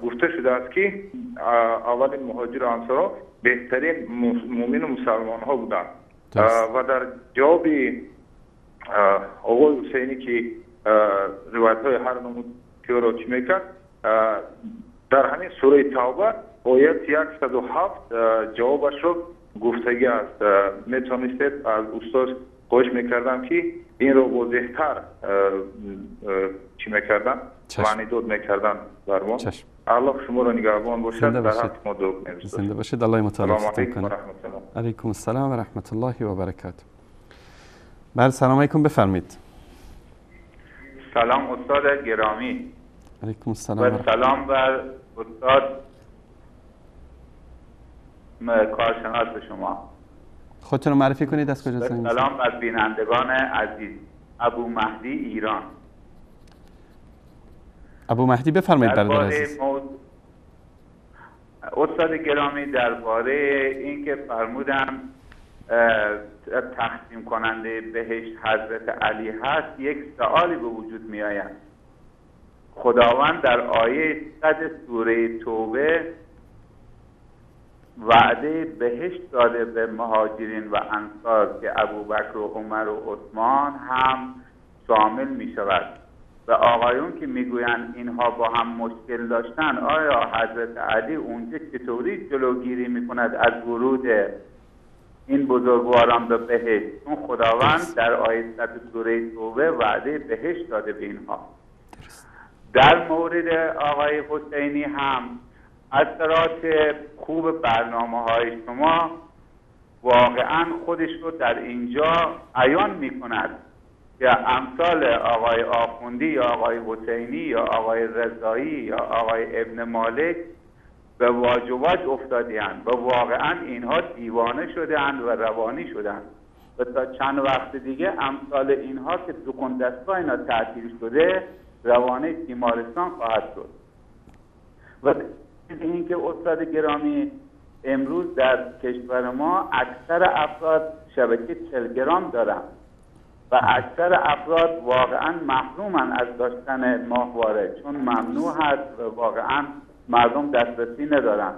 گفته شده است که اولین مهاجر انصار بهترین مؤمن و مسلمان ها بودند و در جواب آقای حسینی که روایت های هر نمود که را چی میکرد در همین سوره توبه آیت 107 جوابش رو گفتگی است. میتونستید از استاد خواهش میکردم که این رو واضح‌تر چی میکردن معنی داد میکردن بر ما. الله شما را نگهبان باشد. در حق ما دعا کنید. زنده باشید. الله متعال فتون کنه. علیکم السلام و رحمت الله و برکاته. بله سلام علیکم بفرمایید. سلام استاد گرامی. علیکم السلام و سلام بر استاد کارشناس شما. خودتون رو معرفی کنید از کجا زنگ سلام بر بینندگان عزیز. ابو مهدی ایران. ابو مهدی بفرمایید برادر عزیز. استاد گرامی درباره اینکه فرمودن تقسیم کننده بهشت حضرت علی هست یک سوالی به وجود می آید. خداوند در آیه 100 سوره توبه وعده بهشت داده به مهاجرین و انصار که ابوبکر و عمر و عثمان هم شامل می شود. و آقایون که میگویند اینها با هم مشکل داشتن، آیا حضرت علی اونجا چطوری جلوگیری میکند از ورود این بزرگواران به بهشت؟ چون خداوند در آیه 100 سوره توبه وعده بهشت داده به اینها. در مورد آقای حسینی هم اثرات خوب برنامه‌های شما واقعا خودش رو در اینجا عیان میکند که امثال آقای آخوندی یا آقای حسینی یا آقای رضایی یا آقای ابن مالک به واجبات افتادی‌اند و واقعا اینها دیوانه شده‌اند و روانی شده‌اند و تا چند وقت دیگه امثال اینها که دکون دستگاه اینا تعطیل شده روانه تیمارستان خواهد شد. و این که استاد گرامی امروز در کشور ما اکثر افراد شبکه تلگرام دارن و اکثر افراد واقعا محرومن از داشتن ماهواره چون ممنوع هست و واقعا مردم دسترسی ندارن.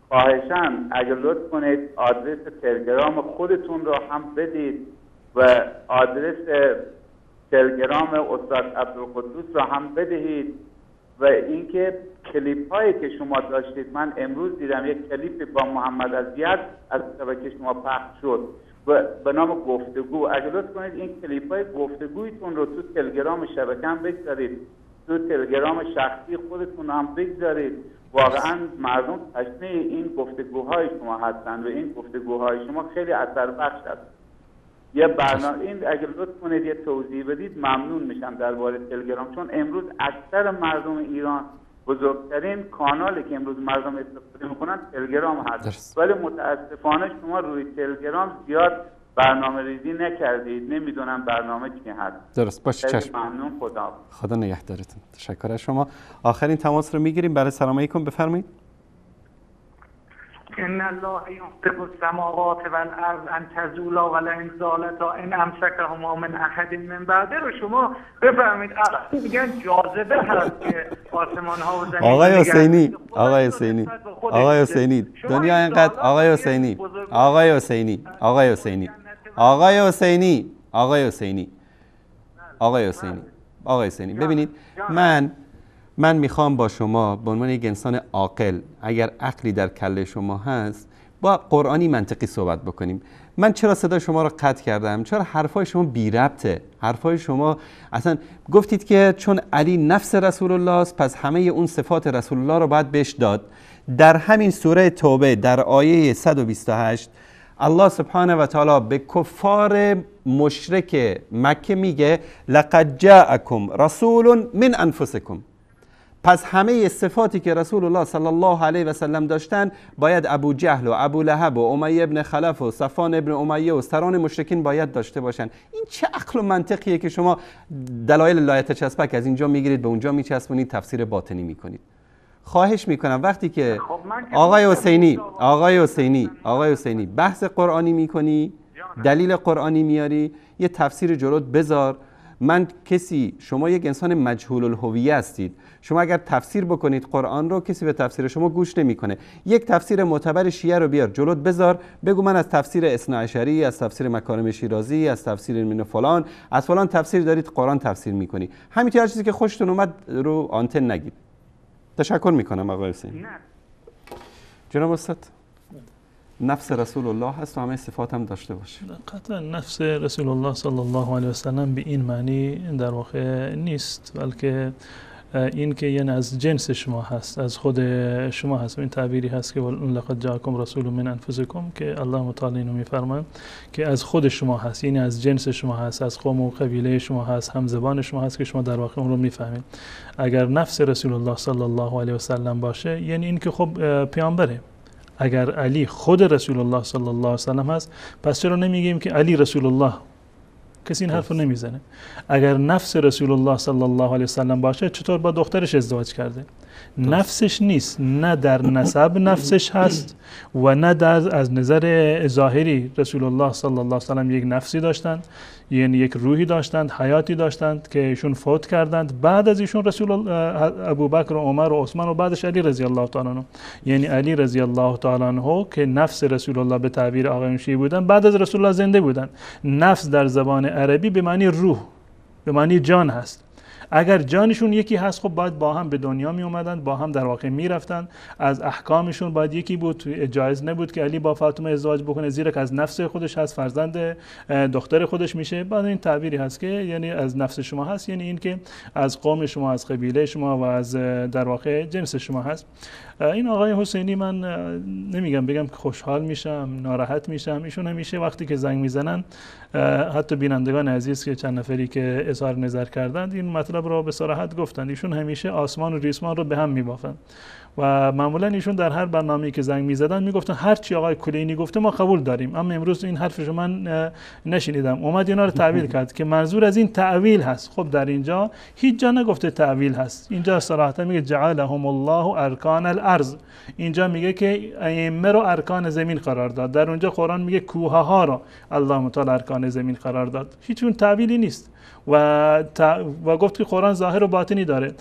خواهشاً اگر لطف کنید آدرس تلگرام خودتون رو هم بدید و آدرس تلگرام استاد عبدالقدوس رو هم بدهید و اینکه کلیپ هایی که شما داشتید، من امروز دیدم یک کلیپ با محمد عزیز از شبکه شما پخش شد و به نام گفتگو. اگر لطف کنید این کلیپ های گفتگویتون رو تو تلگرام شبکه هم بگذارید، تو تلگرام شخصی خودتون هم بگذارید. واقعا مردم تشنه این گفتگوهای شما هستند و این گفتگوهای شما خیلی اثر بخش است. یه برنامه این اگر لطف کنید یه توضیح بدید ممنون میشم درباره تلگرام، چون امروز اکثر مردم ایران بزرگترین کانالی که امروز مردم استفاده میکنن تلگرام هست. ولی متاسفانه شما روی تلگرام زیاد برنامه ریزی نکردید، نمیدونم برنامه چی هست. درست باشه، چشم. ممنون، خدا نگهدارتون. تشکر از شما. آخرین تماس رو میگیریم. برای سلام علیکم بفرمایید. ان الله یمسک السماوات والارض ان تزولا ولئن زالتا ان امسکهما من احد من بعده رو شما بفهمید. میگن جاذبه هست که آسمان ها و زمین. آقای حسینی دنیا اینقدر آقای حسینی ببینید، من میخوام با شما به عنوان یک انسان عاقل، اگر عقلی در کله شما هست، با قرآنی منطقی صحبت بکنیم. من چرا صدا شما رو قطع کردم؟ چرا حرفای شما بی ربطه. حرفای شما اصلا گفتید که چون علی نفس رسول الله است پس همه اون صفات رسول الله رو باید بهش داد. در همین سوره توبه در آیه 128 الله سبحانه و تعالی به کفار مشرک مکه میگه لقد جاءکم رسول من انفسکم. پس همه صفاتی که رسول الله صلی الله علیه و سلم داشتن باید ابو جهل و ابو لهب و امیه ابن خلف و صفوان ابن امیه و سران مشرکین باید داشته باشن. این چه عقل و منطقیه که شما دلایل لایتچسبک از اینجا میگیرید به اونجا میچسبونید، تفسیر باطنی میکنید. خواهش میکنم وقتی که آقای حسینی بحث قرآنی میکنی، دلیل قرآنی میاری، یه تفسیر جلوت بذار. شما یک انسان مجهول الهویه هستید. شما اگر تفسیر بکنید قرآن رو، کسی به تفسیر شما گوش نمیکنه. یک تفسیر معتبر شیعه رو بیار جلوت بذار، بگو من از تفسیر اثناعشری، از تفسیر مکارم شیرازی، از تفسیر من فلان، از فلان تفسیر دارید قرآن تفسیر میکنی. همینطور هر چیزی که خوشتون اومد رو آنتن نگید. تشکر میکنم آقای حسین. جناب استاد، نفس رسول الله هست و همه صفات هم داشته باشه. قطعا نفس رسول الله صلی الله علیه و سلم به این معنی در واقع نیست، بلکه این که یعنی از جنس شما هست، از خود شما هست. این تعبیری هست که لقد جاءکم رسول من انفسکم که الله متعالی اینو میفرماید که از خود شما هست، یعنی از جنس شما هست، از قوم و قبیله شما هست، هم زبان شما هست که شما در واقع اون رو میفهمید. اگر نفس رسول الله صلی الله علیه و سلم باشه یعنی این که خب پیامبره. اگر علی خود رسول الله صلی الله علیه و سلم هست پس چرا نمیگیم که علی رسول الله؟ کسی این حرف رو نمیزنه. اگر نفس رسول الله صلی الله علیه و سلم باشه چطور با دخترش ازدواج کرده؟ نفسش نیست، نه در نسب نفسش هست و نه در از نظر ظاهری. رسول الله صلی الله علیه و سلم یک نفسی داشتند، یعنی یک روحی داشتند، حیاتی داشتند که ایشون فوت کردند. بعد از ایشون رسول ابوبکر و عمر و عثمان و بعدش علی رضی الله تعالی عنه، یعنی علی رضی الله تعالی عنه که نفس رسول الله به تعبیر آقایون شیعه بودن، بعد از رسول الله زنده بودند. نفس در زبان عربی به معنی روح، به معنی جان هست. اگر جانشون یکی هست خب باید با هم به دنیا می اومدن، با هم در واقع می رفتن. از احکامشون باید یکی بود. جایز نبود که علی با فاطمه ازدواج بکنه، زیرا که از نفس خودش هست، فرزند دختر خودش میشه. بعد این تعبیری هست که یعنی از نفس شما هست، یعنی این که از قوم شما، از قبیله شما و از در واقع جنس شما هست. این آقای حسینی من نمیگم بگم که خوشحال میشم، ناراحت میشم. ایشون همیشه وقتی که زنگ میزنن، حتی بینندگان عزیز که چند نفری که اظهار نظر کردند این مطلب رو به صراحت گفتند. ایشون همیشه آسمان و ریسمان رو به هم میبافند و معمولا ایشون در هر برنامه‌ای که زنگ میزدن میگفتن هر چی آقای کلینی گفته ما قبول داریم. اما امروز این حرفشو من نشنیدم. اومد اینا رو تعویل کرد که منظور از این تعویل هست. خب در اینجا هیچ جا نگفته تعویل هست. اینجا صراحتا میگه جعلهم الله ارکان الارض. اینجا میگه که ائمه رو ارکان زمین قرار داد. در اونجا قرآن میگه کوه ها رو الله تعالی ارکان زمین قرار داد. هیچ اون تعویلی نیست. و گفت که قرآن ظاهر و باطنی داره.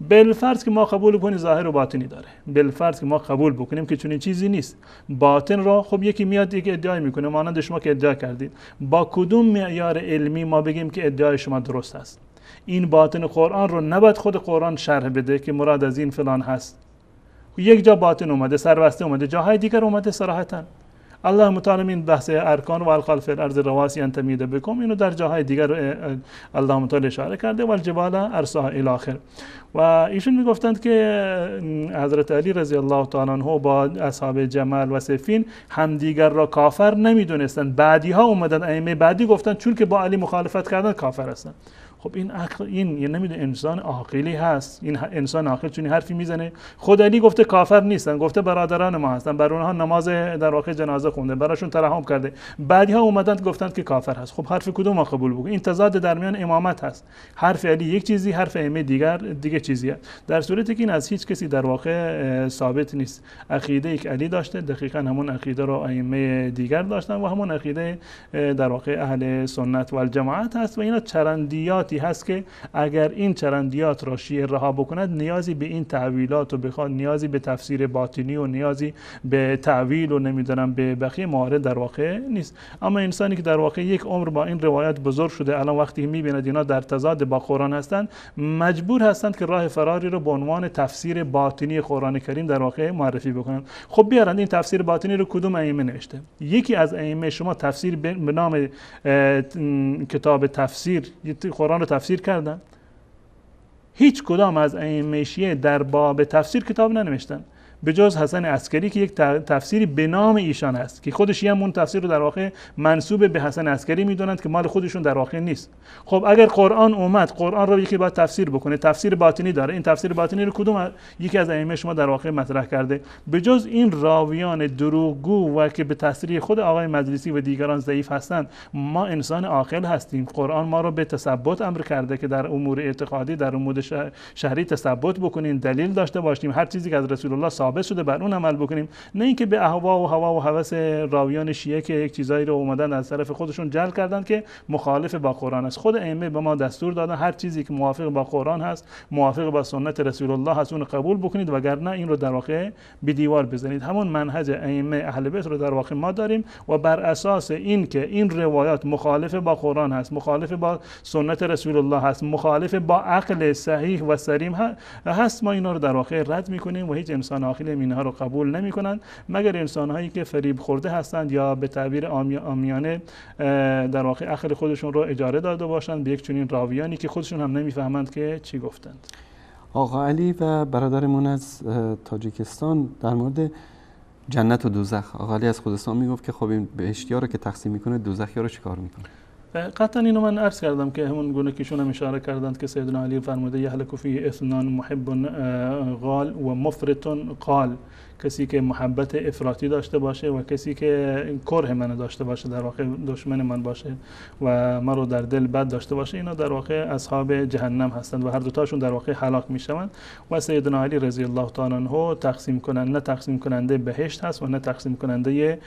بالفرض که ما قبول کنیم ظاهر و باطنی داره، بالفرض که ما قبول بکنیم که چنین چیزی نیست. باطن را خب یکی میاد یک ادعای میکنه، مانند شما که ادعا کردید. با کدوم معیار علمی ما بگیم که ادعای شما درست است؟ این باطن قرآن رو نباید خود قرآن شرح بده که مراد از این فلان هست. یک جا باطن اومده، سربسته اومده، جاهای دیگر اومده صراحتاً. الله متعالی این بحث ارکان و القال فی الارض رواسی ان تمید بکم اینو در جاهای دیگر الله متعالی اشاره کرده و الجبال ارساها الی آخر. و ایشون میگفتند که حضرت علی رضی الله تعالی عنه با اصحاب جمل و صفین همدیگر را کافر نمیدونستند. بعدی ها اومدن ائمه بعدی گفتن چون که با علی مخالفت کردن کافر هستند. خب این عقل، این یه نمیدونه انسان عاقلی هست، این انسان عاقل چون حرفی میزنه. خود علی گفته کافر نیستن، گفته برادران ما هستن، بر اونها نماز در واقع جنازه خونده، براشون ترحم کرده، بعدها اومدن گفتن که کافر هست. خب حرف کدوم ما قبول بکنیم؟ این تضاد در میان امامت هست. حرف علی یک چیزی، حرف ائمه دیگه چیزی هست. در صورتی که این از هیچ کسی در واقع ثابت نیست. عقیده ای که علی داشته دقیقاً همون عقیده رو ائمه دیگر داشتن و همون عقیده در واقع اهل سنت و الجماعت هست و اینا چرندیاتی هست که اگر این چرندیات را شیعه رها بکند نیازی به این تعویلات و بخواد، نیازی به تفسیر باطنی و نیازی به تعویل و نمیدونم به بقیه موارد در واقع نیست. اما انسانی که در واقع یک عمر با این روایت بزرگ شده، الان وقتی میبیند اینا در تضاد با قرآن هستند، مجبور هستند که راه فراری رو به عنوان تفسیر باطنی قرآن کریم در واقع معرفی بکنند. خب بیارند این تفسیر باطنی رو کدوم ائمه نوشته؟ یکی از ائمه شما تفسیر به نام کتاب تفسیر قرآن رو تفسیر کردن؟ هیچ کدام از ائمه شیعه در باب تفسیر کتاب ننوشتن به جز حسن عسکری که یک تفسیری به نام ایشان هست که خودش هم اون تفسیر رو در واقع منسوب به حسن عسکری میدونند که مال خودشون در واقع نیست. خب اگر قرآن اومد، قرآن رو یکی باید تفسیر بکنه، تفسیر باطنی داره، این تفسیر باطنی رو کدوم یکی از ائمه شما در واقع مطرح کرده؟ به جز این راویان دروغگو و که به تصریح خود آقای مجلسی و دیگران ضعیف هستند، ما انسان عاقل هستیم. قرآن ما رو به تثبت امر کرده که در امور اعتقادی، در امور شهری تثبت بکنیم، دلیل داشته باشیم، هر چیزی که از رسول الله ثابت شده بر اون عمل بکنیم، نه اینکه به اهوا و هوا و هوس راویان شیعه که یک چیزایی رو اومدن از طرف خودشون جعل کردن که مخالف با قرآن است. خود ائمه به ما دستور دادن هر چیزی که موافق با قرآن هست، موافق با سنت رسول الله هست، اون رو قبول بکنید، وگرنه این رو در واقع به دیوار بزنید. همون منهج ائمه اهل بیت رو در واقع ما داریم و بر اساس این که این روایات مخالف با قرآن هست، مخالف با سنت رسول الله هست، مخالف با عقل صحیح و سلیم هست، ما اینا رو در واقع رد میکنیم و هیچ انسان عاقل اینها رو قبول نمی کنند مگر انسان هایی که فریب خورده هستند یا به تعبیر عامیانه در واقع عقل خودشون رو اجاره داده باشند به یک چنین راویانی که خودشون هم نمیفهمند که چی گفتند. آقا علی و برادرمون از تاجیکستان در مورد جنت و دوزخ، آقا علی از خودستان میگفت که خب این بهشتی‌ها رو که تقسیم میکنه، دوزخی‌ها رو چیکار میکنه؟ قطعا اینو من عرض کردم که همون گونه که ایشون هم اشاره کردند که سیدنا علی فرموده یهلک فیه اثنان محب قال و مفرط قال، کسی که محبت افراطی داشته باشه و کسی که کره من داشته باشه، در واقع دشمن من باشه و من رو در دل بد داشته باشه، اینا در واقع اصحاب جهنم هستند و هر دوتاشون در واقع هلاک میشوند. و سیدنا علی رضی الله تعالی عنه تقسیم کننده، نه تقسیم کننده بهشت هست و نه تقسیم کننده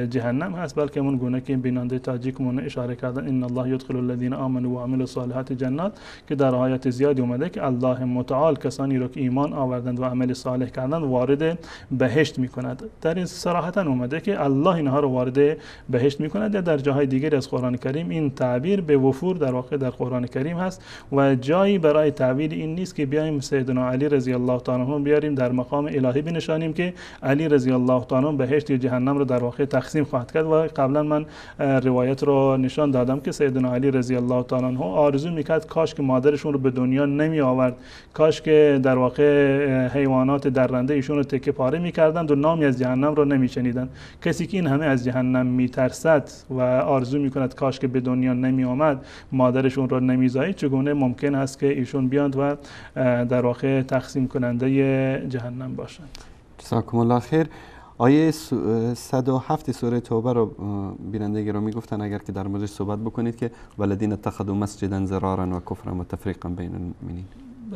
جهنم هست، بلکه اون گونه که بیننده تاجیکمون اشاره کردن ان الله یدخل الذین آمنوا و عملوا الصالحات جنات، که در آیات زیادی اومده که الله متعال کسانی رو که ایمان آوردند و عمل صالح کردند وارد بهشت میکند. در این صراحتا اومده که الله اینها رو وارد بهشت میکند. یا در جاهای دیگری از قرآن کریم این تعبیر به وفور در واقع در قرآن کریم هست و جایی برای تعبیر این نیست که بیایم سیدنا علی رضی الله تعالی عنه بیاریم در مقام الهی بنشانیم که علی رضی الله تعالی عنه بهشت یا جهنم رو در واقع تقسیم خواهد کرد. و قبلا من روایت رو نشان دادم که سیدنا علی رضی الله تعالی عنه آرزو میکرد کاش که مادرشون رو به دنیا نمی آورد، کاش که در واقع حیوانات درنده ایشون رو تکه پاره میکردند و نامی از جهنم رو نمیشنیدند. کسی که این همه از جهنم میترسد و آرزو میکند کاش که به دنیا نمی آمد، مادرشون رو نمیزایید، چگونه ممکن است که ایشون بیاند و در واقع تقسیم کننده جهنم باشند؟ جزاکم الله خیر. آیه 107 سوره توبه رو بیننده گرامی گفتن اگر که در موردش صحبت بکنید که والذین اتخذوا مسجدا ضرارا و کفرا و تفریقا بین المؤمنین.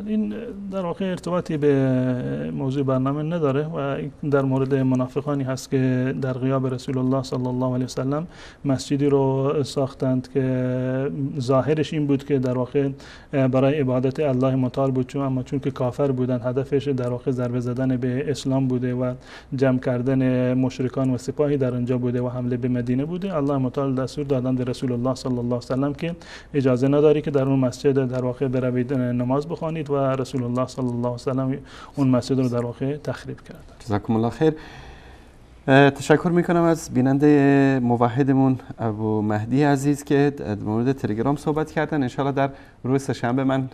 این در واقع ارتباطی به موضوع برنامه نداره و در مورد منافقانی هست که در غیاب رسول الله صلی الله علیه وسلم مسجدی رو ساختند که ظاهرش این بود که در واقع برای عبادت الله متعال بود، اما چون که کافر بودن هدفش در واقع ضربه زدن به اسلام بوده و جمع کردن مشرکان و سپاهی در اونجا بوده و حمله به مدینه بوده. الله متعال دستور دادن به رسول الله صلی الله علیه وسلم که اجازه نداری که در اون مسجد در واقع بروید نماز بخوانید و رسول الله صلی الله علیه وسلم اون مسجد رو در واقع تخریب کرد. جزاکم الله خیر. تشکر میکنم از بیننده موحدمون ابو مهدی عزیز که در مورد تلگرام صحبت کردن. انشالله در روز سه‌شنبه من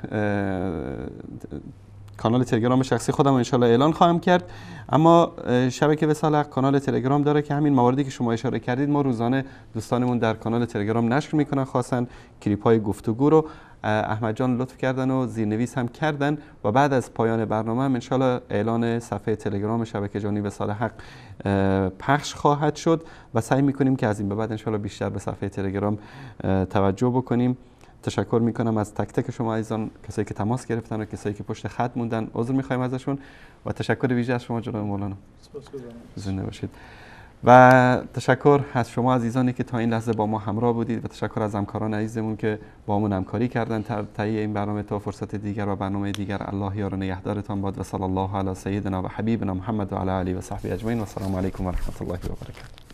کانال تلگرام شخصی خودم ان شاء الله اعلان خواهم کرد. اما شبکه وصال حق کانال تلگرام داره که همین مواردی که شما اشاره کردید ما روزانه دوستانمون در کانال تلگرام نشر میکنن، خاصا کلیپ های گفتگو رو احمد جان لطف کردن و زیرنویس هم کردن و بعد از پایان برنامه هم ان شاء الله اعلان صفحه تلگرام شبکه جانی وصال حق پخش خواهد شد و سعی میکنیم که از این به بعد ان شاء الله بیشتر به صفحه تلگرام توجه بکنیم. تشکر میکنم از تک تک شما عزیزان، کسایی که تماس گرفتن و کسایی که پشت خط موندن، عذر میخوایم ازشون و تشکر ویژه از شما جناب مولانا. زنده باشید. و تشکر از شما عزیزانی که تا این لحظه با ما همراه بودید و تشکر از همکاران عزیزمون که با ما همکاری کردن تا تهیه این برنامه. تا فرصت دیگر و برنامه دیگر الله یار و نگهدارتان باد و صلی الله علی سیدنا و حبیبنا محمد و علی آله و صحبه اجمعین و السلام علیکم و رحمت الله و برکاته.